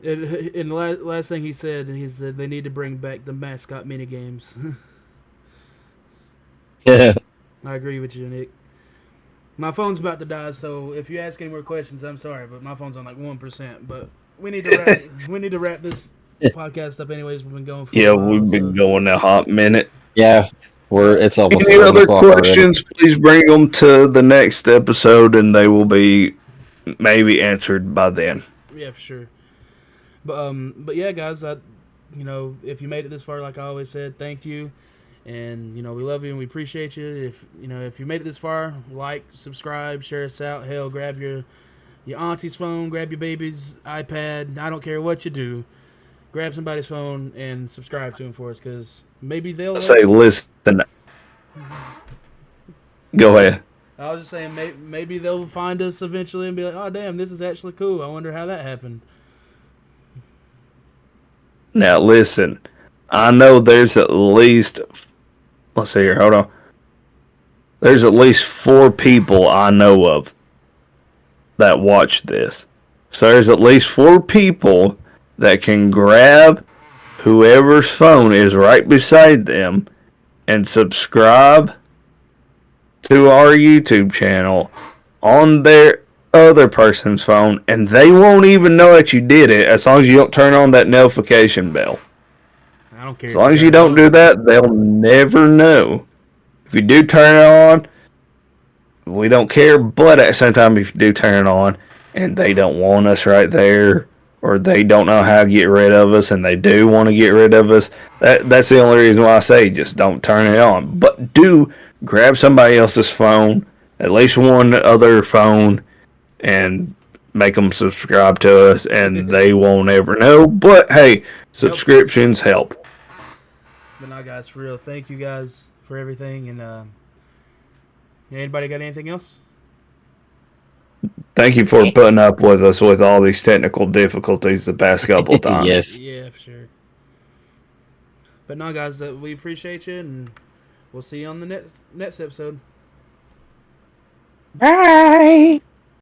And the last thing he said they need to bring back the mascot mini games. Yeah. I agree with you, Nick. My phone's about to die, so if you ask any more questions, I'm sorry, but my phone's on like 1%. But we need to wrap this podcast up. Anyways, we've been going for a while, We've been going a hot minute. Yeah. It's almost Any 11 other o'clock already. questions? Please bring them to the next episode, and they will be maybe answered by then. Yeah, for sure. But yeah, guys, if you made it this far, like I always said, thank you, and we love you and we appreciate you. If you made it this far, like, subscribe, share us out. Hell, grab your auntie's phone, grab your baby's iPad. I don't care what you do. Grab somebody's phone and subscribe to them for us, because maybe they'll Say, listen. Go ahead. I was just saying, maybe they'll find us eventually and be like, oh damn, this is actually cool. I wonder how that happened. Now listen, I know there's at least let's see here, hold on. There's at least 4 people I know of that watch this. So there's at least 4 people that can grab whoever's phone is right beside them and subscribe to our YouTube channel on their other person's phone, and they won't even know that you did it as long as you don't turn on that notification bell. I don't care. As long as you don't do that, they'll never know. If you do turn it on, we don't care, but at the same time, if you do turn it on and they don't want us right there, or they don't know how to get rid of us and they do want to get rid of us, that's the only reason why I say just don't turn it on. But do grab somebody else's phone, at least one other phone, and make them subscribe to us, and they won't ever know. But hey, subscriptions help. But now, guys, for real, thank you guys for everything. And anybody got anything else? Thank you for putting up with us with all these technical difficulties the past couple times. Yes. Yeah, for sure. But now, guys, we appreciate you, and we'll see you on the next episode. Bye.